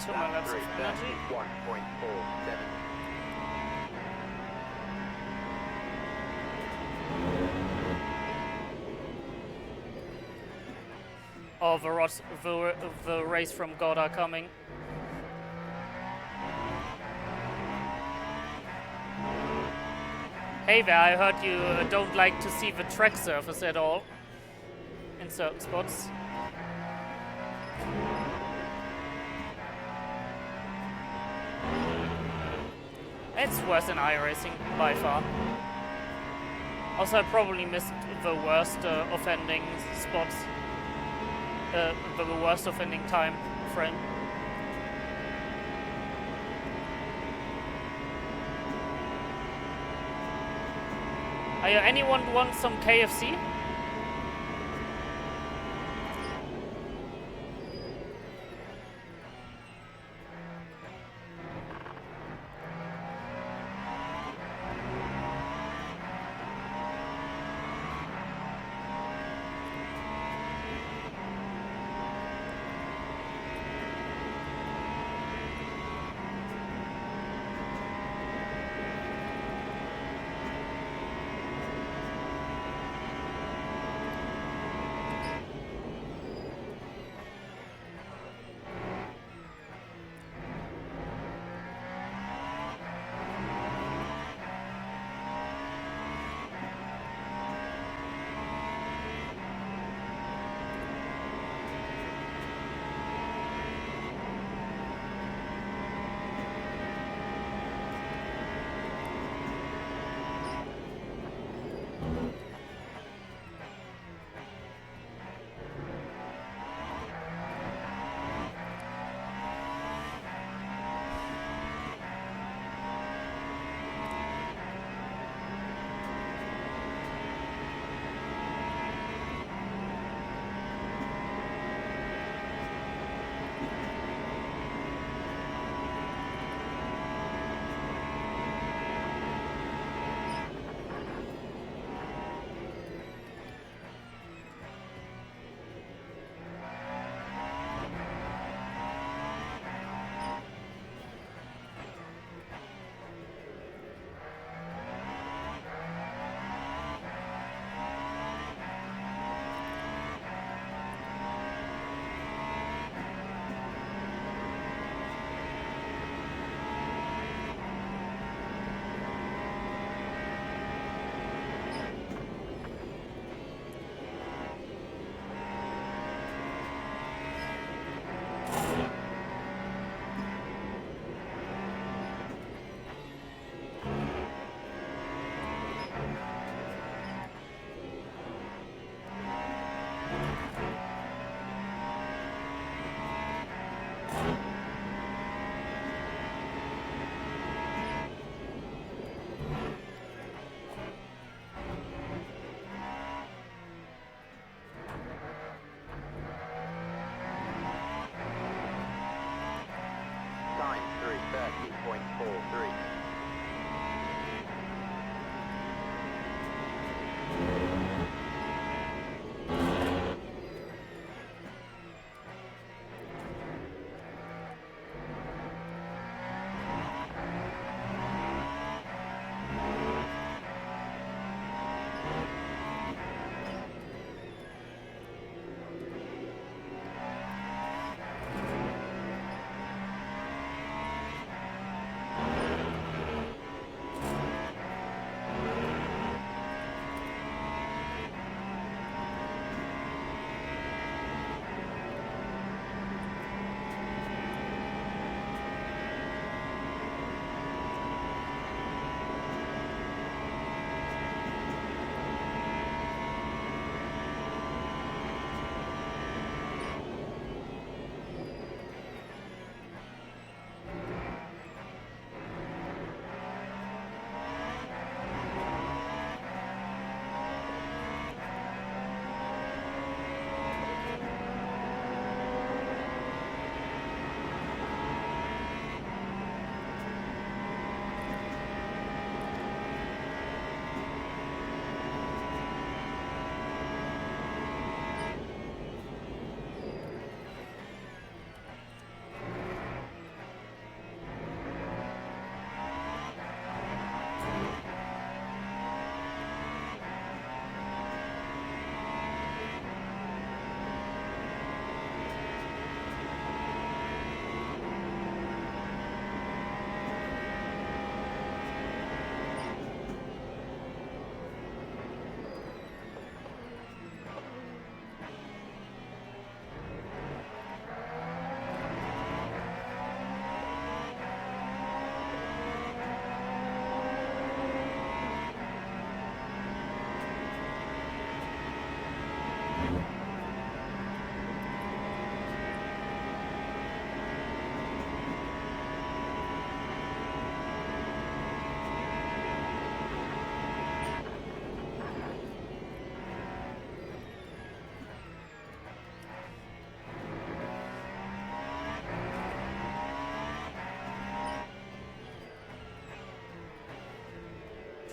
2 more laps of energy. 1.47. Oh, the race from God are coming. Hey there, I heard you don't like to see the track surface at all in certain spots. It's worse than iRacing by far. Also, I probably missed the worst offending spots. The worst offending time frame. Anyone want some KFC?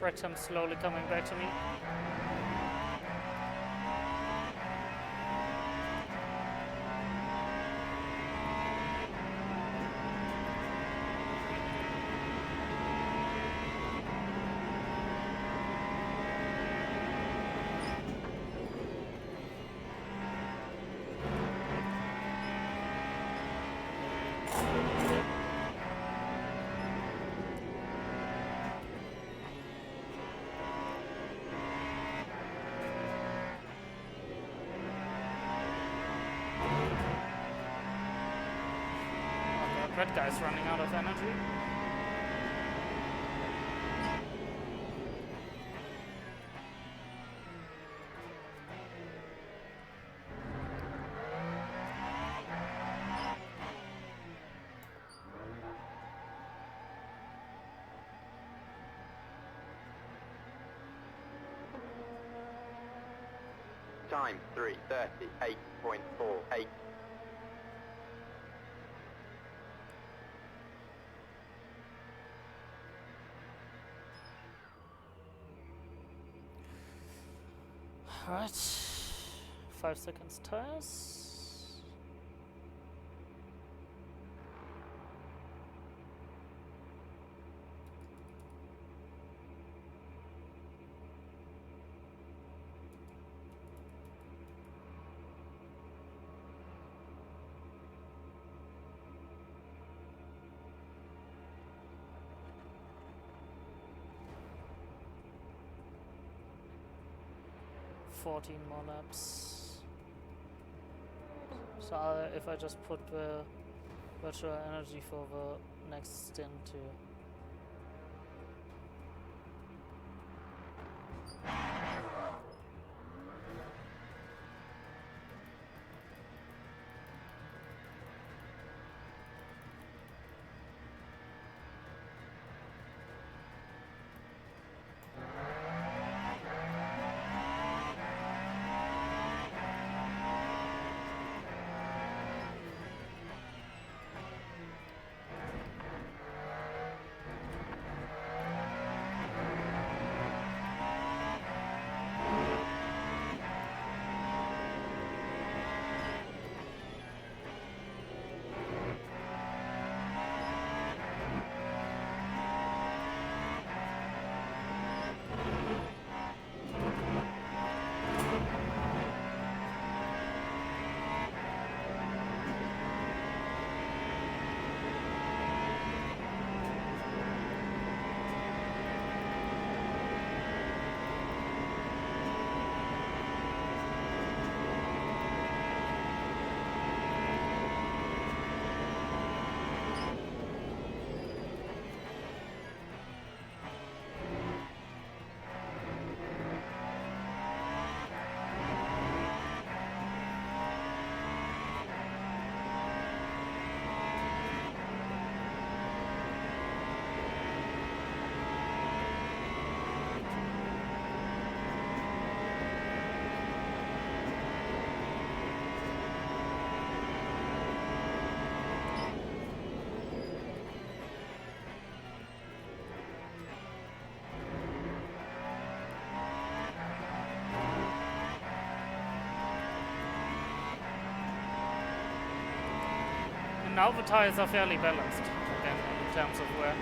tracked him slowly coming back to me. Red guy's running out of energy. Time 3:38.48. Alright. 5 seconds tires. Fourteen more laps. So if I just put the virtual energy for the next stint to now the tires are fairly balanced again in terms of wear.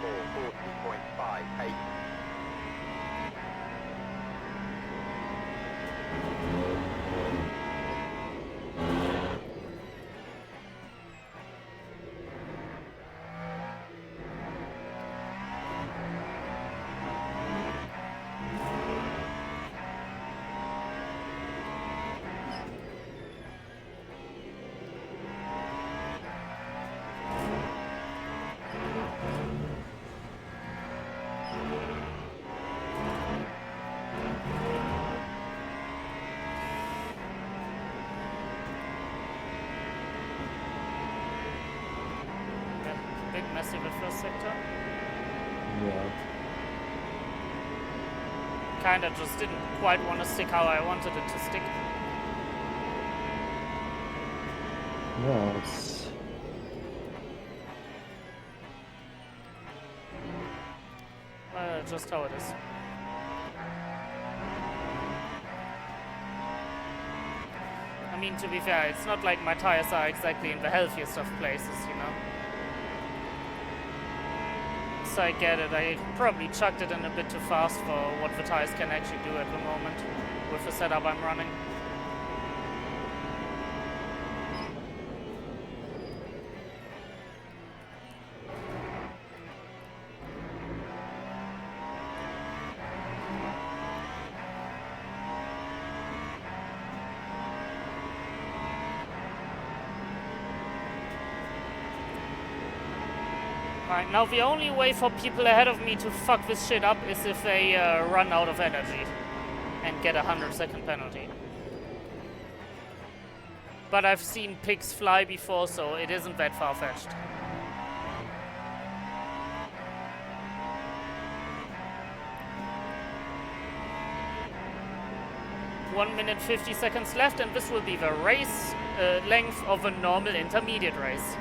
for 40.58. Big massive at first sector. Yeah. Kinda just didn't quite want to stick how I wanted it to stick. Yeah, it's Just how it is. I mean, to be fair, it's not like my tires are exactly in the healthiest of places, you know. So I get it. I probably chucked it in a bit too fast for what the tires can actually do at the moment with the setup I'm running. Right, now the only way for people ahead of me to fuck this shit up is if they run out of energy and get a 100-second penalty. But I've seen pigs fly before, so it isn't that far-fetched. One minute 50 seconds left, and this will be the race length of a normal intermediate race.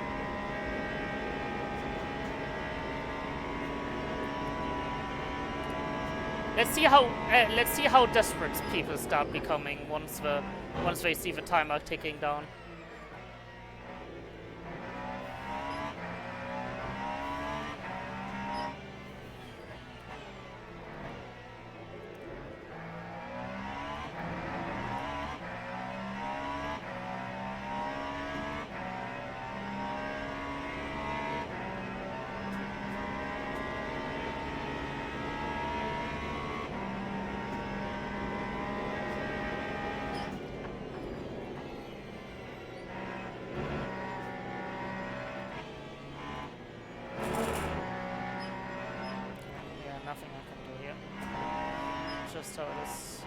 Let's see how desperate people start becoming once they see the timer ticking down. Nothing I can do here. Just how it is.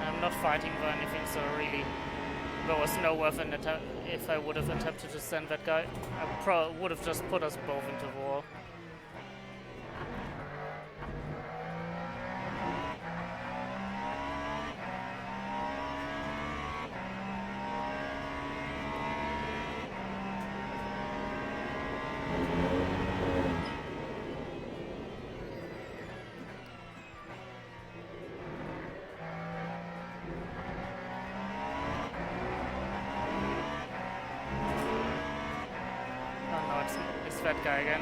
I'm not fighting for anything, so really there was no worth in if I would have attempted to send that guy. I would have just put us both into war. It's that guy again.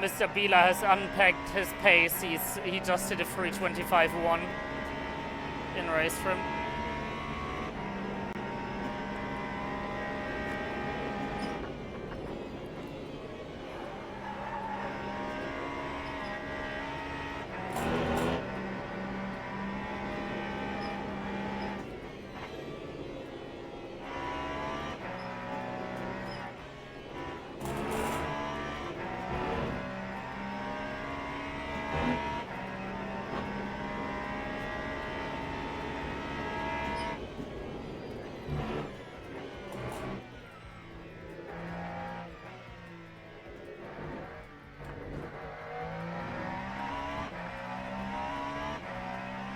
Mr. Bila has unpacked his pace. He just hit a 3:25.1 in race trim.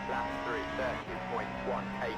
Lap 3:30.18.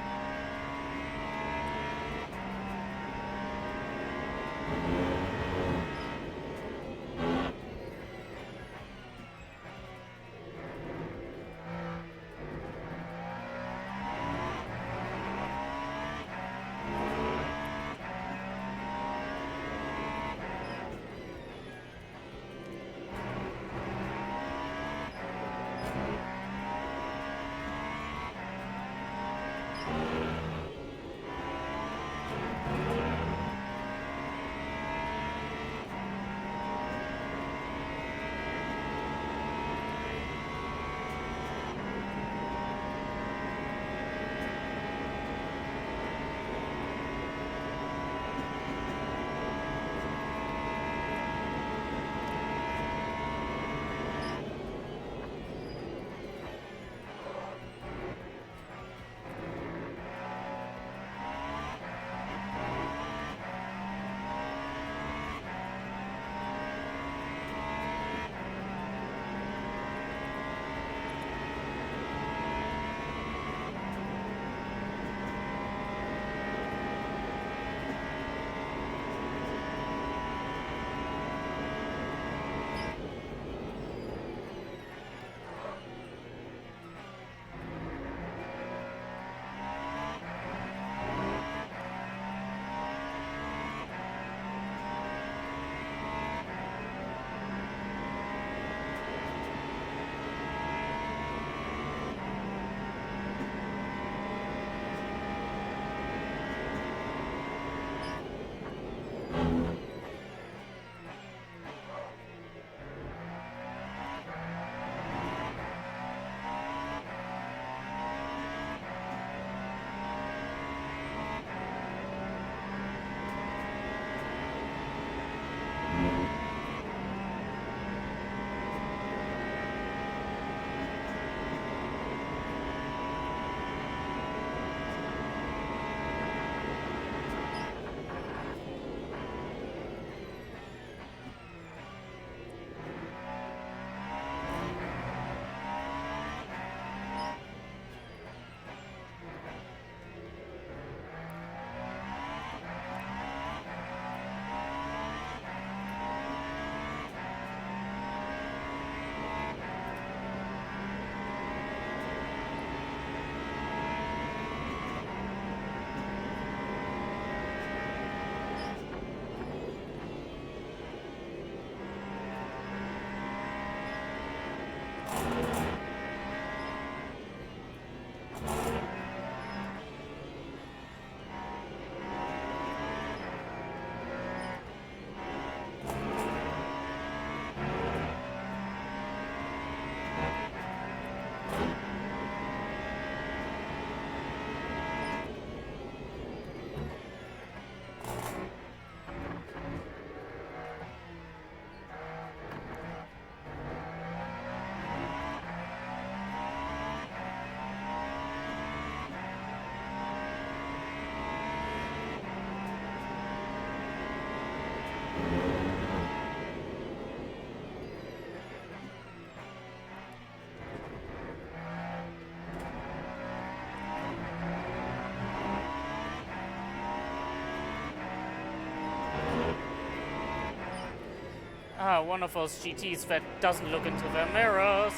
Ah, one of those GTs that doesn't look into their mirrors.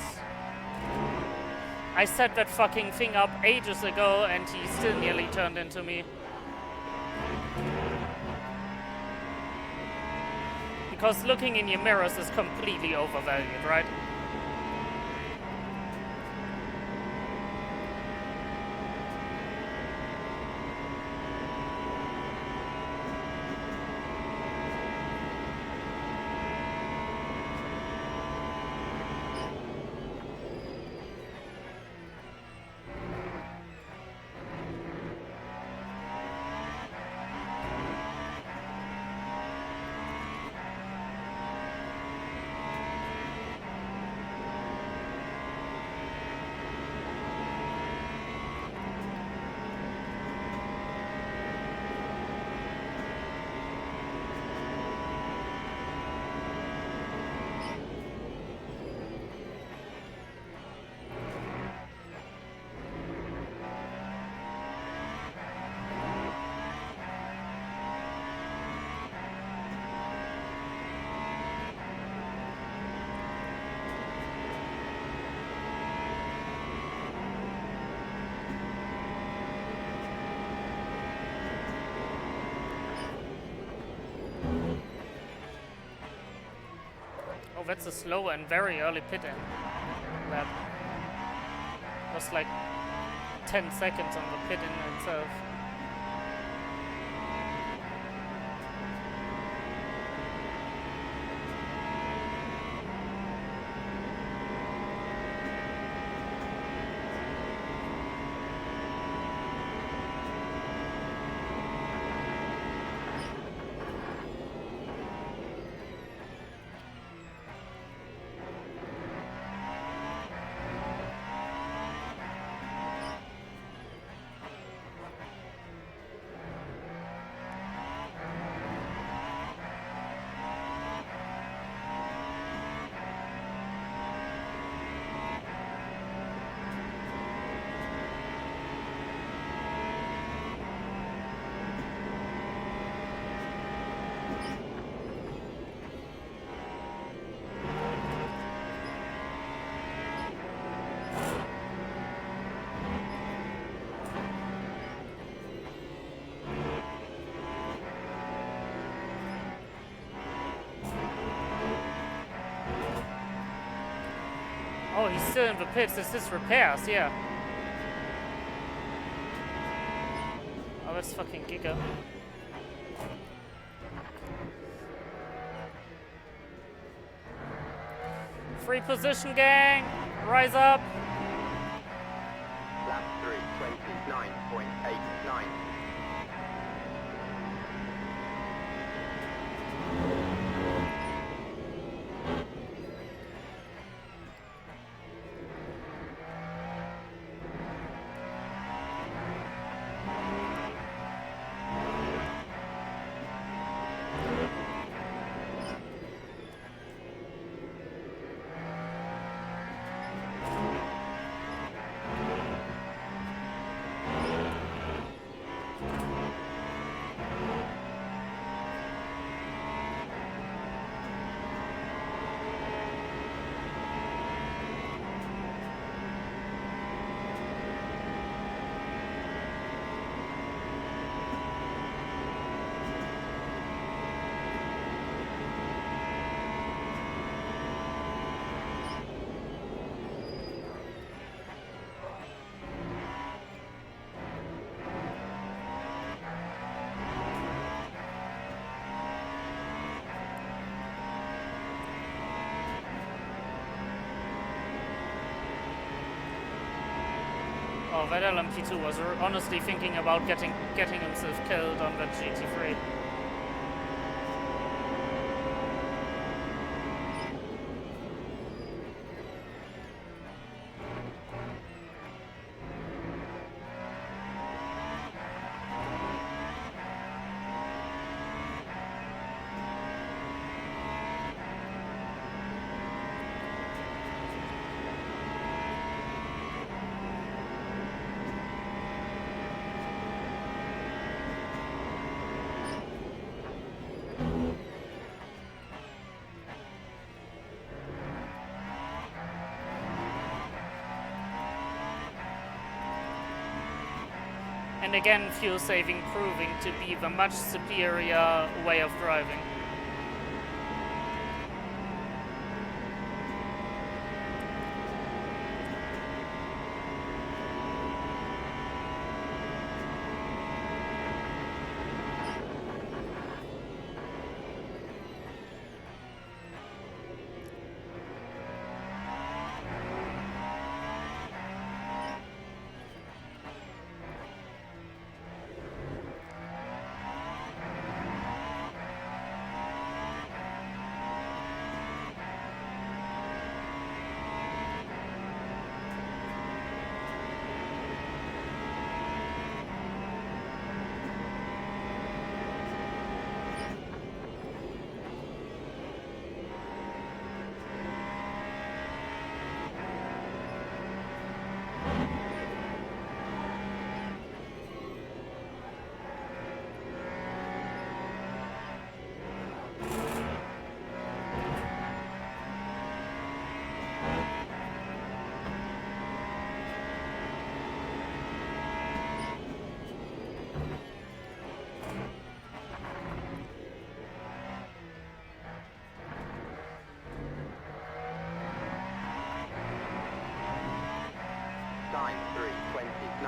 I set that fucking thing up ages ago and he still nearly turned into me. Because looking in your mirrors is completely overvalued, right? Oh, that's a slow and very early pit in. That was like 10 seconds on the pit in itself. Oh, he's still in the pits. This is repairs, yeah. Oh, that's fucking Giga. Free position, gang! Rise up! Lap 3, 29.89. Oh, that LMP2 was honestly thinking about getting himself killed on that GT3. And again, fuel saving proving to be the much superior way of driving.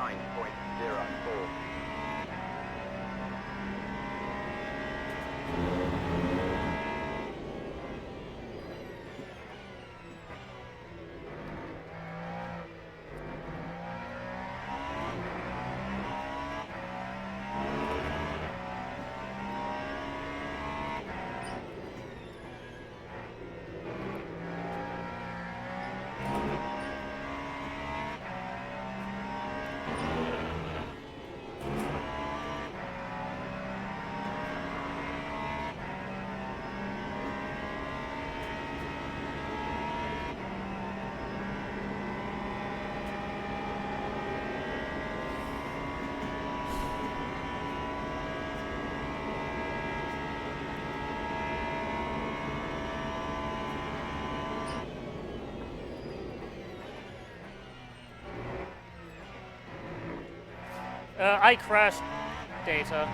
9.04. I crashed, Data.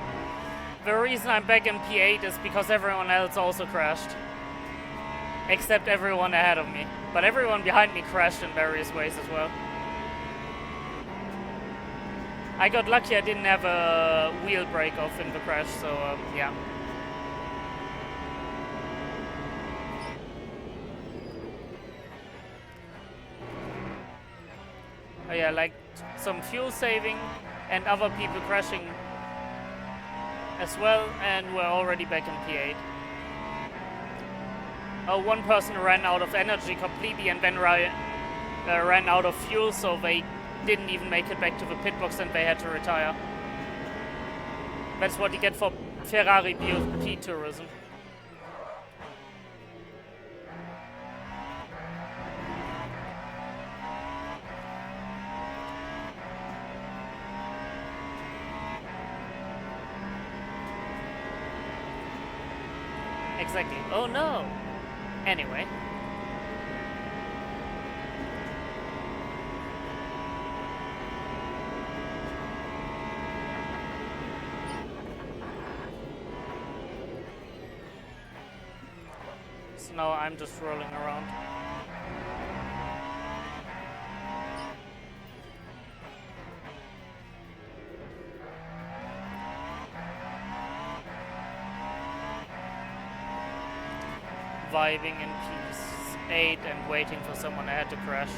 The reason I'm back in P8 is because everyone else also crashed. Except everyone ahead of me. But everyone behind me crashed in various ways as well. I got lucky I didn't have a wheel break off in the crash, so yeah. Oh yeah, like some fuel saving and other people crashing as well, and we're already back in P8. Oh, one person ran out of energy completely and then ran out of fuel, so they didn't even make it back to the pit box and they had to retire. That's what you get for Ferrari BOP tourism. Exactly. Oh no! Anyway. So now I'm just rolling around. Vibing in P8 and waiting for someone ahead to crash.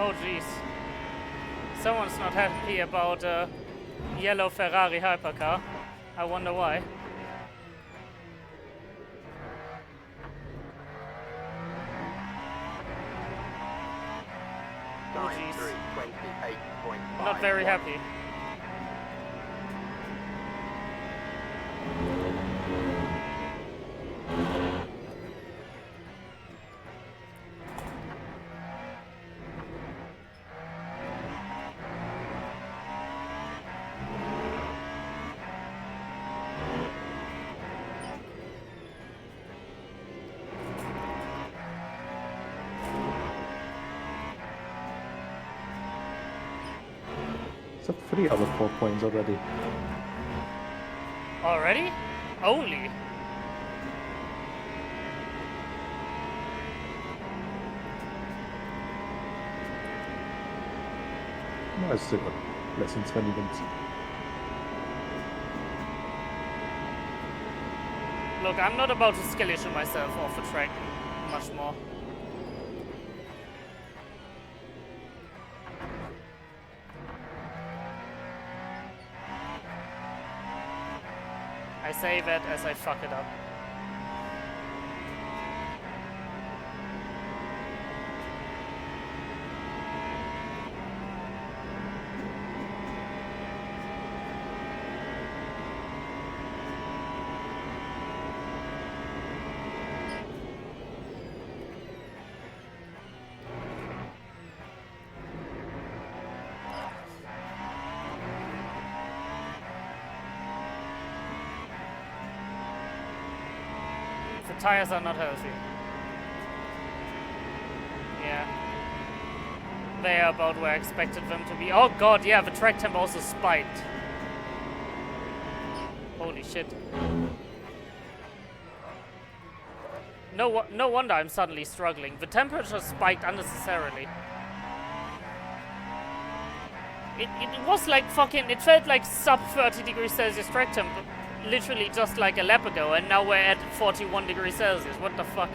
Oh jeez. Someone's not happy about a yellow Ferrari hypercar. I wonder why. Oh jeez. 9328.5. Not very happy. So 3 out of 4 points already. Already? Only? No, it's still got less than 20 minutes. Look, I'm not about to skill issue myself off the track much more. I say that as I fuck it up. The tires are not healthy. Yeah. They are about where I expected them to be. Oh god, yeah, the track temp also spiked. Holy shit. No wonder I'm suddenly struggling. The temperature spiked unnecessarily. It was like fucking, it felt like sub 30 degrees Celsius track temp literally just like a lap ago, and now we're at 41 degrees Celsius. What the fuck?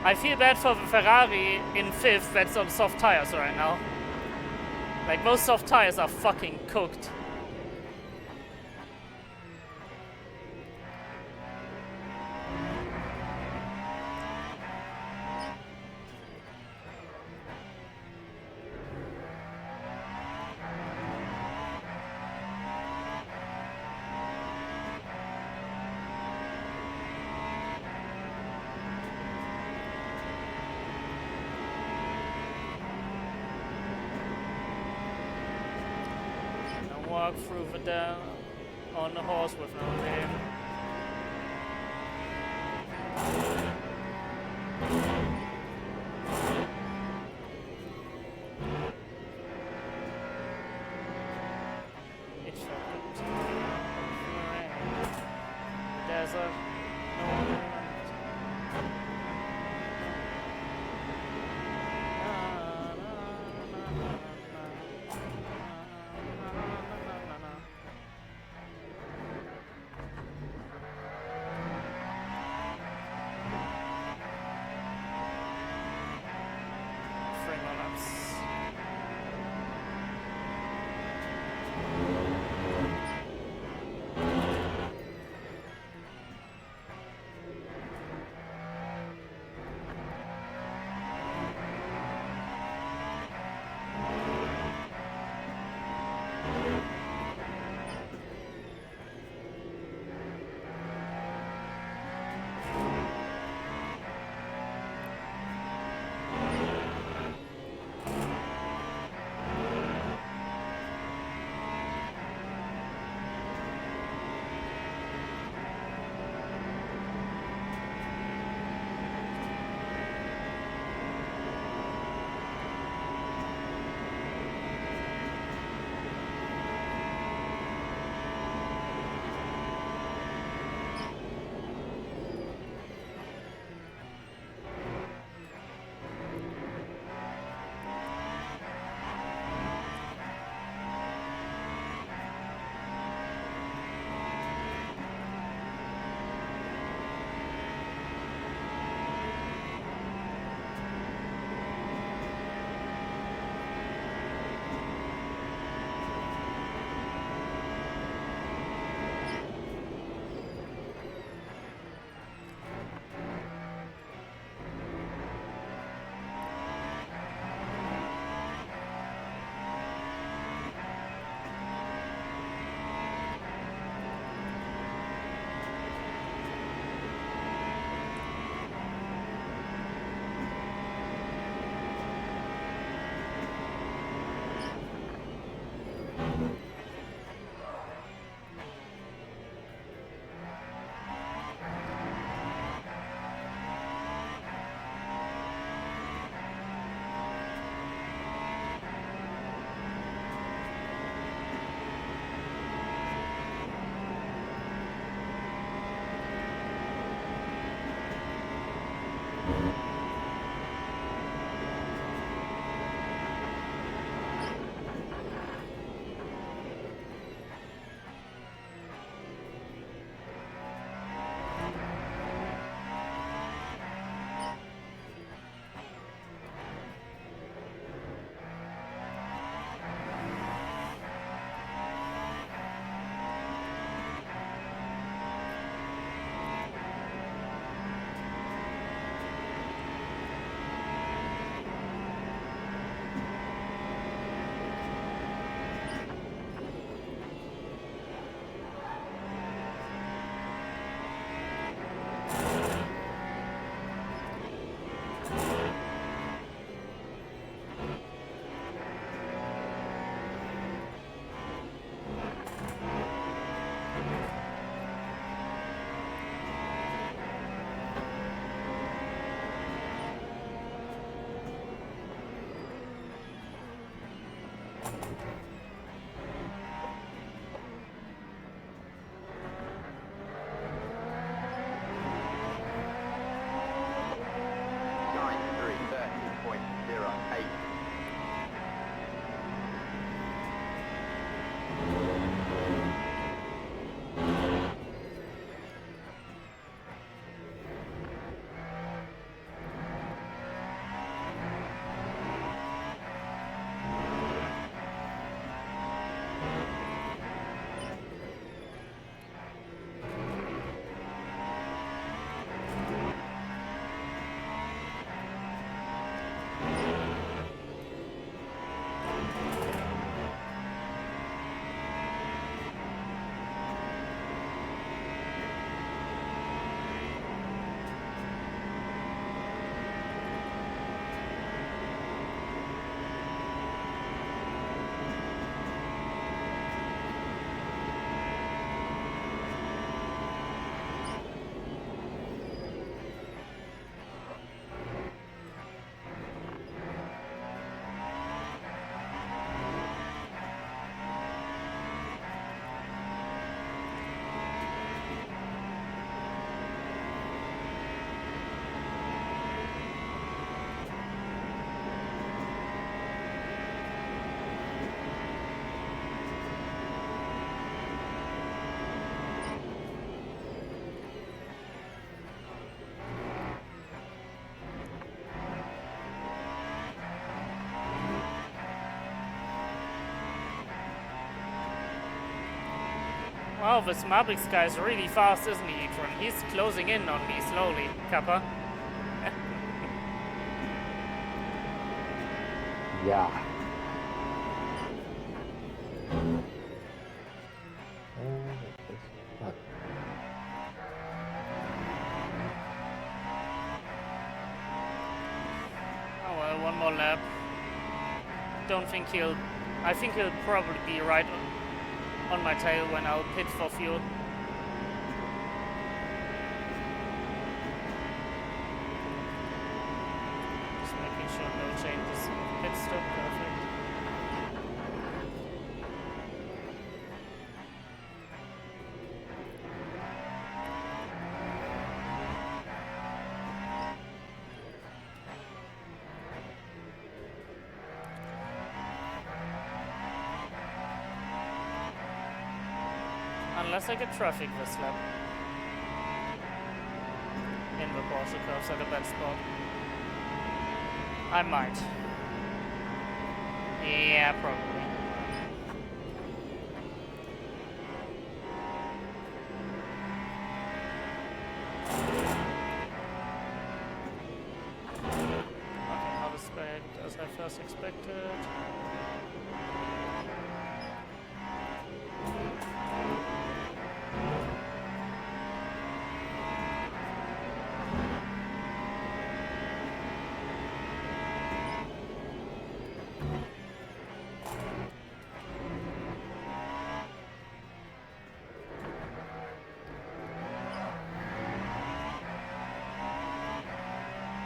I feel bad for the Ferrari in 5th that's on soft tires right now. Like, those soft tires are fucking cooked. Walk through the down on the horse with no name. It shall continue the rain. The desert, no one runs. Oh, this Mabix guy is really fast, isn't he, E-tron? He's closing in on me slowly, Kappa. Yeah. Oh well, one more lap. Don't think he'll... I think he'll probably be right on my tail when I'll pit for fuel. Just making sure no changes. Pit stop, perfect. Unless I get traffic this lap. In the Porsche curves at a bad spot. I might. Yeah, probably. Okay, not as bad as I first expected.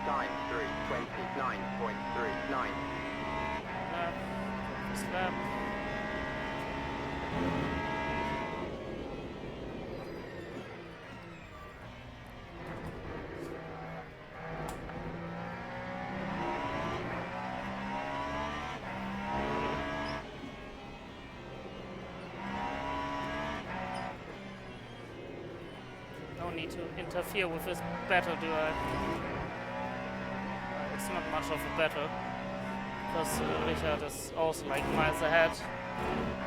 Time 3:29.39. Lap. This lap. No need to interfere with this battle, do I? It's not much of a battle, because Richard is also like miles ahead,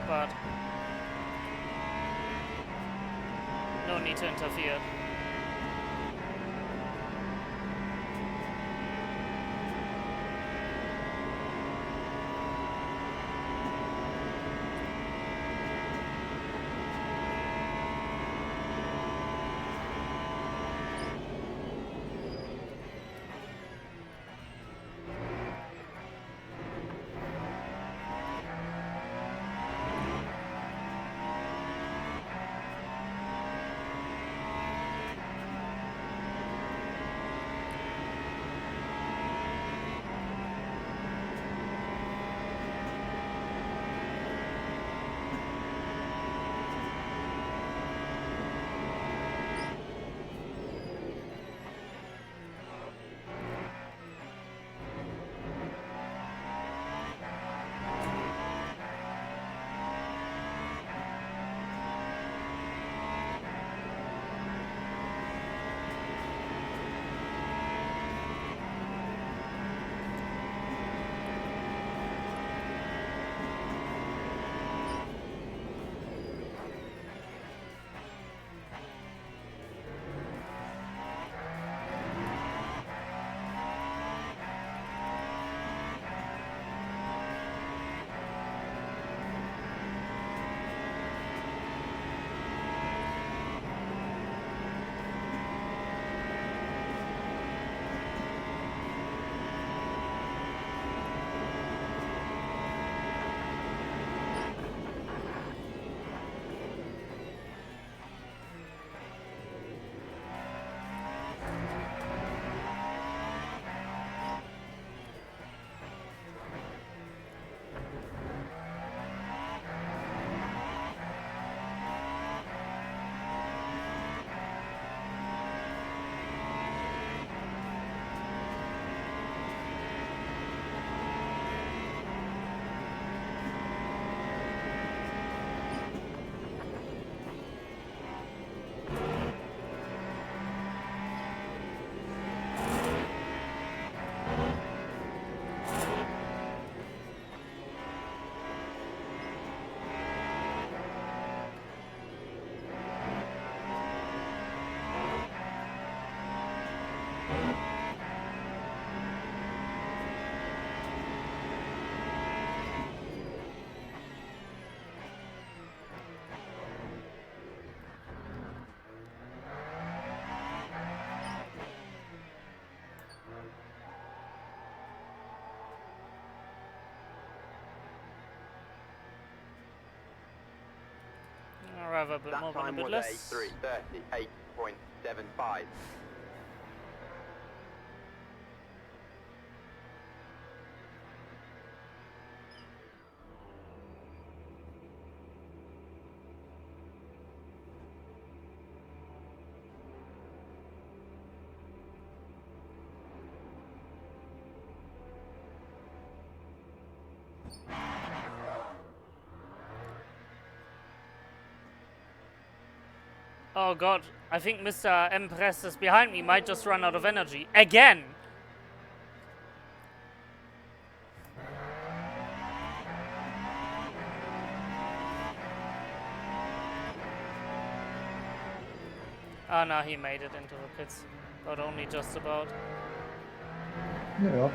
but no need to interfere. rather a bit more That than a time bit was less. a 3:38.75. Oh god, I think Mr. Empress is behind me, might just run out of energy. Again! Oh no, he made it into the pits. But only just about. Ja.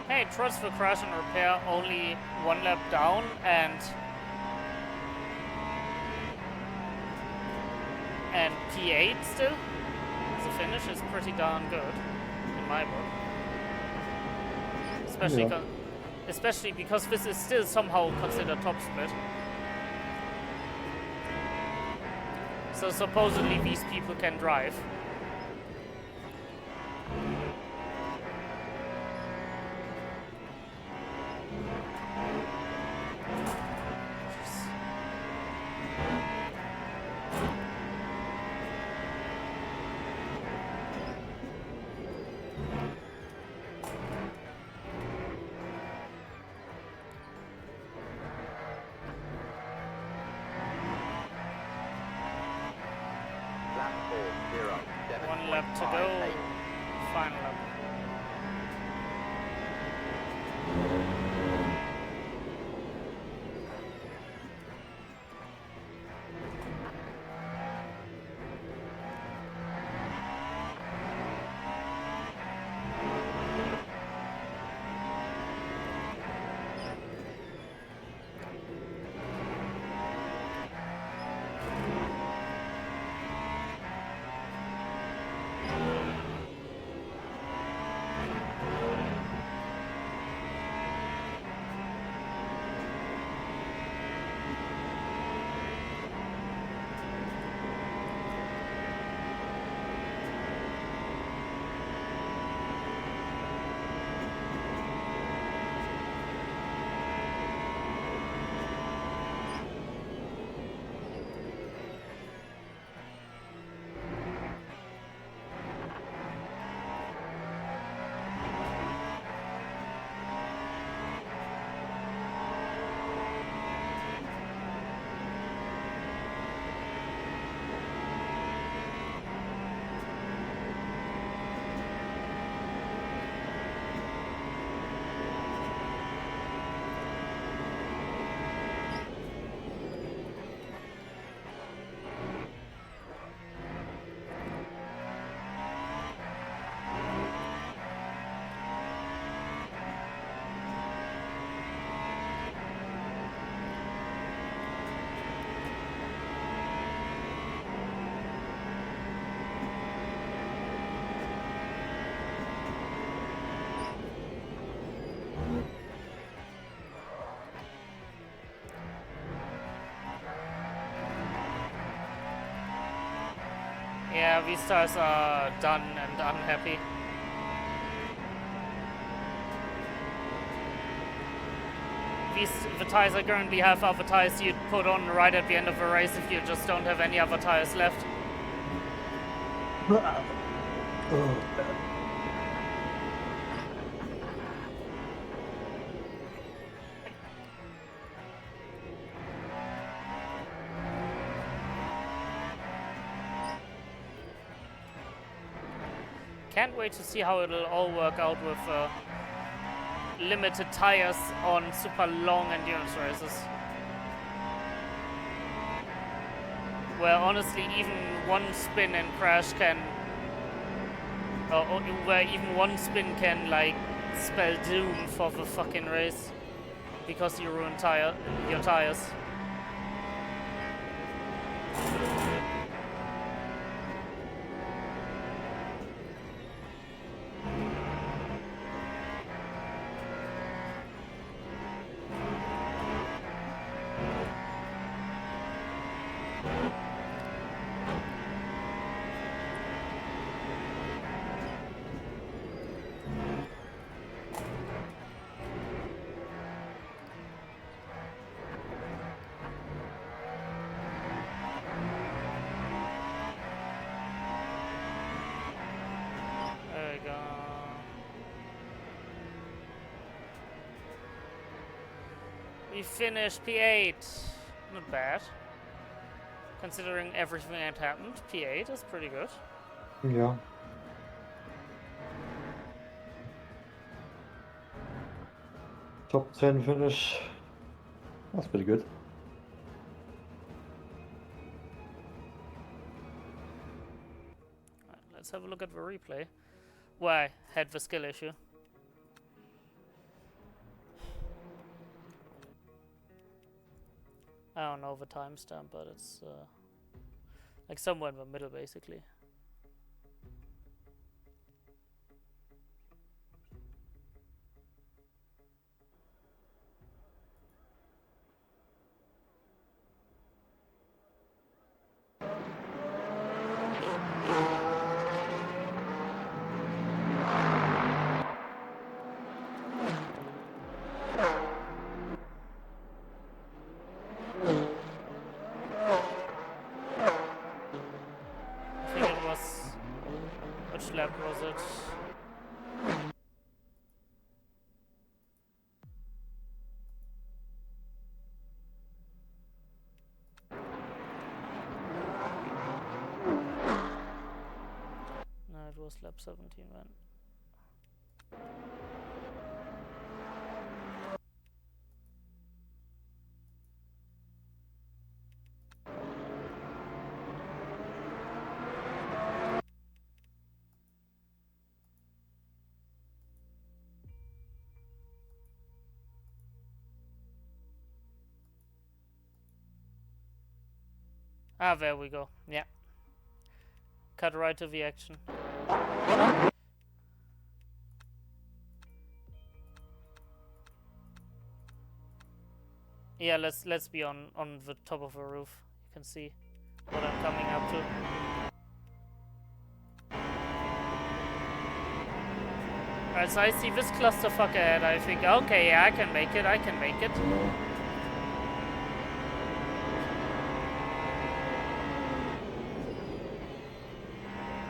Hey, transfer crash and repair only 1 lap down and P8 still. The finish is pretty darn good in my book. Especially Yeah. especially because this is still somehow considered top split. So supposedly these people can drive. Lap 4, 1 lap to go. Final lap. Yeah, these tires are done and unhappy. The tires I currently have are the tires you'd put on right at the end of a race if you just don't have any other tires left. Can't wait to see how it'll all work out with limited tires on super long endurance races. Where honestly even one spin and crash can... where even one spin can like spell doom for the fucking race. Because you ruin your tires. There we go. We finished P8. Not bad. Considering everything that happened, P8 is pretty good. Yeah. Top 10 finish. That's pretty good. Right, let's have a look at the replay. Where I had the skill issue. I don't know the timestamp, but it's like somewhere in the middle, basically. I think it was... Which lap was it? No, it was lap 17 then. Ah, there we go. Yeah. Cut right to the action. Yeah, let's be on the top of the roof. You can see what I'm coming up to. Alright, so I see this clusterfuck ahead. I think, okay, yeah, I can make it. I can make it.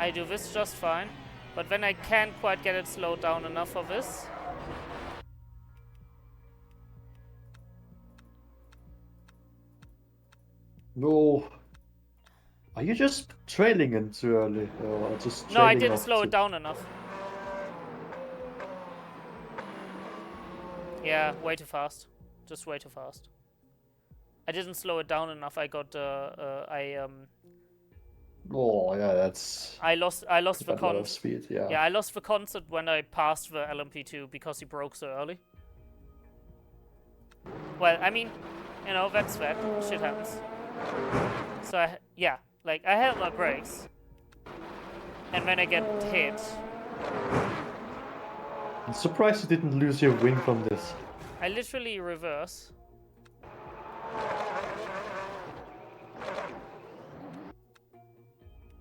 I do this just fine, but then I can't quite get it slowed down enough for this. No. Are you just trailing in too early? Or just No, I trailing didn't off slow to- it down enough. Yeah, way too fast. Just way too fast. I didn't slow it down enough. I got Oh yeah, that's I lost a the lot of speed. Yeah. Yeah, I lost the concept when I passed the LMP2 because he broke so early. Well, I mean, you know, that's that. Shit happens. So, yeah, like, I held my brakes. And then I get hit. I'm surprised you didn't lose your wing from this. I literally reverse.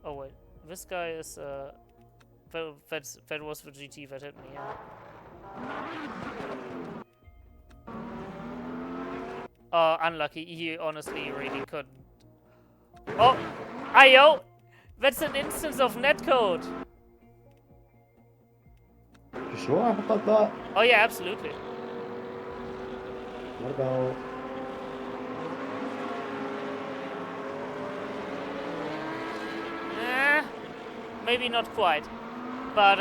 Oh, wait. This guy is that was the GT that hit me. Yeah. Unlucky. He honestly really couldn't. Oh, Ayo! That's an instance of netcode. You sure about that? Oh yeah, absolutely. What about... Maybe not quite. But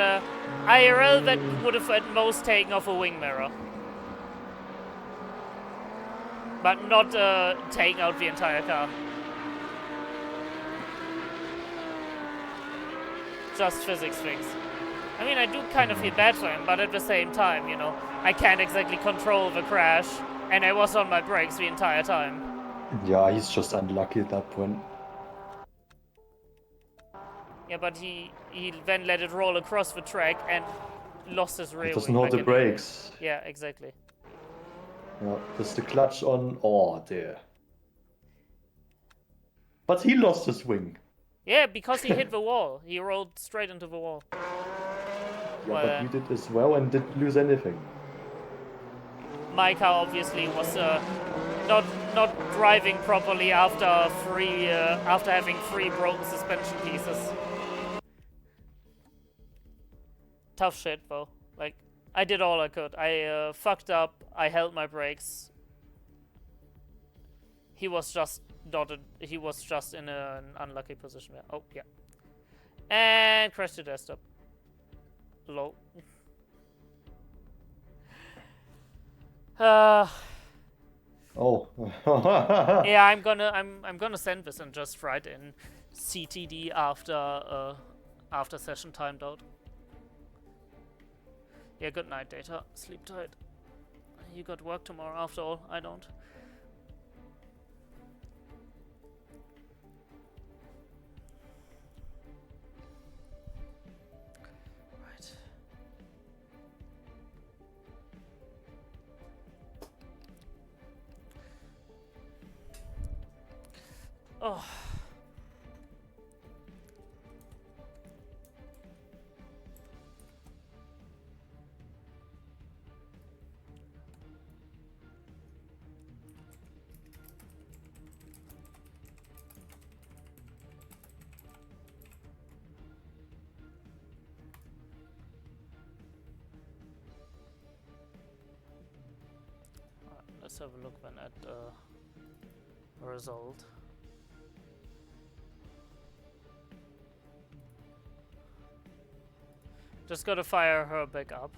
IRL, that would have at most taken off a wing mirror. But not taking out the entire car. Just physics things. I mean, I do kind of feel bad for him, but at the same time, you know, I can't exactly control the crash, and I was on my brakes the entire time. Yeah, he's just unlucky at that point. Yeah, but he then let it roll across the track and lost his rear He doesn't wing hold like the an brakes. idiot. Yeah, exactly. Yeah, there's the clutch on. Oh, dear. But he lost his wing. Yeah, because he hit the wall. He rolled straight into the wall. Yeah, Well, but you did as well and didn't lose anything. my car obviously was not driving properly after having 3 broken suspension pieces. Tough shit though. Like, I did all I could. I fucked up. I held my brakes. He was just he was just in an unlucky position there. Oh yeah. And crashed to desktop. Lol. Oh. Yeah, I'm gonna send this and just write in CTD after session timed out. Yeah, good night, Data. Sleep tight. You got work tomorrow after all. I don't. Right. Oh. Let's have a look then at the result. Just gotta fire her back up.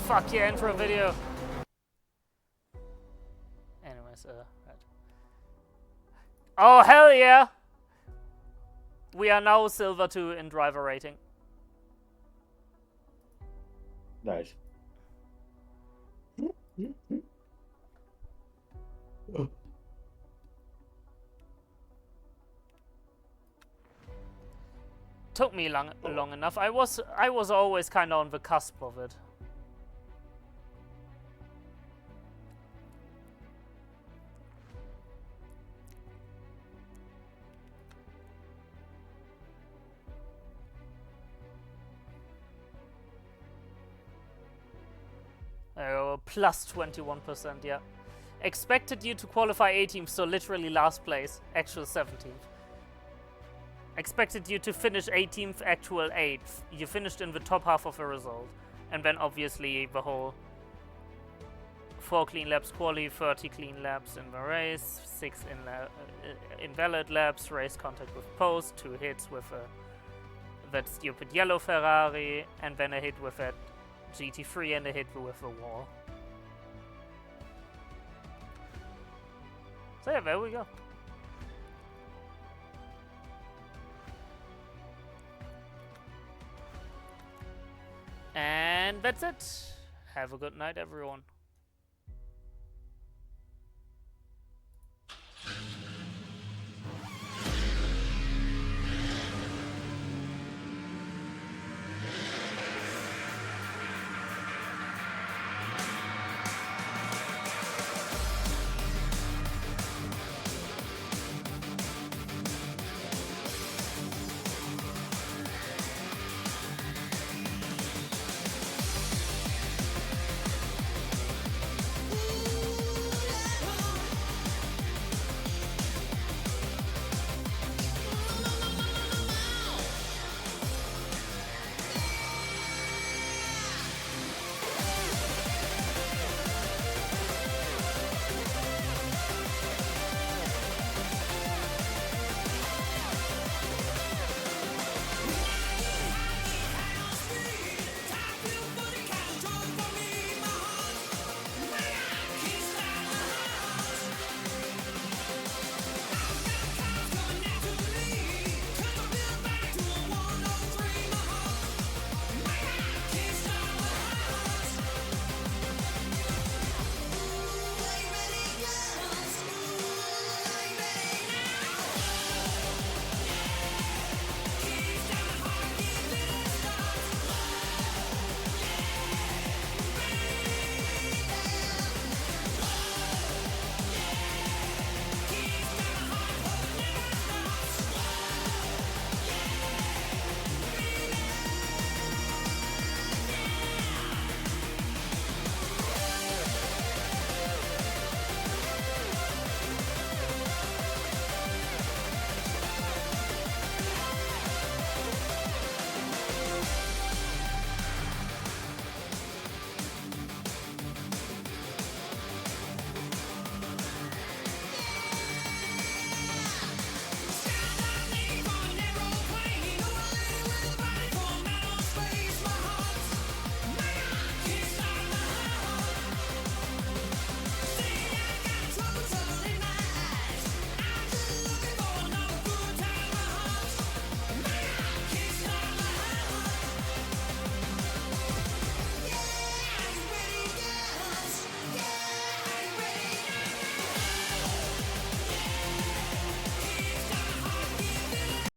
Fuck yeah, intro video. Anyways, right. Oh hell yeah! We are now silver 2 in driver rating. Nice. Took me long enough. I was always kind of on the cusp of it. Plus 21%, yeah. Expected you to qualify 18th, so literally last place. Actual 17th. Expected you to finish 18th, actual 8th. You finished in the top half of the result. And then obviously the whole 4 clean laps quali, 30 clean laps in the race, 6 invalid laps, race contact with post, 2 hits with that stupid yellow Ferrari, and then a hit with that GT3 and a hit with the wall. So yeah, there we go. And that's it. Have a good night, everyone.